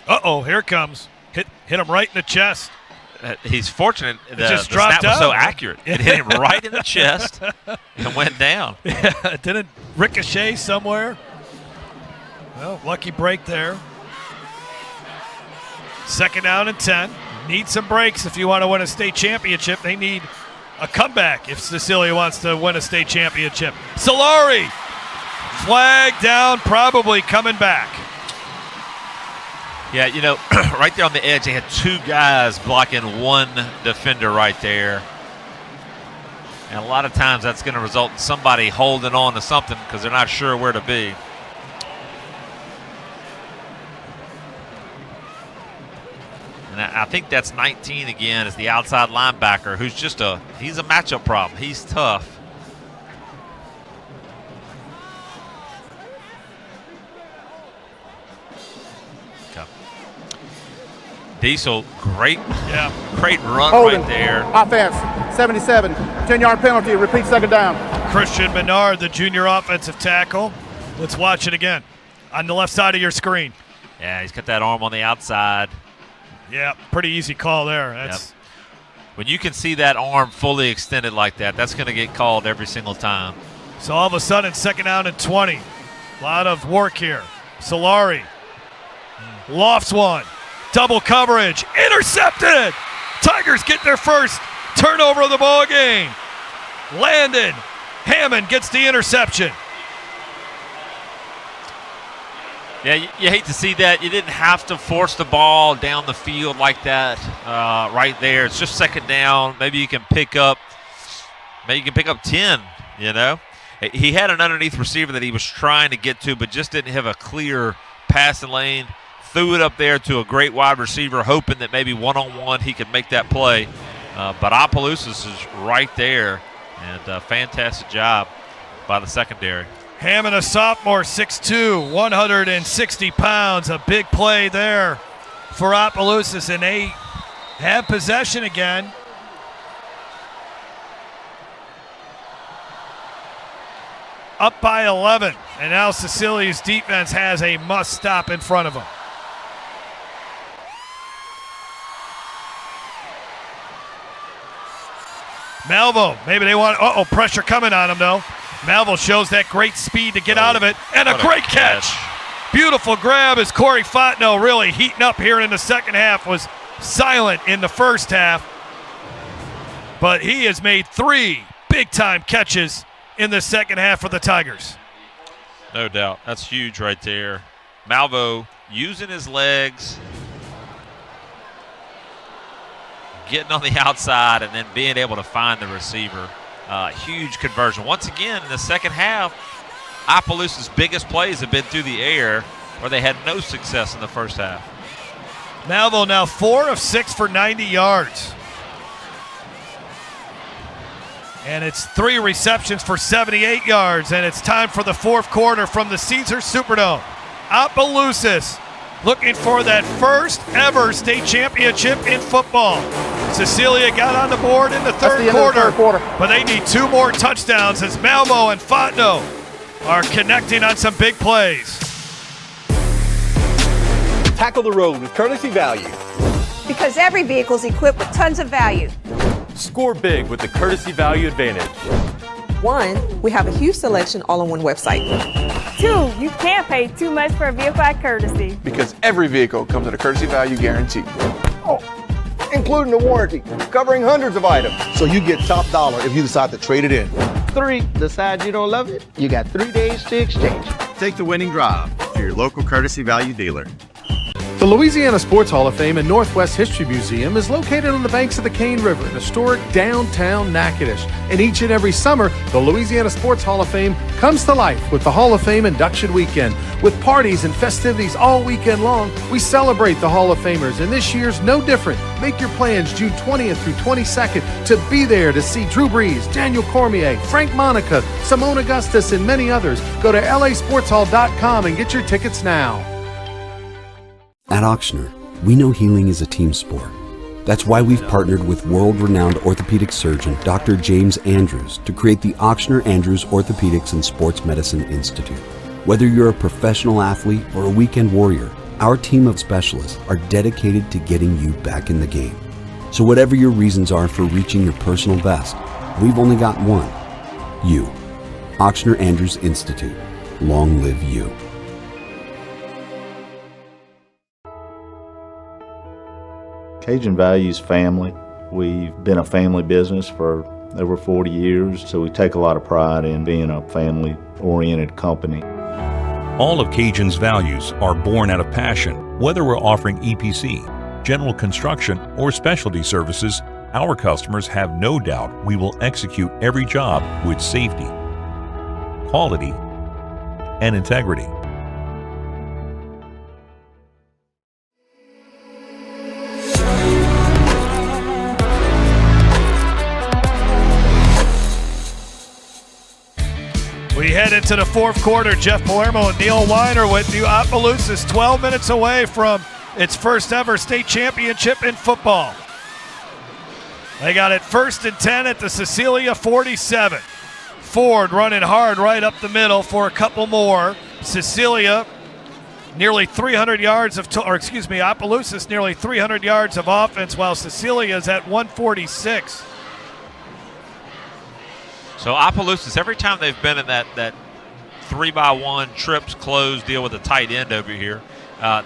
Speaker 10: Here it comes. Hit him right in the chest.
Speaker 26: He's fortunate the
Speaker 10: snap
Speaker 26: was so accurate. It hit him right in the chest and went down.
Speaker 10: Yeah, it didn't ricochet somewhere. Well, lucky break there. 2nd down and 10. Need some breaks if you want to win a state championship. They need a comeback if Cecilia wants to win a state championship. Solari, flag down, probably coming back.
Speaker 26: Yeah, you know, right there on the edge, they had two guys blocking one defender right there. And a lot of times that's going to result in somebody holding on to something because they're not sure where to be. And I think that's 19 again, is the outside linebacker, who's just he's a matchup problem. He's tough. Diesel, great run
Speaker 11: Holding.
Speaker 26: right there.
Speaker 11: Offense, 77, 10-yard penalty, repeat second down.
Speaker 10: Christian Menard, the junior offensive tackle. Let's watch it again on the left side of your screen.
Speaker 26: Yeah, he's got that arm on the outside.
Speaker 10: Yeah, pretty easy call there. That's
Speaker 26: When you can see that arm fully extended like that, that's going to get called every single time.
Speaker 10: So all of a sudden, second down and 20. A lot of work here. Solari lofts one. Double coverage. Intercepted. Tigers get their first turnover of the ball game. Landon Hammond gets the interception.
Speaker 26: Yeah, you hate to see that. You didn't have to force the ball down the field like that right there. It's just second down. Maybe you can pick up 10, you know. He had an underneath receiver that he was trying to get to but just didn't have a clear passing lane. Threw it up there to a great wide receiver, hoping that maybe one-on-one he could make that play. But Opelousas is right there, and fantastic job by the secondary.
Speaker 10: Hammond, a sophomore, 6'2", 160 pounds. A big play there for Opelousas, and they have possession again. Up by 11, and now Cecilia's defense has a must-stop in front of them. Malvo, maybe they want, pressure coming on him though. Malvo shows that great speed to get out of it, and a great catch. Beautiful grab as Corey Fontenot really heating up here in the second half, was silent in the first half. But he has made 3 big-time catches in the second half for the Tigers.
Speaker 26: No doubt. That's huge right there. Malvo using his legs, getting on the outside, and then being able to find the receiver. Huge conversion. Once again, in the second half, Opelousas' biggest plays have been through the air, where they had no success in the first half.
Speaker 10: Malvo now 4 of 6 for 90 yards. And it's 3 receptions for 78 yards, and it's time for the fourth quarter from the Caesars Superdome. Opelousas looking for that first ever state championship in football. Cecilia got on the board in the third quarter, but they need 2 more touchdowns as Malvo and Fontenot are connecting on some big plays.
Speaker 5: Tackle the road with courtesy value.
Speaker 7: Because every vehicle is equipped with tons of value.
Speaker 5: Score big with the courtesy value advantage.
Speaker 6: 1, we have a huge selection all on one website.
Speaker 7: 2, you can't pay too much for a vehicle at Courtesy.
Speaker 5: Because every vehicle comes with a courtesy value guarantee.
Speaker 8: Including the warranty, covering hundreds of items. So you get top dollar if you decide to trade it in. 3, decide you don't love it? You got 3 days to exchange.
Speaker 9: Take the winning drive to your local courtesy value dealer.
Speaker 4: The Louisiana Sports Hall of Fame and Northwest History Museum is located on the banks of the Cane River in historic downtown Natchitoches. And each and every summer, the Louisiana Sports Hall of Fame comes to life with the Hall of Fame Induction Weekend. With parties and festivities all weekend long, we celebrate the Hall of Famers, and this year's no different. Make your plans June 20th through 22nd to be there to see Drew Brees, Daniel Cormier, Frank Monica, Simone Augustus, and many others. Go to lasportshall.com and get your tickets now.
Speaker 14: At Ochsner, we know healing is a team sport. That's why we've partnered with world-renowned orthopedic surgeon Dr. James Andrews to create the Ochsner Andrews Orthopedics and Sports Medicine Institute. Whether you're a professional athlete or a weekend warrior, our team of specialists are dedicated to getting you back in the game. So whatever your reasons are for reaching your personal best, we've only got one: you. Ochsner Andrews Institute. Long live you.
Speaker 15: Cajun values family. We've been a family business for over 40 years, so we take a lot of pride in being a family-oriented company.
Speaker 2: All of Cajun's values are born out of passion. Whether we're offering EPC, general construction, or specialty services, our customers have no doubt we will execute every job with safety, quality, and integrity.
Speaker 10: We head into the fourth quarter. Jeff Palermo and Neil Weiner with you. Opelousas 12 minutes away from its first ever state championship in football. They got it 1st and 10 at the Cecilia 47. Ford running hard right up the middle for a couple more. Cecilia nearly 300 yards of, Opelousas nearly 300 yards of offense, while Cecilia is at 146.
Speaker 26: So Opelousas, every time they've been in that 3-by-1 trips closed deal with a tight end over here,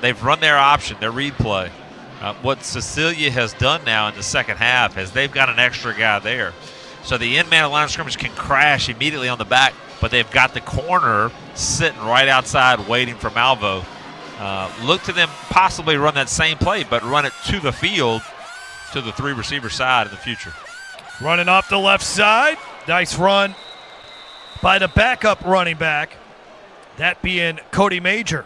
Speaker 26: they've run their option, their read play. What Cecilia has done now in the second half is they've got an extra guy there. So the end man of the line of scrimmage can crash immediately on the back, but they've got the corner sitting right outside waiting for Malvo. Look to them possibly run that same play, but run it to the field, to the 3 receiver side in the future.
Speaker 10: Running off the left side. Nice run by the backup running back, that being Cody Major.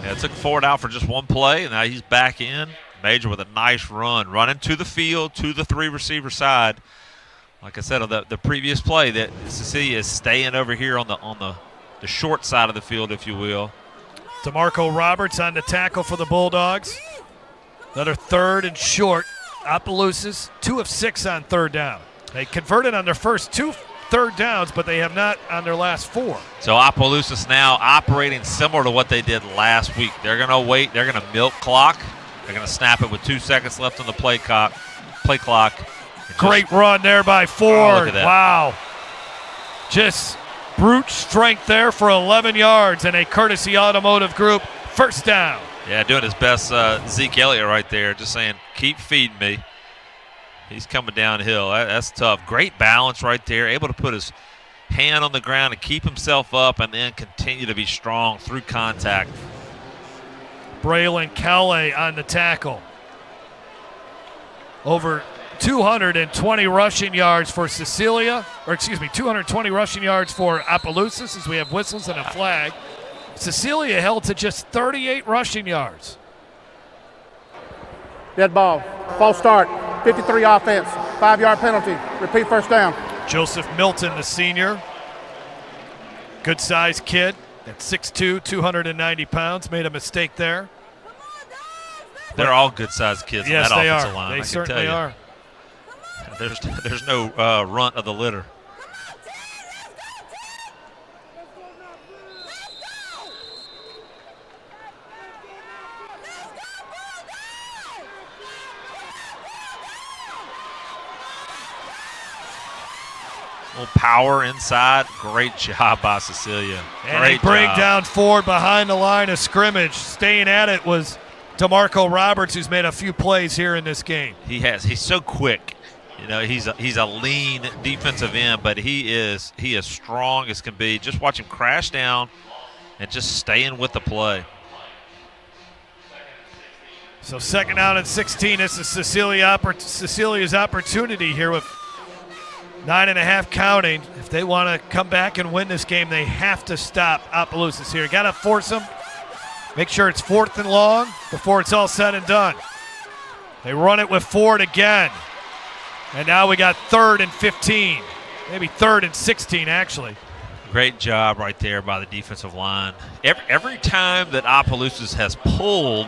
Speaker 26: Yeah, it took Ford out for just one play, and now he's back in. Major with a nice run, running to the field, to the 3 receiver side. Like I said on the previous play, that Cecilia is staying over here on the short side of the field, if you will.
Speaker 10: DeMarco Roberts on the tackle for the Bulldogs. Another 3rd and short. Opelousas 2 of 6 on 3rd down. They converted on their first 2 third downs, but they have not on their last 4.
Speaker 26: So Opelousas now operating similar to what they did last week. They're going to wait. They're going to milk clock. They're going to snap it with 2 seconds left on the play clock.
Speaker 10: Great run there by Ford.
Speaker 26: Oh, look at that.
Speaker 10: Wow. Just brute strength there for 11 yards and a Courtesy Automotive Group first down.
Speaker 26: Yeah, doing his best Zeke Elliott right there, just saying, keep feeding me. He's coming downhill. That's tough. Great balance right there, able to put his hand on the ground and keep himself up and then continue to be strong through contact.
Speaker 10: Braylon Cowley on the tackle. Over 220 rushing yards for Cecilia, 220 rushing yards for Opelousas as we have whistles and a flag. Cecilia held to just 38 rushing yards.
Speaker 11: Dead ball. False start. 53 offense. 5-yard penalty. Repeat first down.
Speaker 10: Joseph Milton, the senior. Good-sized kid at 6'2", 290 pounds. Made a mistake there.
Speaker 26: They're all good-sized kids
Speaker 10: yes,
Speaker 26: on that
Speaker 10: they
Speaker 26: offensive
Speaker 10: are.
Speaker 26: line.
Speaker 10: They
Speaker 26: I
Speaker 10: certainly
Speaker 26: can tell you.
Speaker 10: are.
Speaker 26: There's no runt of the litter. Little power inside. Great job by Cecilia.
Speaker 10: And they bring down Ford behind the line of scrimmage. Staying at it was DeMarco Roberts, who's made a few plays here in this game.
Speaker 26: He has. He's so quick. You know, he's a lean defensive end, but he is strong as can be. Just watch him crash down and just staying with the play.
Speaker 10: So 2nd down and 16. This is Cecilia's opportunity here with 9.5 counting. If they want to come back and win this game, they have to stop Opelousas here. Got to force them. Make sure it's 4th and long before it's all said and done. They run it with Ford again. And now we got 3rd and 15. Maybe 3rd and 16, actually.
Speaker 26: Great job right there by the defensive line. Every time that Opelousas has pulled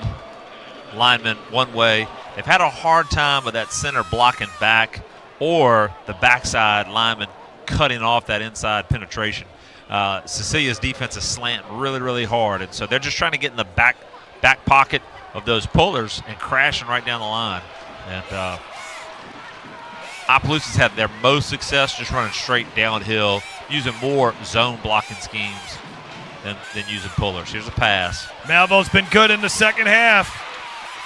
Speaker 26: linemen one way, they've had a hard time with that center blocking back or the backside lineman cutting off that inside penetration. Cecilia's defense is slanting really, really hard, and so they're just trying to get in the back pocket of those pullers and crashing right down the line. And Opelousas had their most success just running straight downhill, using more zone blocking schemes than using pullers. Here's a pass.
Speaker 10: Malvo's been good in the second half.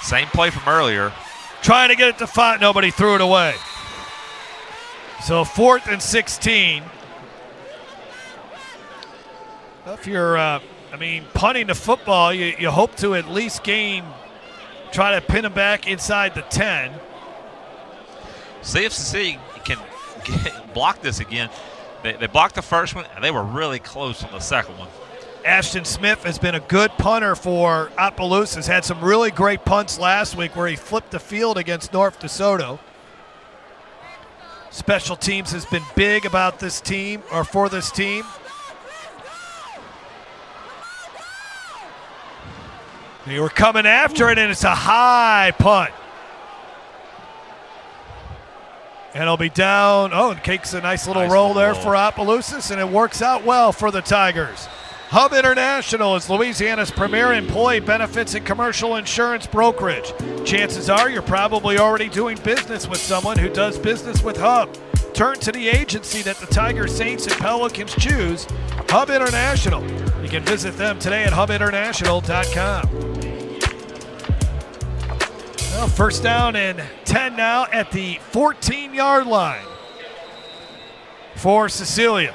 Speaker 26: Same play from earlier.
Speaker 10: Trying to get it to Font. Nobody threw it away. So 4th and 16. If you're, punting the football, you hope to at least try to pin them back inside the 10.
Speaker 26: See if Cecilia can block this again. They blocked the first one, and they were really close on the second one.
Speaker 10: Ashton Smith has been a good punter for Opelousas. Had some really great punts last week where he flipped the field against North DeSoto. Special teams has been big about this team, or for this team. They were coming after it, and it's a high punt. And it'll be down. Oh, and takes a nice little roll there for Opelousas, and it works out well for the Tigers. Hub International is Louisiana's premier employee benefits and commercial insurance brokerage. Chances are you're probably already doing business with someone who does business with Hub. Turn to the agency that the Tiger Saints and Pelicans choose, Hub International. You can visit them today at hubinternational.com. Well, first down and 10 now at the 14-yard line for Cecilia.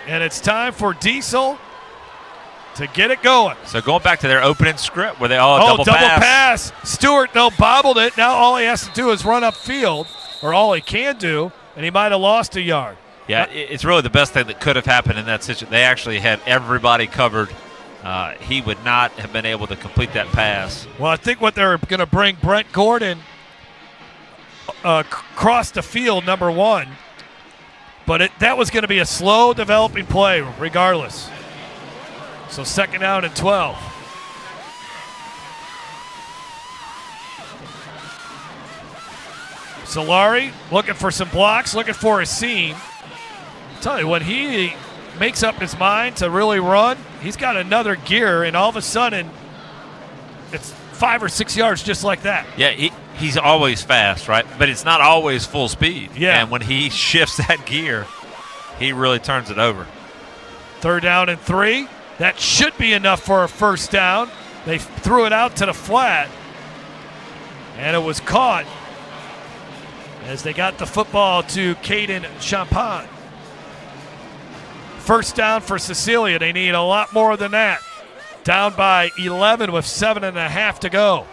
Speaker 10: And it's time for Diesel to get it going.
Speaker 26: So going back to their opening script where they all double
Speaker 10: pass. Stewart, bobbled it. Now all he has to do is run upfield, or all he can do, and he might have lost a yard.
Speaker 26: Yeah, it's really the best thing that could have happened in that situation. They actually had everybody covered. He would not have been able to complete that pass.
Speaker 10: Well, I think what they're going to bring Brent Gordon across the field, number one. But that was going to be a slow developing play regardless. So second down and 12. Solari looking for some blocks, looking for a seam. I'll tell you, when he makes up his mind to really run, he's got another gear, and all of a sudden it's 5 or 6 yards just like that.
Speaker 26: Yeah, he's always fast, right? But it's not always full speed.
Speaker 10: Yeah.
Speaker 26: And when he shifts that gear, he really turns it over.
Speaker 10: Third down and 3. That should be enough for a first down. They threw it out to the flat, and it was caught as they got the football to Caden Champagne. First down for Cecilia. They need a lot more than that. Down by 11 with 7.5 to go.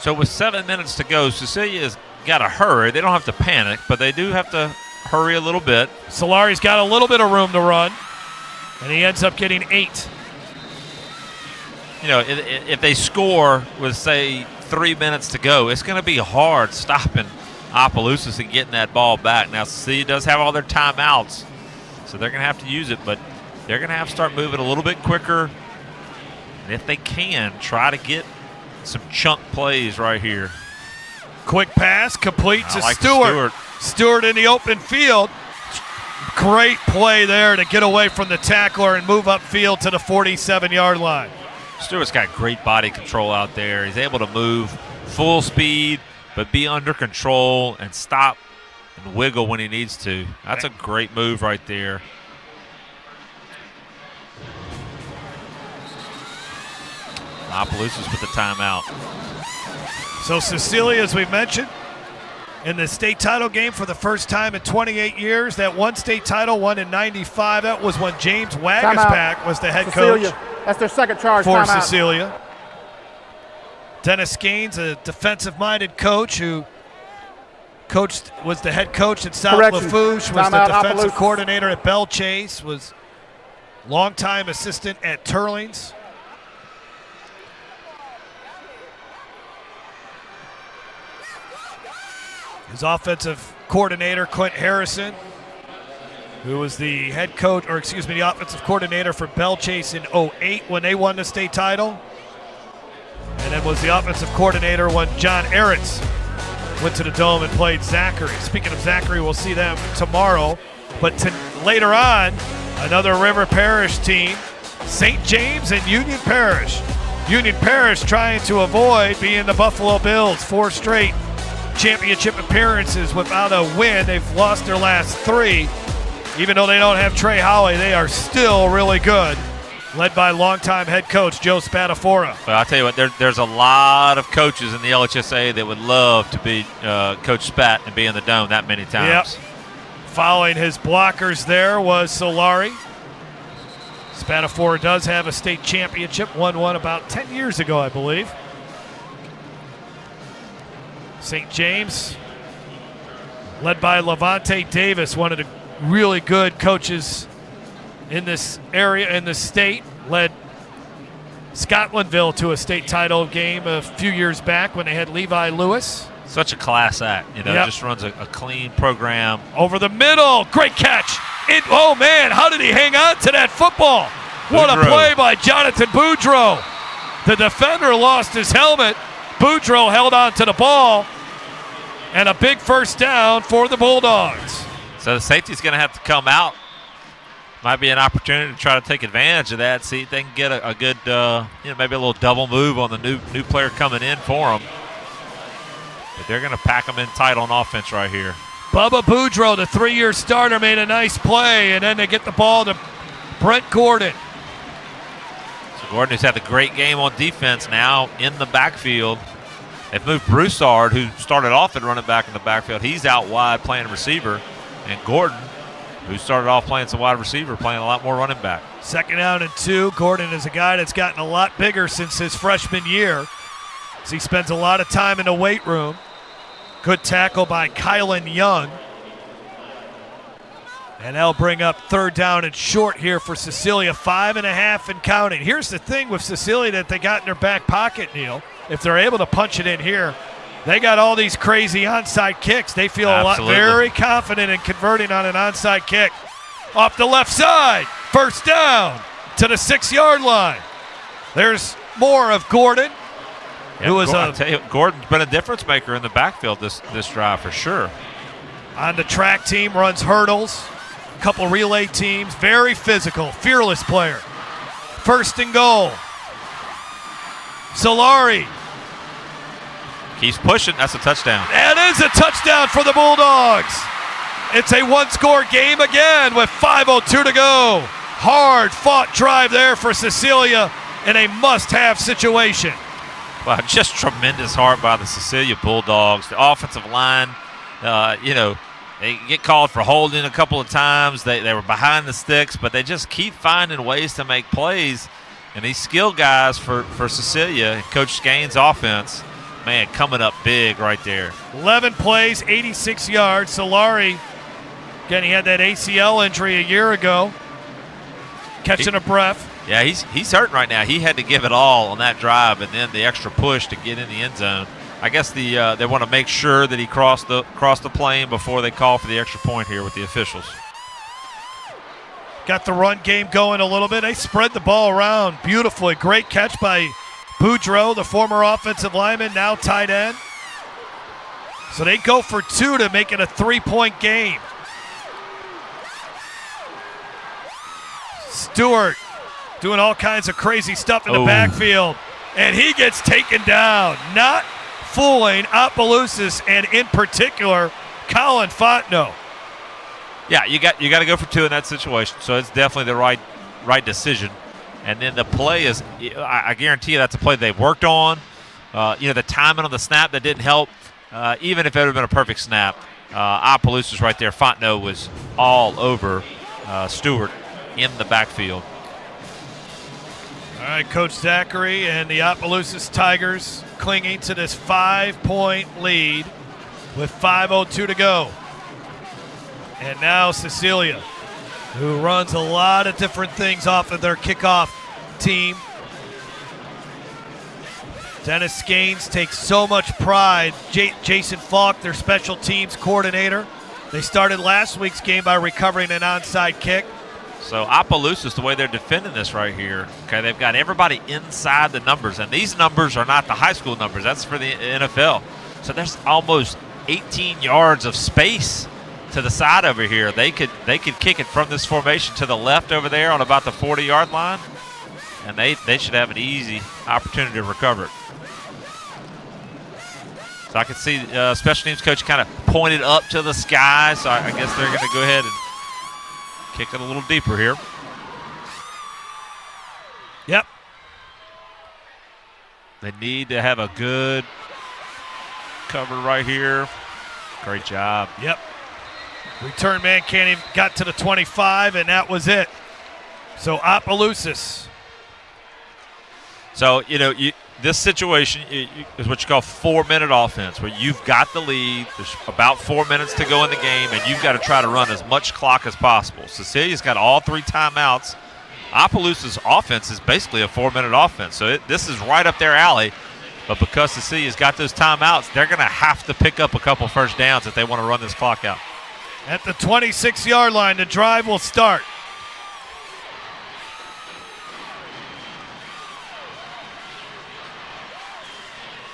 Speaker 26: So with 7 minutes to go, Cecilia's got to hurry. They don't have to panic, but they do have to hurry a little bit.
Speaker 10: Solari's got a little bit of room to run, and he ends up getting 8.
Speaker 26: You know, if they score with, say, 3 minutes to go, it's going to be hard stopping Opelousas and getting that ball back. Now, Cecilia does have all their timeouts, so they're going to have to use it, but they're going to have to start moving a little bit quicker. And if they can, try to get some chunk plays right here.
Speaker 10: Quick pass, complete to
Speaker 26: like
Speaker 10: Stewart. Stewart in the open field. Great play there to get away from the tackler and move upfield to the 47-yard line.
Speaker 26: Stewart's got great body control out there. He's able to move full speed, but be under control and stop and wiggle when he needs to. That's a great move right there. Opelousas with the timeout.
Speaker 10: So Cecilia, as we mentioned, in the state title game for the first time in 28 years. That one state title won in 95. That was when James Wagaspack was the head
Speaker 11: Cecilia.
Speaker 10: coach.
Speaker 11: That's their second charge.
Speaker 10: For
Speaker 11: Timeout.
Speaker 10: Cecilia. Dennis Gaines, a defensive-minded coach who was the head coach at South Lafourche, was the defensive coordinator at Belle Chase, was longtime assistant at Turlings. His offensive coordinator, Clint Harrison, who was the head coach, or excuse me, the offensive coordinator for Belle Chase in 08 when they won the state title. And then was the offensive coordinator when John Eretz went to the Dome and played Zachary. Speaking of Zachary, we'll see them tomorrow. But later on, another River Parish team, St. James and Union Parish. Union Parish trying to avoid being the Buffalo Bills, 4 straight championship appearances without a win. They've lost their last 3. Even though they don't have Trey Holley, they are still really good, led by longtime head coach Joe Spadafora.
Speaker 26: Well, I'll tell you what, there's a lot of coaches in the LHSAA that would love to be Coach Spat and be in the Dome that many times.
Speaker 10: Yep. Following his blockers there was Solari. Spatafora does have a state championship, won one about 10 years ago, I believe. St. James, led by Levante Davis, one of the really good coaches in this area, in the state, led Scotlandville to a state title game a few years back when they had Levi Lewis.
Speaker 26: Such a class act, just runs a clean program.
Speaker 10: Over the middle, great catch. Oh man, how did he hang on to that football? What a play by Jonathan Boudreau. The defender lost his helmet. Boudreau held on to the ball, and a big first down for the Bulldogs.
Speaker 26: So the safety's going to have to come out. Might be an opportunity to try to take advantage of that. See if they can get a good, maybe a little double move on the new player coming in for them. But they're going to pack them in tight on offense right here.
Speaker 10: Bubba Boudreau, the 3-year starter, made a nice play, and then they get the ball to Brent Gordon.
Speaker 26: So Gordon, who's had a great game on defense, now in the backfield. They've moved Broussard, who started off at running back in the backfield. He's out wide playing receiver. And Gordon, who started off playing some wide receiver, playing a lot more running back.
Speaker 10: 2nd down and 2. Gordon is a guy that's gotten a lot bigger since his freshman year, as he spends a lot of time in the weight room. Good tackle by Kylan Young. And they'll bring up 3rd down and short here for Cecilia. 5.5 and counting. Here's the thing with Cecilia that they got in their back pocket, Neil. If they're able to punch it in here, they got all these crazy onside kicks. They feel very confident in converting on an onside kick. Off the left side, 1st down to the 6-yard line. There's more of Gordon.
Speaker 26: Gordon's been a difference maker in the backfield this drive for sure.
Speaker 10: On the track team, runs hurdles, a couple relay teams, very physical, fearless player. 1st and goal. Solari.
Speaker 26: Keeps pushing. That's a touchdown.
Speaker 10: That is a touchdown for the Bulldogs. It's a one-score game again with 5:02 to go. Hard-fought drive there for Cecilia in a must-have situation.
Speaker 26: Wow, just tremendous heart by the Cecilia Bulldogs. The offensive line, they get called for holding a couple of times. They were behind the sticks, but they just keep finding ways to make plays. And these skill guys for Cecilia, Coach Gaines' offense, man, coming up big right there.
Speaker 10: 11 plays, 86 yards. Solari, again, he had that ACL injury a year ago. Catching a breath.
Speaker 26: Yeah, he's hurting right now. He had to give it all on that drive, and then the extra push to get in the end zone. I guess they want to make sure that he crossed the plane before they call for the extra point here with the officials.
Speaker 10: Got the run game going a little bit. They spread the ball around beautifully. Great catch by Boudreau, the former offensive lineman, now tight end. So they go for 2 to make it a 3-point game. Stewart doing all kinds of crazy stuff in the backfield, and he gets taken down. Not fooling Opelousas, and in particular, Colin Fontenot.
Speaker 26: Yeah, you got to go for 2 in that situation. So it's definitely the right decision. And then the play is, I guarantee you that's a play they worked on. The timing on the snap that didn't help. Even if it had been a perfect snap, Opelousas right there, Fontenot was all over Stewart in the backfield.
Speaker 10: All right, Coach Zachary and the Opelousas Tigers clinging to this 5-point lead with 5:02 to go. And now Cecilia, who runs a lot of different things off of their kickoff team. Dennis Gaines takes so much pride. Jason Falk, their special teams coordinator. They started last week's game by recovering an onside kick.
Speaker 26: So Opelousas, the way they're defending this right here, okay, they've got everybody inside the numbers, and these numbers are not the high school numbers. That's for the NFL. So there's almost 18 yards of space to the side over here. They could kick it from this formation to the left over there on about the 40-yard line, and they should have an easy opportunity to recover it. So I can see special teams coach kind of pointed up to the sky, so I guess they're going to go ahead and kick it a little deeper here.
Speaker 10: Yep.
Speaker 26: They need to have a good cover right here. Great job.
Speaker 10: Yep. Return man got to the 25, and that was it. So Opelousas.
Speaker 26: So, this situation is what you call 4-minute offense, where you've got the lead. There's about 4 minutes to go in the game, and you've got to try to run as much clock as possible. Cecilia's got all 3 timeouts. Opelousas' offense is basically a 4-minute offense, so this is right up their alley. But because Cecilia's got those timeouts, they're going to have to pick up a couple first downs if they want to run this clock out.
Speaker 10: At the 26-yard line, the drive will start.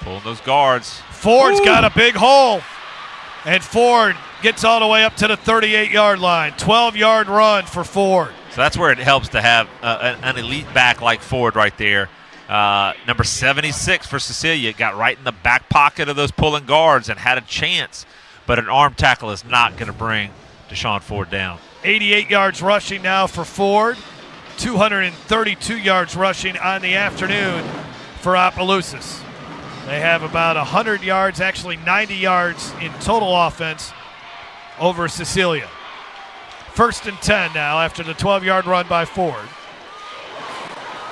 Speaker 26: Pulling those guards.
Speaker 10: Ford's got a big hole. And Ford gets all the way up to the 38-yard line. 12-yard run for Ford.
Speaker 26: So that's where it helps to have an elite back like Ford right there. Number 76 for Cecilia got right in the back pocket of those pulling guards and had a chance. But an arm tackle is not going to bring Deshaun Ford down.
Speaker 10: 88 yards rushing now for Ford. 232 yards rushing on the afternoon for Opelousas. They have about 100 yards, actually 90 yards in total offense over Cecilia. 1st and 10 now after the 12-yard run by Ford.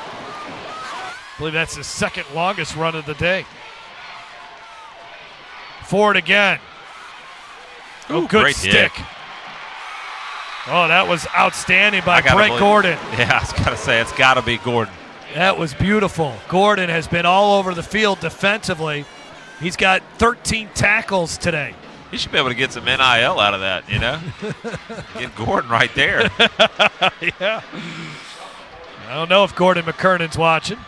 Speaker 10: I believe that's his second longest run of the day. Ford again.
Speaker 26: Ooh,
Speaker 10: good
Speaker 26: great
Speaker 10: stick.
Speaker 26: Hit.
Speaker 10: Oh, that was outstanding by Brent Gordon.
Speaker 26: Yeah, I was got to say, it's got to be Gordon.
Speaker 10: That was beautiful. Gordon has been all over the field defensively. He's got 13 tackles today.
Speaker 26: He should be able to get some NIL out of that, Get Gordon right there.
Speaker 10: Yeah. I don't know if Gordon McKernan's watching,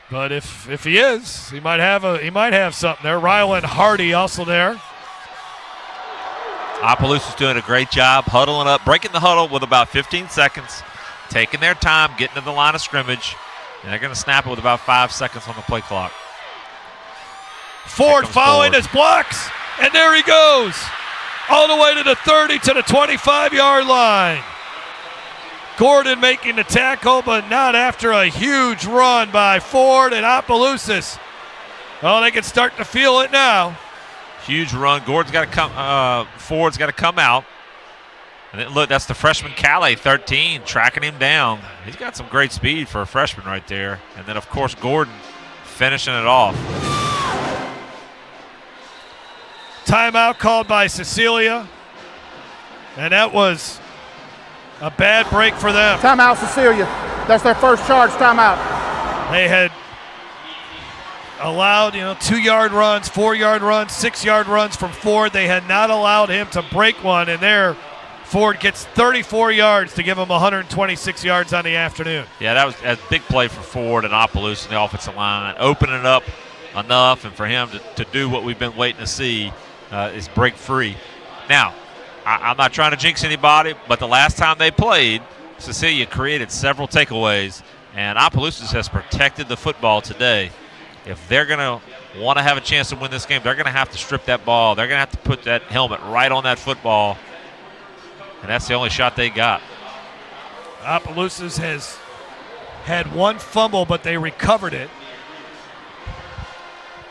Speaker 10: but if he is, he might have something there. Ryland Hardy also there.
Speaker 26: Opelousas doing a great job huddling up, breaking the huddle with about 15 seconds, taking their time, getting to the line of scrimmage, and they're going to snap it with about 5 seconds on the play clock.
Speaker 10: Ford following his blocks, and there he goes, all the way to the 30 to the 25-yard line. Gordon making the tackle, but not after a huge run by Ford and Opelousas. Oh, they can start to feel it now.
Speaker 26: Huge run. Ford's got to come out. And then look, that's the freshman Calais, 13, tracking him down. He's got some great speed for a freshman right there. And then, of course, Gordon finishing it off.
Speaker 10: Timeout called by Cecilia. And that was a bad break for them.
Speaker 11: Timeout, Cecilia. That's their first charge timeout.
Speaker 10: They had allowed, 2-yard runs, 4-yard runs, 6-yard runs from Ford. They had not allowed him to break one, and there Ford gets 34 yards to give him 126 yards on the afternoon.
Speaker 26: Yeah, that was a big play for Ford and Opelousas in the offensive line, opening it up enough, and for him to do what we've been waiting to see is break free. Now, I'm not trying to jinx anybody, but the last time they played, Cecilia created several takeaways, and Opelousas has protected the football today. If they're going to want to have a chance to win this game, they're going to have to strip that ball. They're going to have to put that helmet right on that football, and that's the only shot they got.
Speaker 10: Opelousas has had one fumble, but they recovered it.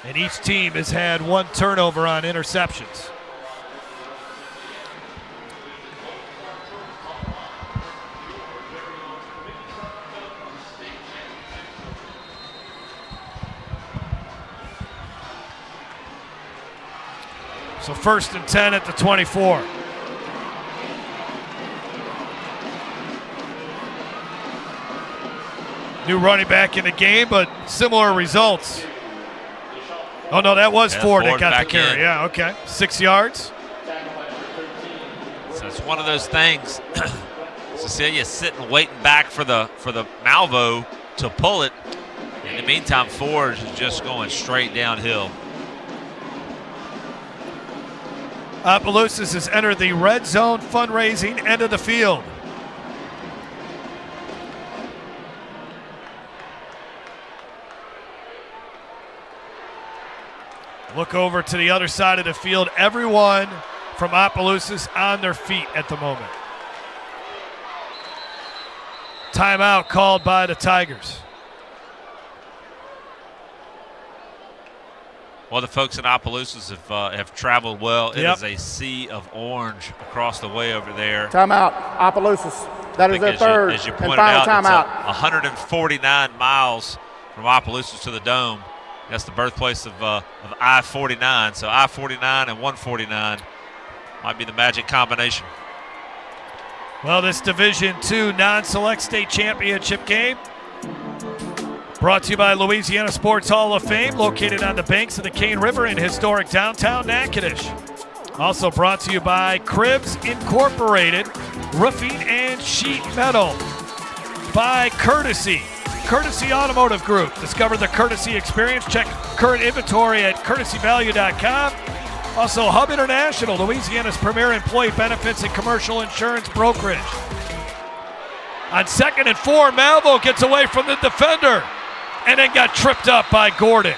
Speaker 10: And each team has had one turnover on interceptions. So 1st and 10 at the 24. New running back in the game, but similar results. Oh, no, that was Ford that got the carry.
Speaker 26: In.
Speaker 10: Yeah, okay. 6 yards.
Speaker 26: So it's one of those things. Cecilia's sitting, waiting back for the Malvo to pull it. In the meantime, Ford is just going straight downhill.
Speaker 10: Opelousas has entered the red zone fundraising end of the field. Look over to the other side of the field. Everyone from Opelousas on their feet at the moment. Timeout called by the Tigers.
Speaker 26: Well, the folks in Opelousas have traveled well. It
Speaker 10: Yep.
Speaker 26: is a sea of orange across the way over there.
Speaker 11: Timeout, Opelousas. That is their third
Speaker 26: as you
Speaker 11: and
Speaker 26: pointed
Speaker 11: final
Speaker 26: out,
Speaker 11: timeout.
Speaker 26: it's 149 miles from Opelousas to the Dome. That's the birthplace of I-49. So I-49 and 149 might be the magic combination.
Speaker 10: Well, this Division II non-select state championship game brought to you by Louisiana Sports Hall of Fame, located on the banks of the Cane River in historic downtown Natchitoches. Also brought to you by Cribs Incorporated, roofing and sheet metal. By Courtesy Automotive Group. Discover the Courtesy experience. Check current inventory at courtesyvalue.com. Also, Hub International, Louisiana's premier employee benefits and commercial insurance brokerage. On 2nd and 4, Malvo gets away from the defender and then got tripped up by Gordon.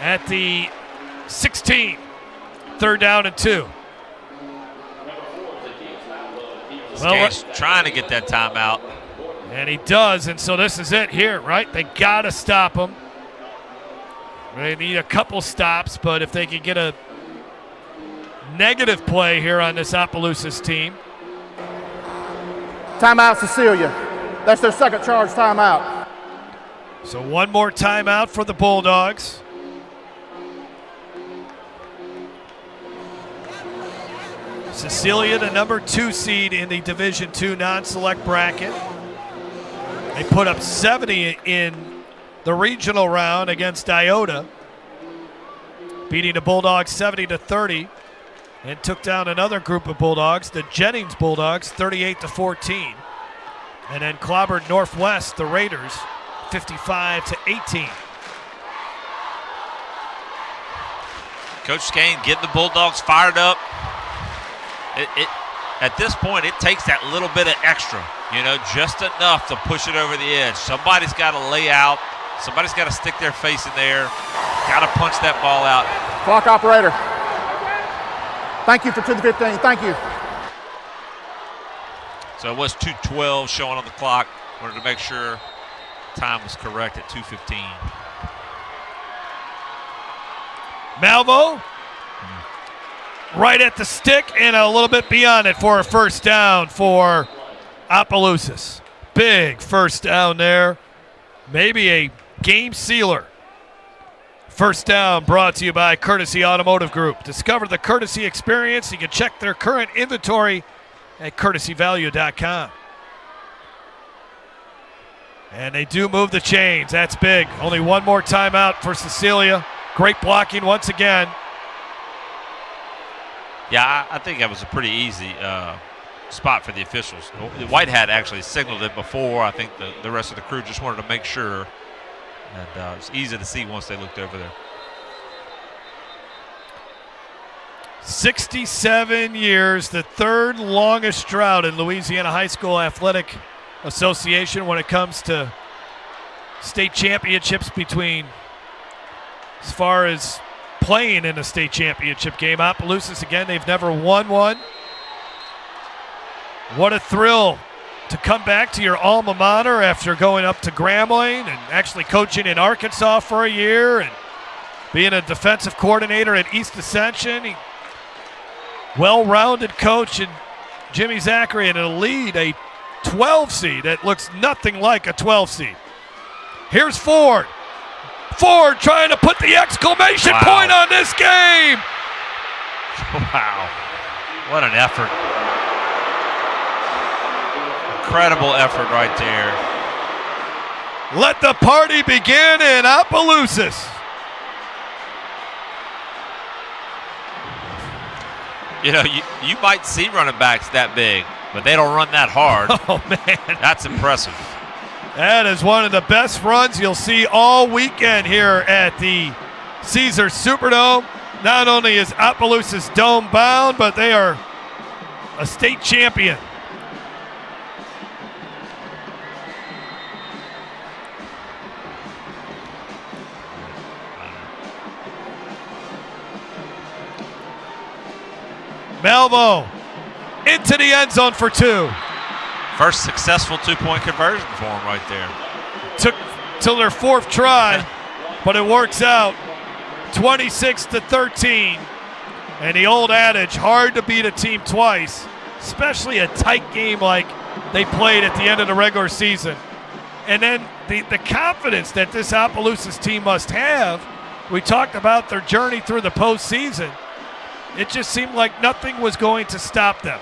Speaker 10: At the 16, 3rd down and 2.
Speaker 26: Gaines trying to get that timeout.
Speaker 10: And he does, and so this is it here, right? They got to stop him. They need a couple stops, but if they can get a negative play here on this Opelousas team.
Speaker 11: Timeout, Cecilia. That's their second charge timeout.
Speaker 10: So one more timeout for the Bulldogs. Cecilia, the number 2 seed in the Division II non-select bracket. They put up 70 in the regional round against Iota, beating the Bulldogs 70-30, and took down another group of Bulldogs, the Jennings Bulldogs, 38-14, and then clobbered Northwest, the Raiders, 55-18.
Speaker 26: Coach Skane getting the Bulldogs fired up. At this point, it takes that little bit of extra, just enough to push it over the edge. Somebody's got to lay out. Somebody's got to stick their face in there. Got to punch that ball out.
Speaker 11: Clock operator. Thank you for 2:15. Thank you.
Speaker 26: So it was 2:12 showing on the clock. Wanted to make sure time was correct at 2:15.
Speaker 10: Malvo right at the stick and a little bit beyond it for a first down for Opelousas. Big first down there. Maybe a game sealer. First down brought to you by Courtesy Automotive Group. Discover the Courtesy experience. You can check their current inventory at courtesyvalue.com. And they do move the chains. That's big. Only one more timeout for Cecilia. Great blocking once again.
Speaker 26: Yeah, I think that was a pretty easy spot for the officials. White had actually signaled it before. I think the rest of the crew just wanted to make sure. And it's easy to see once they looked over there.
Speaker 10: 67 years, the third longest drought in Louisiana High School Athletic Association when it comes to state championships between, as far as playing in a state championship game. Opelousas, again, they've never won one. What a thrill to come back to your alma mater after going up to Grambling and actually coaching in Arkansas for a year and being a defensive coordinator at East Ascension. Well-rounded coach in Jimmy Zachary, and to lead a 12 seed that looks nothing like a 12 seed. Here's Ford. Ford trying to put the exclamation point on this game.
Speaker 26: Wow. What an effort. Incredible effort right there.
Speaker 10: Let the party begin in Opelousas.
Speaker 26: You might see running backs that big, but they don't run that hard.
Speaker 10: Oh, man.
Speaker 26: That's impressive.
Speaker 10: That is one of the best runs you'll see all weekend here at the Caesars Superdome. Not only is Opelousas dome bound, but they are a state champion. Malvo into the end zone for 2.
Speaker 26: First successful 2-point conversion for him right there.
Speaker 10: Took till their 4th try, but it works out. 26-13. And the old adage, hard to beat a team twice, especially a tight game like they played at the end of the regular season. And then the confidence that this Opelousas team must have. We talked about their journey through the postseason. It just seemed like nothing was going to stop them.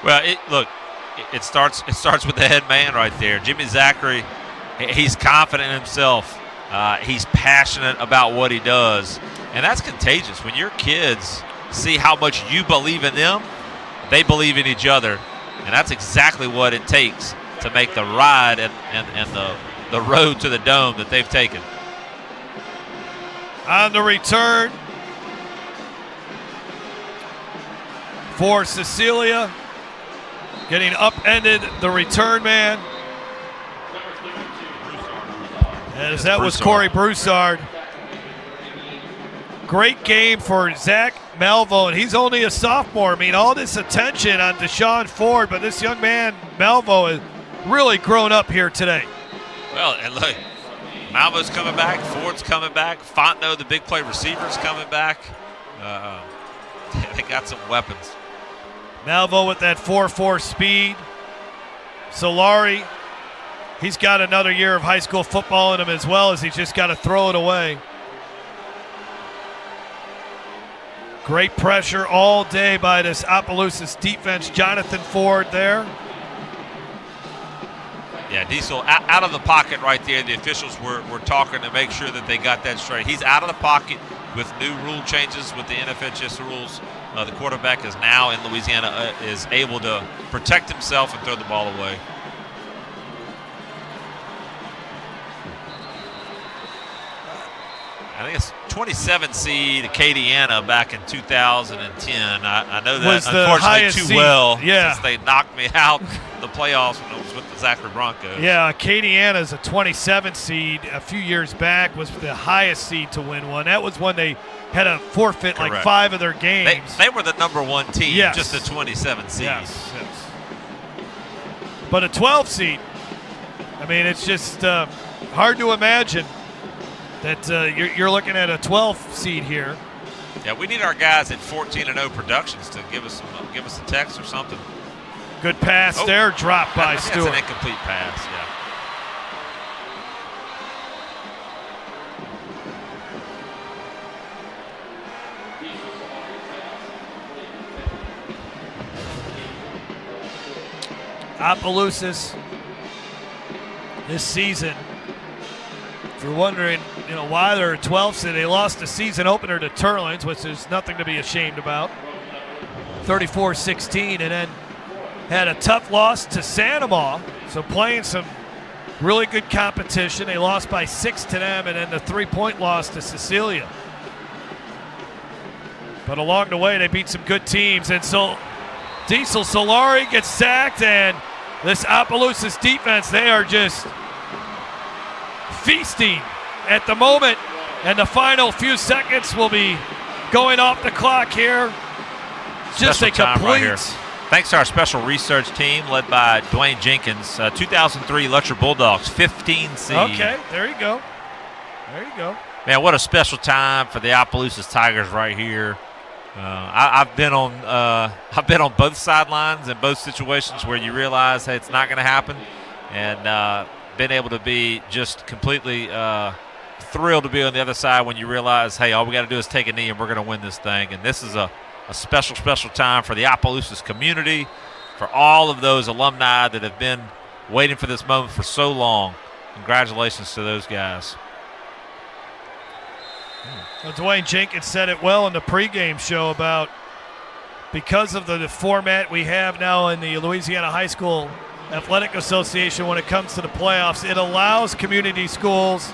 Speaker 26: Well, it starts with the head man right there. Jimmy Zachary, he's confident in himself. He's passionate about what he does. And that's contagious. When your kids see how much you believe in them, they believe in each other. And that's exactly what it takes to make the ride and the road to the dome that they've taken.
Speaker 10: On the return for Cecilia, getting upended the return man. As that was Corey Broussard. Great game for Zach Melvo, and he's only a sophomore. I mean, all this attention on Deshaun Ford, but this young man, Melvo, has really grown up here today.
Speaker 26: Well, and look, Malvo's coming back, Ford's coming back, Fontenot, the big play receiver's coming back. They got some weapons.
Speaker 10: Malvo with that 4.4 speed. Solari, he's got another year of high school football in him as well, as he's just got to throw it away. Great pressure all day by this Opelousas defense. Jonathan Ford there.
Speaker 26: Yeah, Diesel out of the pocket right there. The officials were talking to make sure that they got that straight. He's out of the pocket with new rule changes with the NFHS rules. The quarterback is now in Louisiana, is able to protect himself and throw the ball away. I think it's 27 seed Acadiana back in 2010. I know that
Speaker 10: was
Speaker 26: unfortunately too
Speaker 10: seed.
Speaker 26: well
Speaker 10: since
Speaker 26: they knocked me out in the playoffs when I was with the Zachary Broncos.
Speaker 10: Yeah, Acadiana is a 27 seed. A few years back was the highest seed to win one. That was when they had to forfeit
Speaker 26: Correct.
Speaker 10: like 5 of their games.
Speaker 26: They were the number 1 team,
Speaker 10: Yes.
Speaker 26: just a 27 seed.
Speaker 10: Yes. But a 12 seed, I mean, it's just hard to imagine that you're looking at a 12 seed here.
Speaker 26: Yeah, we need our guys at 14-0 Productions to give us a text or something.
Speaker 10: Good pass there, dropped by
Speaker 26: That's
Speaker 10: Stewart.
Speaker 26: an incomplete pass, yeah.
Speaker 10: Opelousas this season, if you're wondering, why they're 12th seed, they lost the season opener to Turlins, which is nothing to be ashamed about, 34-16, and then had a tough loss to Sanamaw, so playing some really good competition. They lost by 6 to them, and then the 3-point loss to Cecilia. But along the way, they beat some good teams, and so Diesel Solari gets sacked, and this Opelousas defense, they are just feasting at the moment, and the final few seconds will be going off the clock here. Just a complete.
Speaker 26: Right here. Thanks to our special research team led by Dwayne Jenkins, 2003 Lutcher Bulldogs, 15 seed.
Speaker 10: Okay, there you go. There you go.
Speaker 26: Man, what a special time for the Opelousas Tigers right here. I've been on both sidelines in both situations where you realize, hey, it's not going to happen, and been able to be just completely thrilled to be on the other side when you realize, hey, all we got to do is take a knee and we're going to win this thing. And this is a special, special time for the Opelousas community, for all of those alumni that have been waiting for this moment for so long. Congratulations to those guys.
Speaker 10: Well, Dwayne Jenkins said it well in the pregame show about, because of the format we have now in the Louisiana High School Athletic Association when it comes to the playoffs, it allows community schools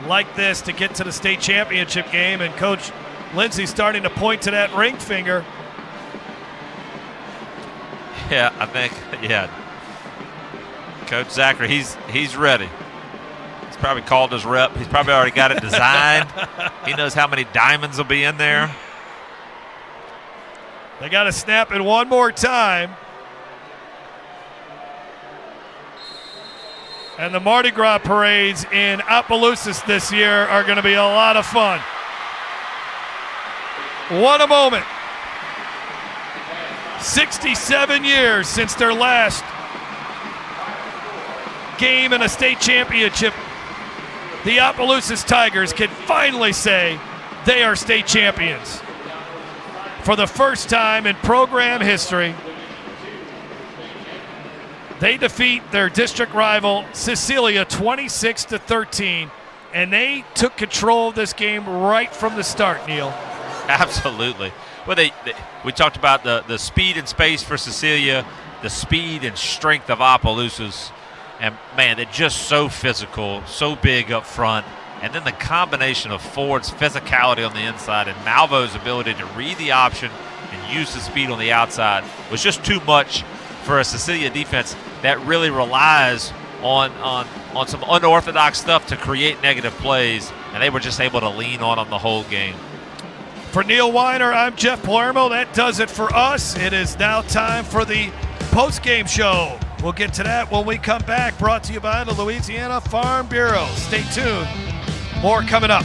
Speaker 10: like this to get to the state championship game, and Coach Lindsay's starting to point to that ring finger.
Speaker 26: Yeah, I think, Coach Zachary, he's ready. He's probably called his rep. He's probably already got it designed. He knows how many diamonds will be in there.
Speaker 10: They got to snap it one more time. And the Mardi Gras parades in Opelousas this year are going to be a lot of fun. What a moment. 67 years since their last game in a state championship. The Opelousas Tigers can finally say they are state champions. For the first time in program history, they defeat their district rival Cecilia 26-13, and they took control of this game right from the start, Neil.
Speaker 26: Absolutely. Well, we talked about the speed and space for Cecilia, the speed and strength of Opelousas, and man, they're just so physical, so big up front. And then the combination of Ford's physicality on the inside and Malvo's ability to read the option and use the speed on the outside was just too much for a Cecilia defense that really relies on some unorthodox stuff to create negative plays, and they were just able to lean on them the whole game.
Speaker 10: For Neil Weiner, I'm Jeff Palermo. That does it for us. It is now time for the post-game show. We'll get to that when we come back, brought to you by the Louisiana Farm Bureau. Stay tuned. More coming up.